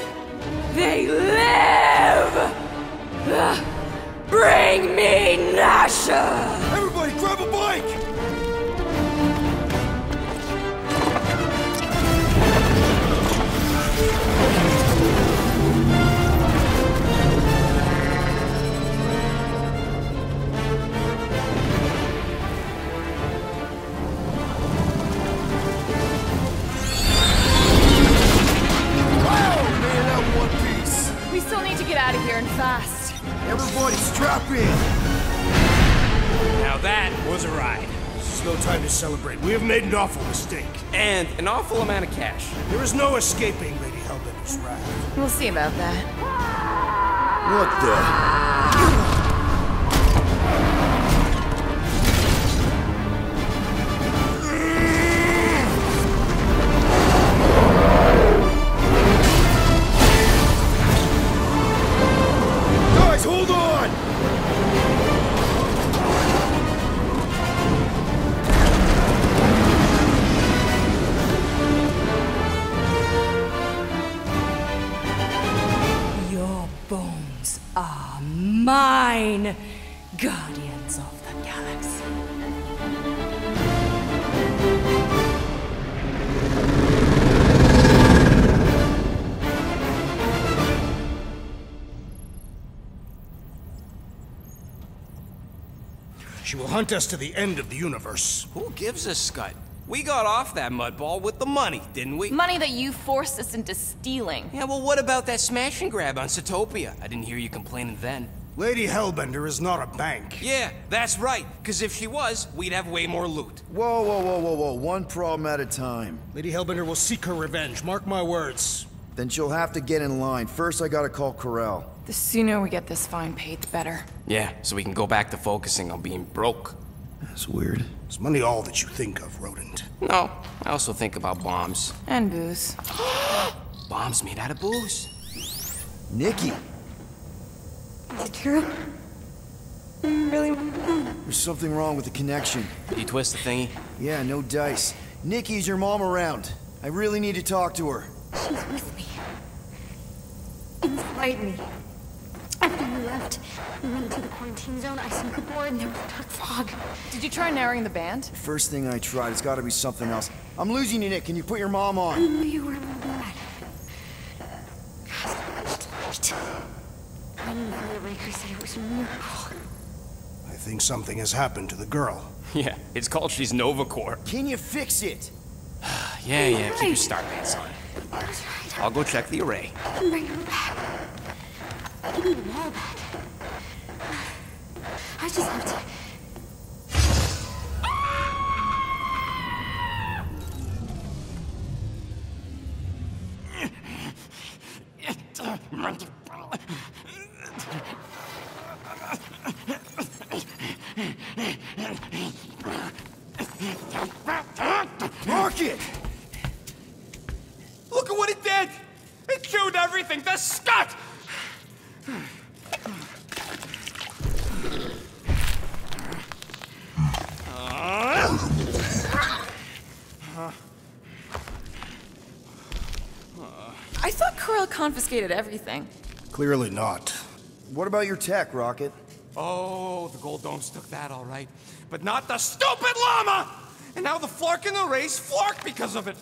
They live! Bring me Nasha! Everybody grab a bike! We still need to get out of here and fast. Everybody strap in! Now that was a ride. This is no time to celebrate. We have made an awful mistake. And an awful amount of cash. There is no escaping Lady Hellbender's wrath. We'll see about that. What the? Guys, hold on! Your bones are mine, Guardians of the Galaxy. She will hunt us to the end of the universe. Who gives a scut? We got off that mudball with the money, didn't we? Money that you forced us into stealing. Yeah, well, what about that smash and grab on Satopia? I didn't hear you complaining then. Lady Hellbender is not a bank. Yeah, that's right. Because if she was, we'd have way more loot. Whoa, whoa, whoa, whoa, whoa. One problem at a time. Lady Hellbender will seek her revenge. Mark my words. Then she'll have to get in line. First, I gotta call Corel. The sooner we get this fine paid, the better. Yeah, so we can go back to focusing on being broke. That's weird. Is money all that you think of, rodent? No, I also think about bombs. And booze. Bombs made out of booze. Nikki! Is it true? Really? There's something wrong with the connection. Did you twist the thingy? Yeah, no dice. Nikki, is your mom around? I really need to talk to her. She's with me. Inside me. After you left, we went into the quarantine zone. I sunk aboard and there was dark fog. Did you try narrowing the band? First thing I tried, it's gotta be something else. I'm losing you, Nick. Can you put your mom I on? knew you were my dad. Tonight. I knew the Raker said it was a miracle. I think something has happened to the girl. Yeah, it's called she's Nova Corps. Can you fix it? Yeah, keep your star pants on. That's right. I'll go check the array. I can bring her back. Give me them all back. I just have to... Rocket! Look at what it did! It chewed everything to scut! I thought Corel confiscated everything. Clearly not. What about your tech, Rocket? Oh, the Gold Domes took that all right. But not the stupid llama! And now the Flark in the race Flark because of it.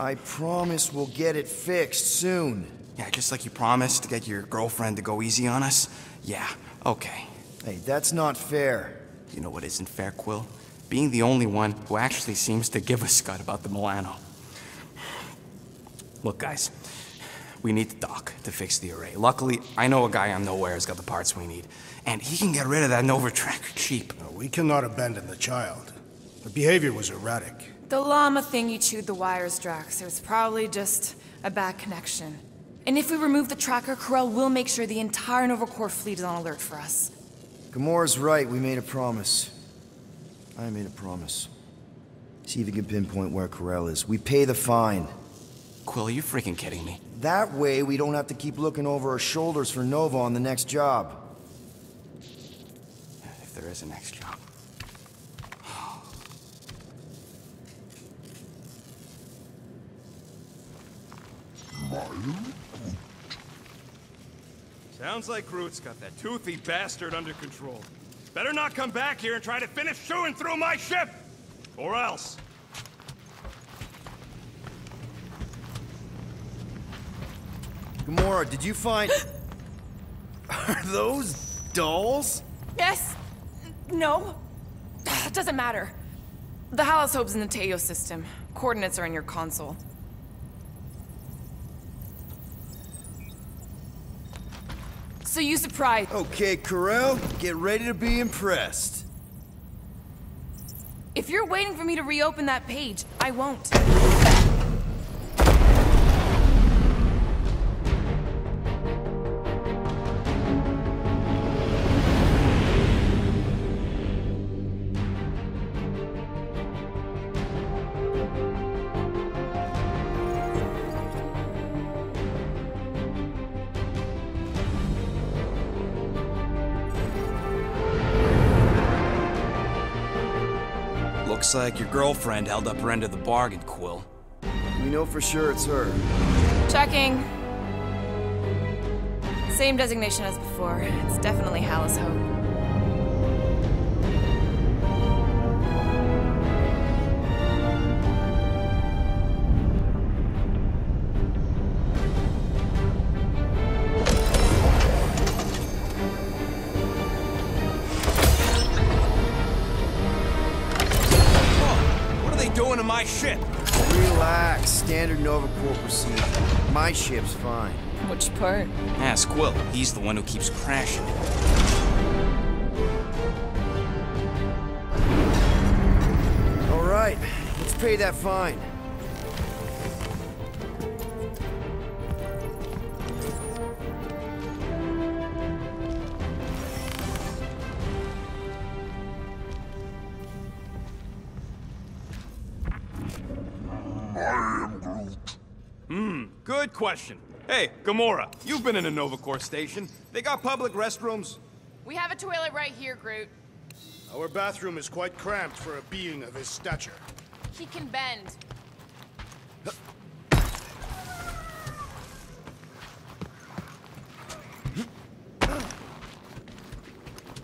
I promise we'll get it fixed soon. Yeah, just like you promised to get your girlfriend to go easy on us? Yeah, okay. Hey, that's not fair. You know what isn't fair, Quill? Being the only one who actually seems to give a scut about the Milano. Look, guys, we need the dock to fix the array. Luckily, I know a guy on Nowhere's got the parts we need, and he can get rid of that Nova tracker cheap. No, we cannot abandon the child. Her behavior was erratic. The llama thingy chewed the wires, Drax. It was probably just a bad connection. And if we remove the tracker, Corell will make sure the entire Nova Corps fleet is on alert for us. Gamora's right, we made a promise. I made a promise. See if you can pinpoint where Corell is. We pay the fine. Quill, are you freaking kidding me? That way, we don't have to keep looking over our shoulders for Nova on the next job. If there is a next job. Sounds like Groot's got that toothy bastard under control. Better not come back here and try to finish chewing through my ship! Or else. Gamora, did you find... Are those dolls? Yes. No. It doesn't matter. The Halosobe's in the Teo system. Coordinates are in your console. So use the pride. Okay, Corell, get ready to be impressed. If you're waiting for me to reopen that page, I won't. Looks like your girlfriend held up her end of the bargain, Quill. We know for sure it's her. Checking. Same designation as before. It's definitely Halosobe. Doing to my ship? Relax. Standard Nova Corps procedure. My ship's fine. Which part? Ask Quill. He's the one who keeps crashing. All right. Let's pay that fine. Good question. Hey, Gamora, you've been in a Nova Corps station. They got public restrooms? We have a toilet right here, Groot. Our bathroom is quite cramped for a being of his stature. He can bend.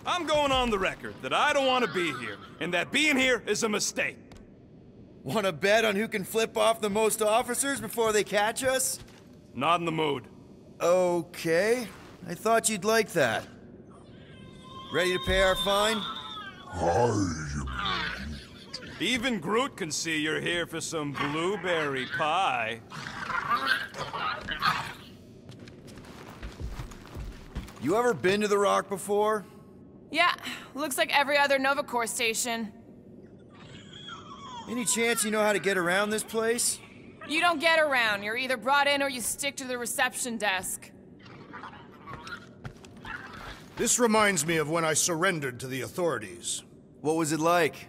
I'm going on the record that I don't want to be here, and that being here is a mistake. Want to bet on who can flip off the most officers before they catch us? Not in the mood. Okay. I thought you'd like that. Ready to pay our fine? Even Groot can see you're here for some blueberry pie. You ever been to the Rock before? Yeah, looks like every other Nova Corps station. Any chance you know how to get around this place? You don't get around. You're either brought in or you stick to the reception desk. This reminds me of when I surrendered to the authorities. What was it like?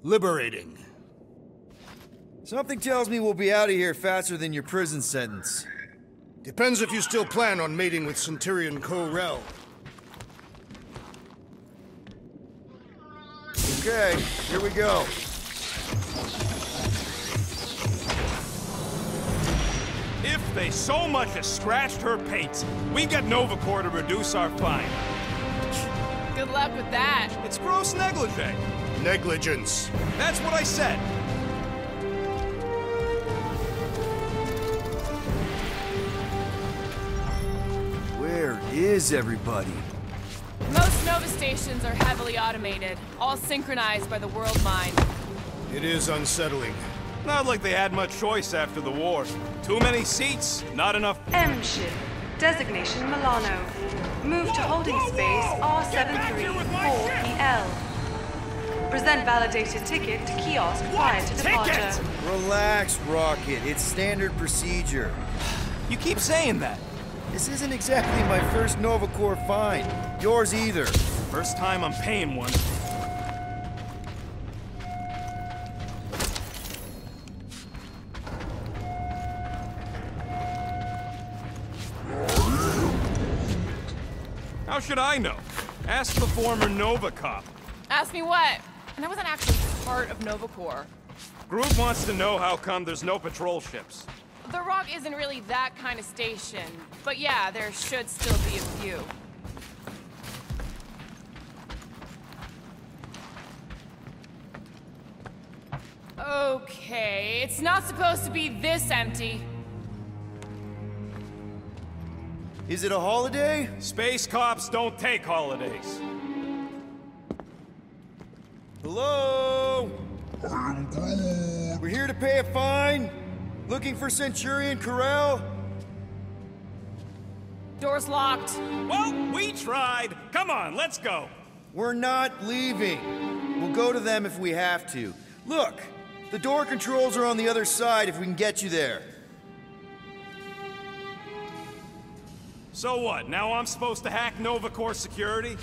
Liberating. Something tells me we'll be out of here faster than your prison sentence. Depends if you still plan on mating with Centurion Ko-Rel. Okay, here we go. If they so much as scratched her pates, we get Nova Corps to reduce our fine. Good luck with that. It's gross negligee. Negligence. That's what I said. Where is everybody? Most Nova stations are heavily automated, all synchronized by the World Mind. It is unsettling. Not like they had much choice after the war. Too many seats, not enough... M ship. Designation Milano. Move to holding space R734PL. Present validated ticket to kiosk prior to departure. Relax, Rocket. It's standard procedure. You keep saying that. This isn't exactly my first Nova Corps find. Yours either. First time I'm paying one. How should I know? Ask the former Nova cop. Ask me what? And I wasn't actually part of Nova Corps. Groot wants to know how come there's no patrol ships. The Rock isn't really that kind of station. But yeah, there should still be a few. Okay, it's not supposed to be this empty. Is it a holiday? Space cops don't take holidays. Hello? We're here to pay a fine. Looking for Centurion Corell? Door's locked. Well, we tried. Come on, let's go. We're not leaving. We'll go to them if we have to. Look, the door controls are on the other side if we can get you there. So what, now I'm supposed to hack Nova Corps security?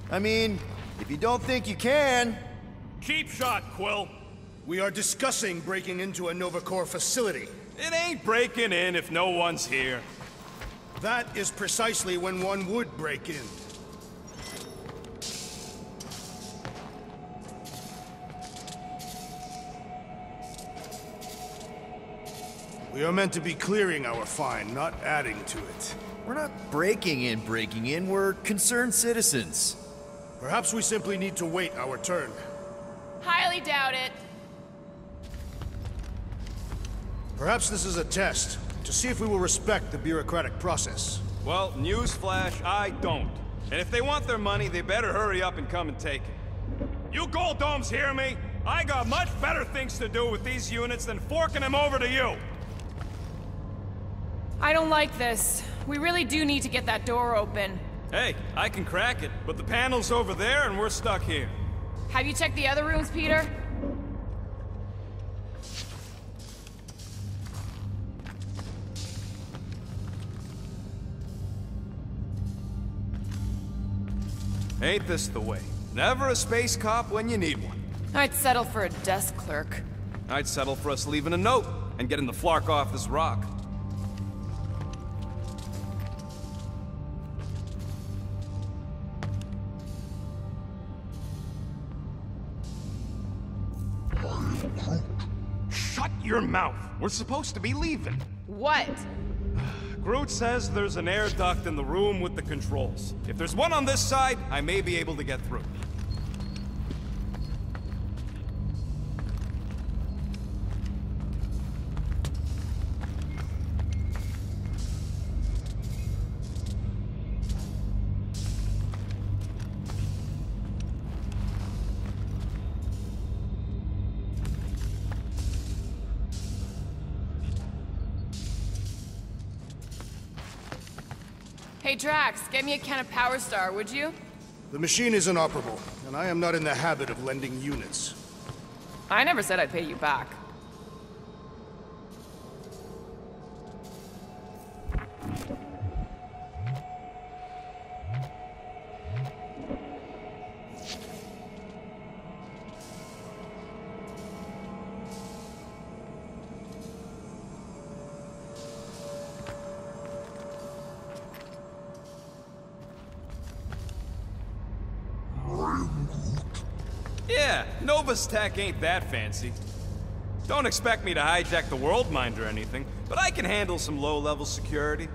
I mean, if you don't think you can... Cheap shot, Quill. We are discussing breaking into a Nova Corps facility. It ain't breaking in if no one's here. That is precisely when one would break in. We are meant to be clearing our fine, not adding to it. We're not breaking in, we're concerned citizens. Perhaps we simply need to wait our turn. Highly doubt it. Perhaps this is a test, to see if we will respect the bureaucratic process. Well, newsflash, I don't. And if they want their money, they better hurry up and come and take it. You Gold Domes hear me? I got much better things to do with these units than forking them over to you! I don't like this. We really do need to get that door open. Hey, I can crack it, but the panel's over there and we're stuck here. Have you checked the other rooms, Peter? Ain't this the way? Never a space cop when you need one. I'd settle for a desk clerk. I'd settle for us leaving a note and getting the Flark off this rock. Shut your mouth! We're supposed to be leaving. What? Groot says there's an air duct in the room with the controls. If there's one on this side, I may be able to get through. Hey Drax, get me a can of Power Star, would you? The machine is inoperable, and I am not in the habit of lending units. I never said I'd pay you back. Yeah, Nova's tech ain't that fancy. Don't expect me to hijack the World Mind or anything, but I can handle some low-level security.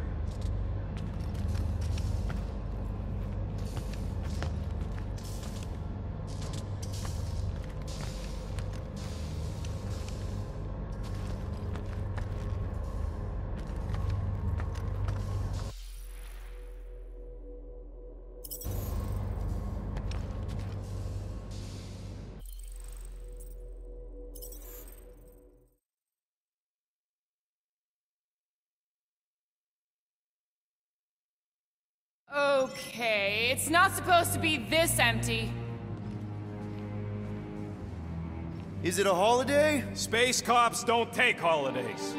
Okay, it's not supposed to be this empty. Is it a holiday? Space cops don't take holidays.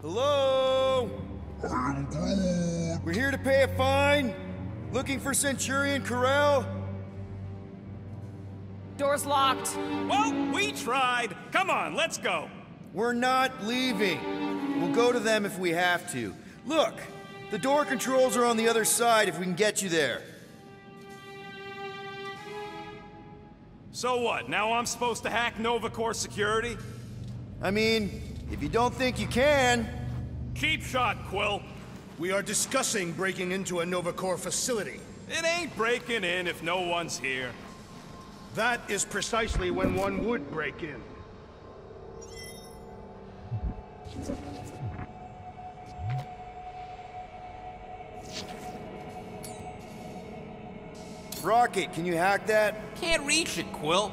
Hello? We're here to pay a fine. Looking for Centurion Corell? Door's locked. Well, we tried. Come on, let's go. We're not leaving. We'll go to them if we have to. Look, the door controls are on the other side if we can get you there. So what, now I'm supposed to hack Nova Corps security? I mean, if you don't think you can... Cheap shot, Quill. We are discussing breaking into a Nova Corps facility. It ain't breaking in if no one's here. That is precisely when one would break in. Rocket, can you hack that? Can't reach it, Quill.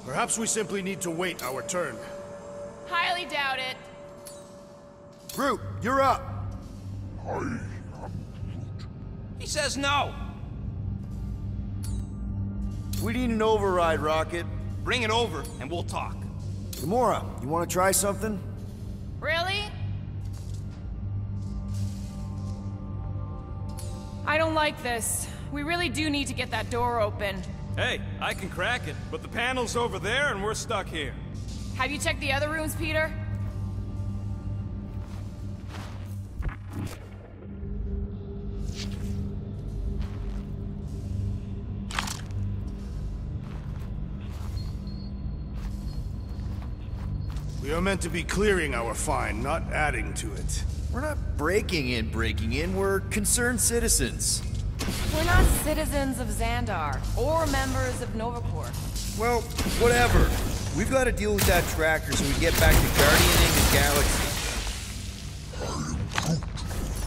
Perhaps we simply need to wait our turn. Highly doubt it. Groot, you're up. He says no. We need an override, Rocket. Bring it over, and we'll talk. Gamora, you want to try something? Really? I don't like this. We really do need to get that door open. Hey, I can crack it, but the panel's over there and we're stuck here. Have you checked the other rooms, Peter? We are meant to be clearing our fine, not adding to it. We're not breaking in. We're concerned citizens. We're not citizens of Xandar, or members of Nova Corps. Well, whatever. We've got to deal with that tracker so we get back to guardianing the galaxy.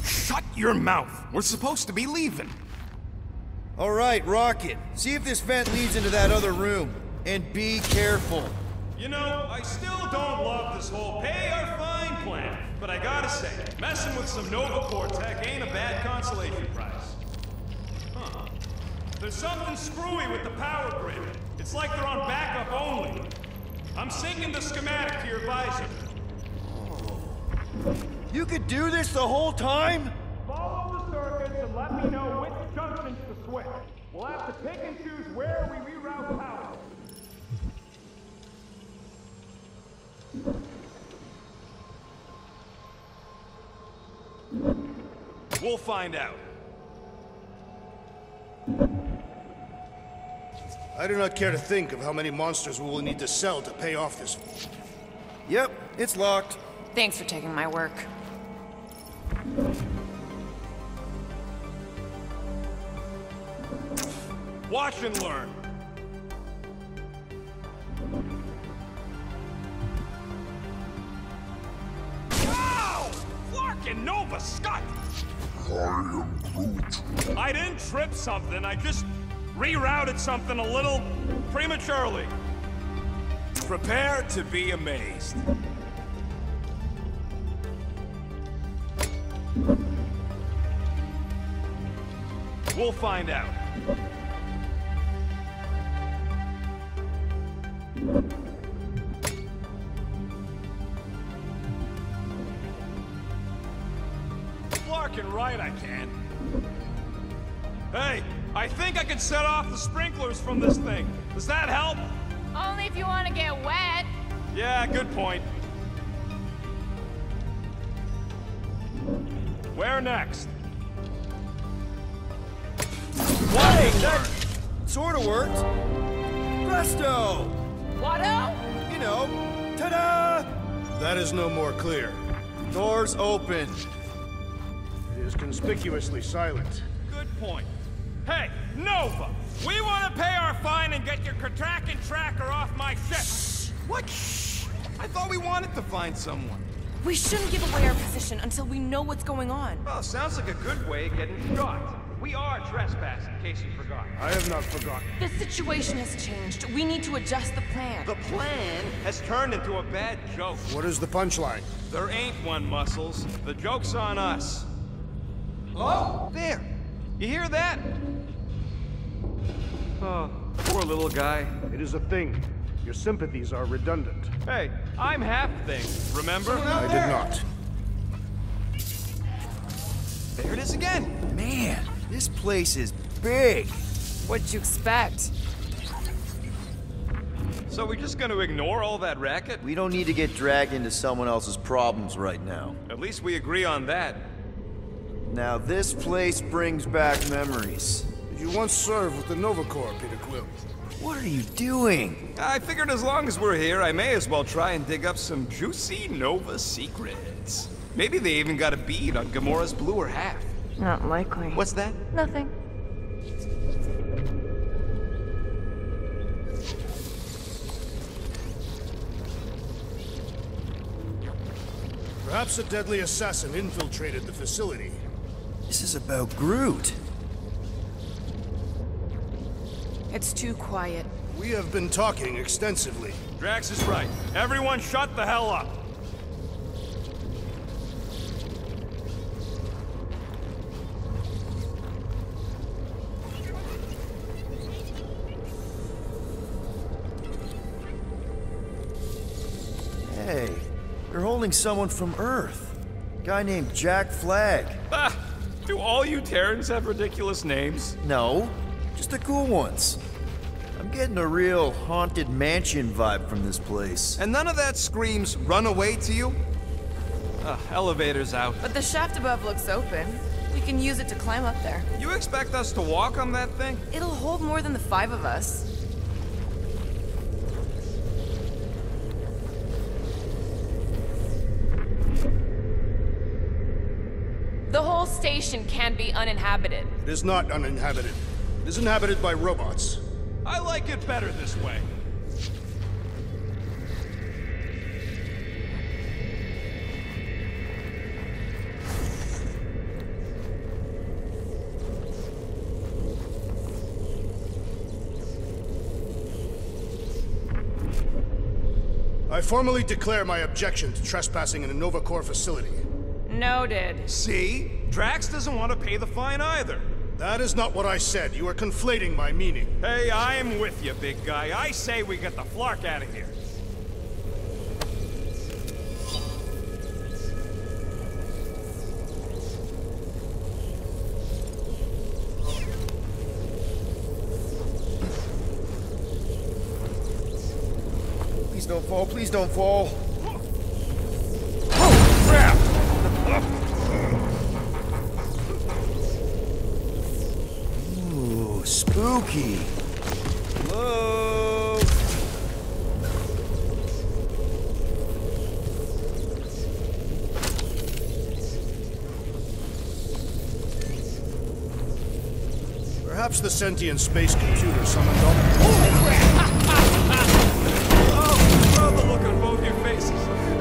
Shut your mouth! We're supposed to be leaving. All right, Rocket. See if this vent leads into that other room. And be careful. You know, I still don't love this whole pay or fine plan. But I gotta say, messing with some Nova Corps tech ain't a bad consolation prize. Huh. There's something screwy with the power grid. It's like they're on backup only. I'm syncing the schematic to your visor. You could do this the whole time? Follow the circuits and let me know which junctions to switch. We'll have to pick and choose where we reroute power. We'll find out. I do not care to think of how many monsters we will need to sell to pay off this. Yep, it's locked. Thanks for taking my work. Watch and learn. Wow! Flarkin' Nova Scott! I am Groot. I didn't trip something, I just rerouted something a little prematurely. Prepare to be amazed. We'll find out. Flarkin' right, I can. Hey, I think I can set off the sprinklers from this thing. Does that help? Only if you want to get wet. Yeah, good point. Where next? Hey, that sort of worked. Presto! Watto? You know, ta-da! That is no more clear. Doors open. It is conspicuously silent. Good point. Hey, Nova! We want to pay our fine and get your Kraken tracker off my ship! What? Shh! I thought we wanted to find someone. We shouldn't give away our position until we know what's going on. Well, sounds like a good way of getting shot. We are trespassing, in case you forgot. I have not forgotten. The situation has changed. We need to adjust the plan. The plan has turned into a bad joke. What is the punchline? There ain't one, Muscles. The joke's on us. Oh, there. You hear that? Oh, poor little guy. It is a thing. Your sympathies are redundant. Hey, I'm half thing, remember? I did not. There it is again. Man, this place is big. What'd you expect? So we're just gonna ignore all that racket? We don't need to get dragged into someone else's problems right now. At least we agree on that. Now this place brings back memories. Did you once serve with the Nova Corps, Peter Quill? What are you doing? I figured as long as we're here, I may as well try and dig up some juicy Nova secrets. Maybe they even got a bead on Gamora's bluer half. Not likely. What's that? Nothing. Perhaps a deadly assassin infiltrated the facility. This is about Groot. It's too quiet. We have been talking extensively. Drax is right. Everyone shut the hell up. Hey, you're holding someone from Earth. A guy named Jack Flag. Ah, do all you Terrans have ridiculous names? No, just the cool ones. I'm getting a real Haunted Mansion vibe from this place. And none of that screams run away to you? Elevator's out. But the shaft above looks open. We can use it to climb up there. You expect us to walk on that thing? It'll hold more than the 5 of us. The whole station can be uninhabited. It is not uninhabited. It is inhabited by robots. I like it better this way. I formally declare my objection to trespassing in a Nova Corps facility. Noted. See? Drax doesn't want to pay the fine either. That is not what I said. You are conflating my meaning. Hey, I'm with you, big guy. I say we get the flark out of here. Please don't fall, please don't fall. Oh, crap! Ooh, spooky. Hello? Perhaps the sentient space computer summoned all... Oh, the look on both your faces.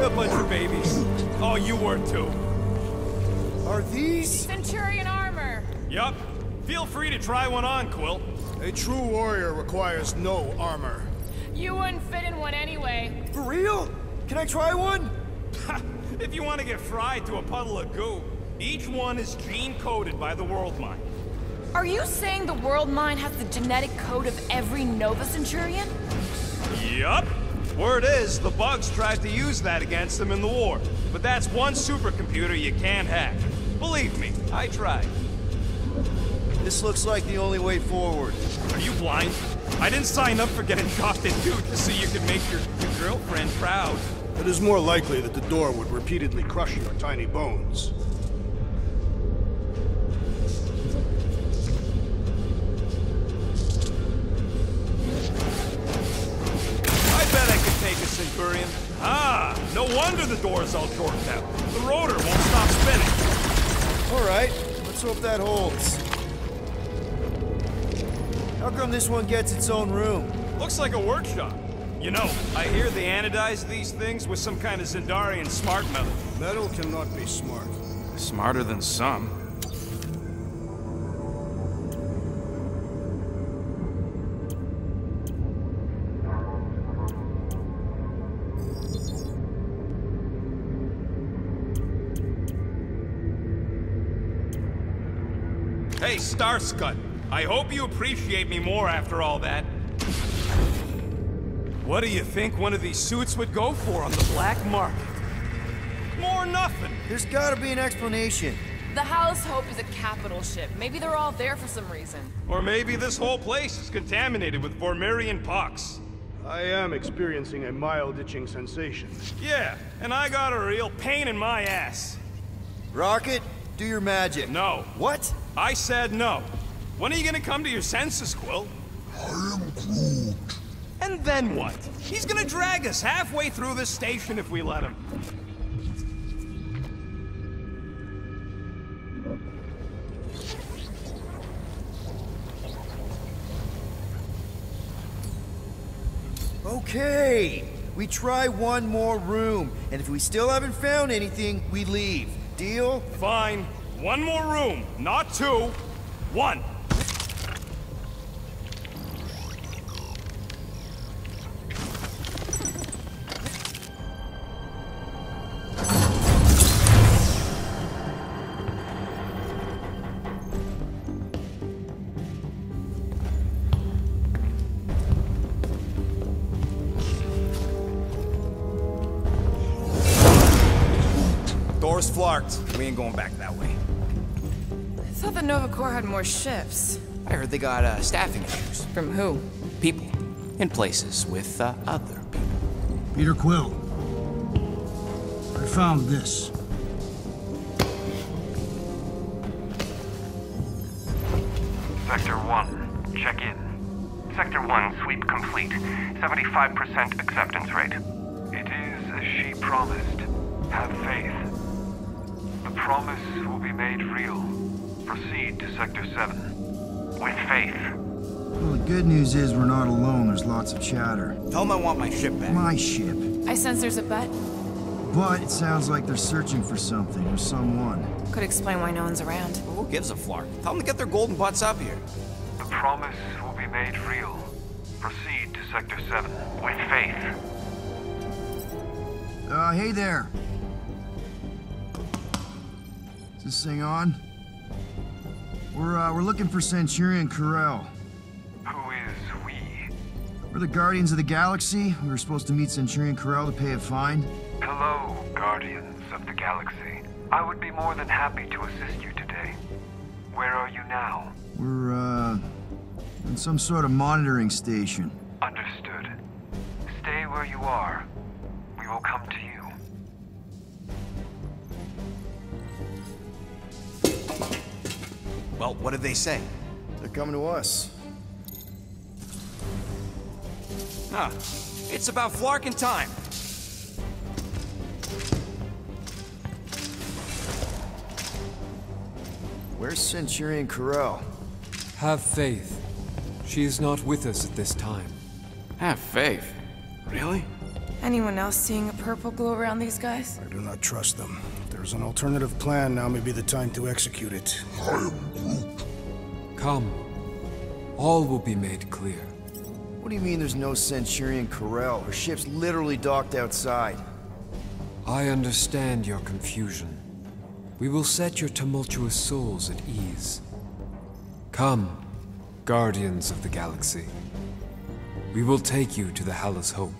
A bunch of babies. Oh, you were too. Are these... Centurion armor. Yup. Feel free to try one on, Quill. A true warrior requires no armor. You wouldn't fit in one anyway. For real? Can I try one? If you want to get fried to a puddle of goo, each one is gene-coded by the World Mind. Are you saying the World Mind has the genetic code of every Nova Centurion? Yup. Word is, the Bugs tried to use that against them in the war. But that's one supercomputer you can't hack. Believe me, I tried. This looks like the only way forward. Are you blind? I didn't sign up for getting coughed into just so you could make your girlfriend proud. It is more likely that the door would repeatedly crush your tiny bones. I bet I could take a Centurion. Ah, no wonder the door's all torqued out. The rotor won't stop spinning. All right, let's hope that holds. How come this one gets its own room? Looks like a workshop. You know, I hear they anodize these things with some kind of Zendarian smart metal. Metal cannot be smart. Smarter than some. Hey, Starscut. I hope you appreciate me more after all that. What do you think one of these suits would go for on the black market? More nothing. There's gotta be an explanation. The Hallow's Hope is a capital ship. Maybe they're all there for some reason. Or maybe this whole place is contaminated with Vormirian pox. I am experiencing a mild itching sensation. Yeah, and I got a real pain in my ass. Rocket, do your magic. No. What? I said no. When are you gonna come to your senses, Quill? I am Groot. And then what? He's gonna drag us halfway through this station if we let him. Okay, we try one more room, and if we still haven't found anything, we leave. Deal? Fine. One more room, not two. One. Door's flarked. We ain't going back that way. I thought the Nova Corps had more ships. I heard they got staffing issues. From who? People. In places with other people. Peter Quill. I found this. Sector 1, check in. Sector 1, sweep complete. 75% acceptance rate. It is as she promised. Have faith. The promise will be made real. Proceed to Sector 7. With faith. Well, the good news is we're not alone. There's lots of chatter. Tell them I want my ship back. My ship. I sense there's a bet. But it sounds like they're searching for something or someone. Could explain why no one's around. Who gives a flark? Tell them to get their golden butts up here. The promise will be made real. Proceed to Sector 7. With faith. Hey there. Is this thing on? We're looking for Centurion Corell. Who is we? We're the Guardians of the Galaxy. We were supposed to meet Centurion Corell to pay a fine. Hello, Guardians of the Galaxy. I would be more than happy to assist you today. Where are you now? We're, in some sort of monitoring station. Understood. Stay where you are. We will come to you. Well, what did they say? They're coming to us. Huh. It's about flarking time. Where's Centurion Corell? Have faith. She is not with us at this time. Have faith? Really? Anyone else seeing a purple glow around these guys? I do not trust them. If there's an alternative plan, now may be the time to execute it. I am Groot. Come. All will be made clear. What do you mean there's no Centurion Corell? Her ship's literally docked outside. I understand your confusion. We will set your tumultuous souls at ease. Come, Guardians of the Galaxy. We will take you to the Hallow's Hope.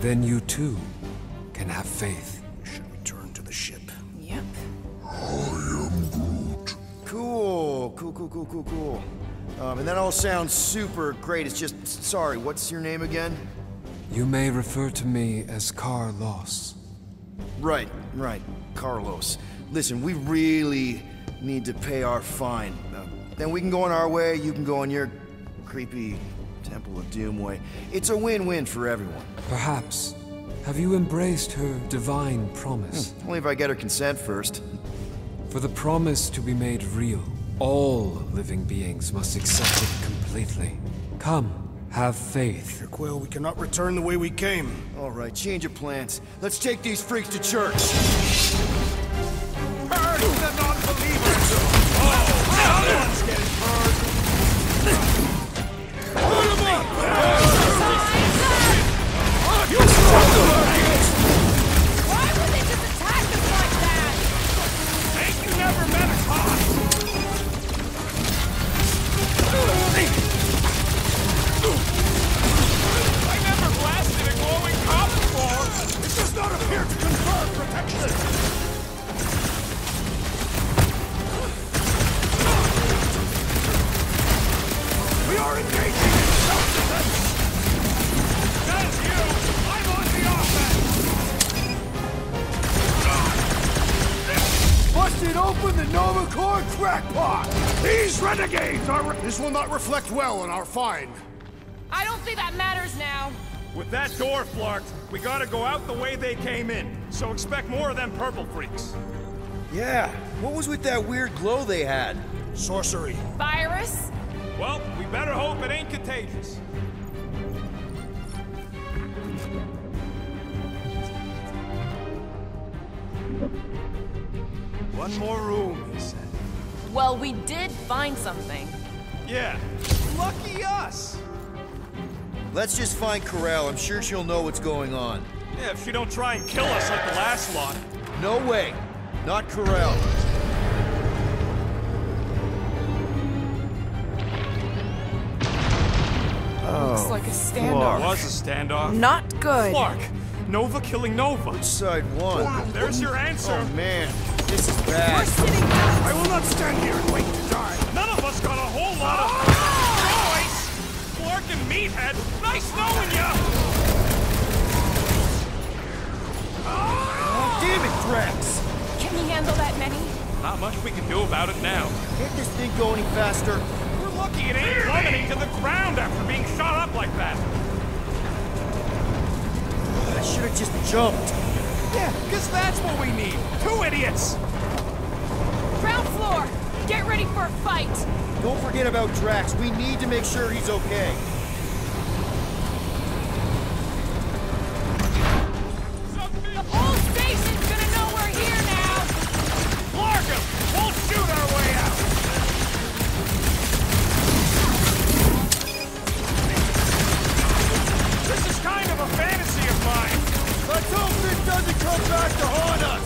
Then you too can have faith. We should return to the ship. Yep. I am Groot. Cool. And that all sounds super great. It's just, sorry, what's your name again? You may refer to me as Carlos. Right, Carlos. Listen, we really need to pay our fine. Then we can go on our way, you can go on your creepy Temple of Doom way. It's a win-win for everyone. Perhaps. Have you embraced her divine promise? Only if I get her consent first. For the promise to be made real, all living beings must accept it completely. Come, have faith. Peter Quill, we cannot return the way we came. All right, change of plans. Let's take these freaks to church. Hurt the non-believers! Oh, someone's getting hurt! Put him up! Why would they just attack us like that? Ain't you never met a cop? renegades are... This will not reflect well on our find. I don't think that matters now. With that door flarked, we gotta go out the way they came in. So expect more of them purple freaks. Yeah, what was with that weird glow they had? Sorcery. Virus? Well, we better hope it ain't contagious. One more room, he said. Well, we did find something. Yeah, lucky us. Let's just find Corel. I'm sure she'll know what's going on. Yeah, if she don't try and kill us like the last lot. No way. Not Corel. Looks like a standoff. It was a standoff. Not good. Clark, Nova killing Nova. Which side won? There's your answer. Oh man, this is bad. We're sitting down. I will not stand here and wait to die. None of us got a whole lot of choice. Clark and Meathead, nice knowing ya. Oh, damn it, Drax! Can he handle that many? Not much we can do about it now. Can't this thing go any faster? We're lucky it ain't plummeting to the ground after being shot up like that. I should have just jumped. Yeah, because that's what we need. 2 idiots. Ground floor! Get ready for a fight! Don't forget about Drax. We need to make sure he's okay. The whole station's gonna know we're here now! Clark him! We'll shoot our way out! This is kind of a fantasy of mine. Let's hope this doesn't come back to haunt us!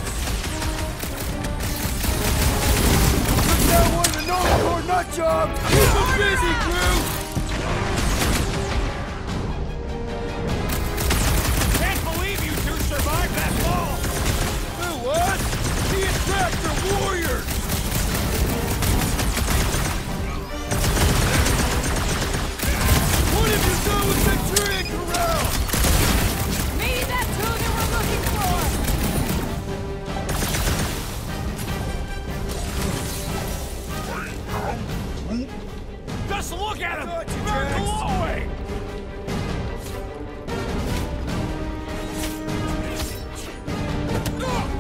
Took that one to no nut job! Keep him busy, crew! Can't believe you two survived that fall! Who, what? The Attractor Warriors! What have you done with Centurion Corral? Maybe that's who they were looking for! Just look at him! They're glowing!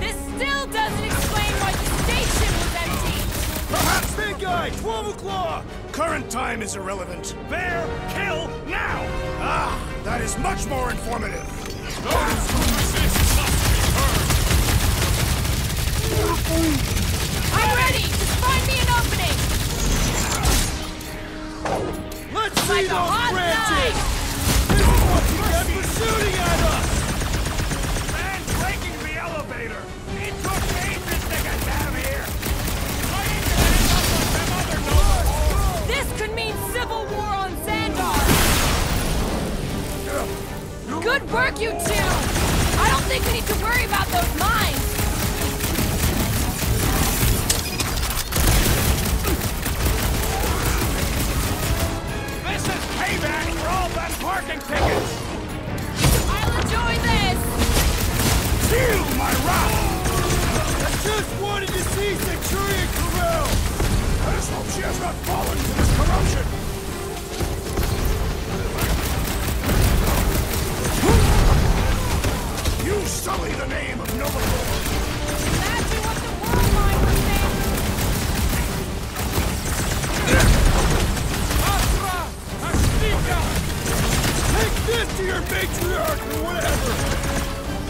This still doesn't explain why the station was empty! Perhaps big guy, 12 o'clock! Current time is irrelevant. Bear, kill, now! Ah, that is much more informative. Those who resist must be burned! I'm ready! Just find me an opening! Let's see Like a those hot branches! knife! This is what you get for shooting at us! Man breaking the elevator! It took ages to get down here! I ain't gonna end up like them other Novas! This could mean civil war on Xandar! Good work, you two! I don't think we need to worry about those mines! This is payback for all them parking tickets! I'll enjoy this! Feel my wrath! I just wanted to see Centurion Corel! Let us hope she has not fallen to this corruption! You sully the name of Novacore! Imagine what the world line would think! Astra! Astika! Take this to your matriarch or whatever!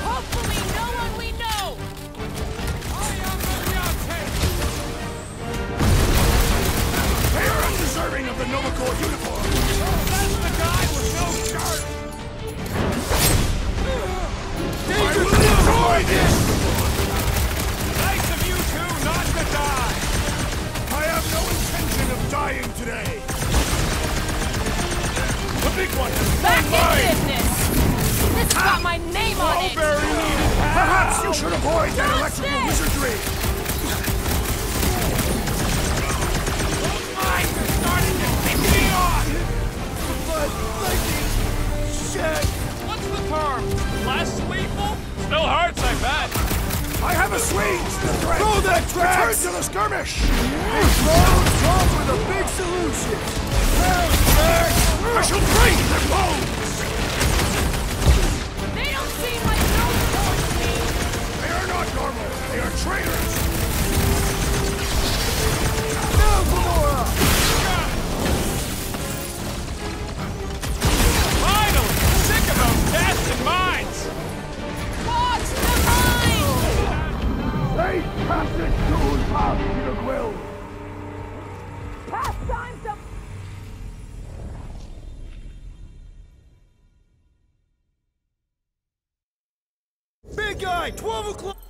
Hopefully no one we know! I am Mariate! They are undeserving of the Novacore uniform! That's the guy with no shirt! I will destroy this! Nice of you two not to die! I have no intention of dying today! The big one has Back won mine! in business! This has got my name on it! Very needed! Perhaps you should avoid that electrical wizardry! Those mines are starting to piss me off! But lightning... Shit! What's the term? Less lethal? Still hurts, I bet. I have a swing! Throw that Drax! Return to the skirmish! Big roads come with a big solution! Now, Drax! I shall break their bones! They don't seem like normal towards me! They are not normal! They are traitors! Now, Gamora! Finally! Sick of those bastard mines! Watch the mine! Safe passage to Path to the Quill! Pastime to... Big guy, 12 o'clock!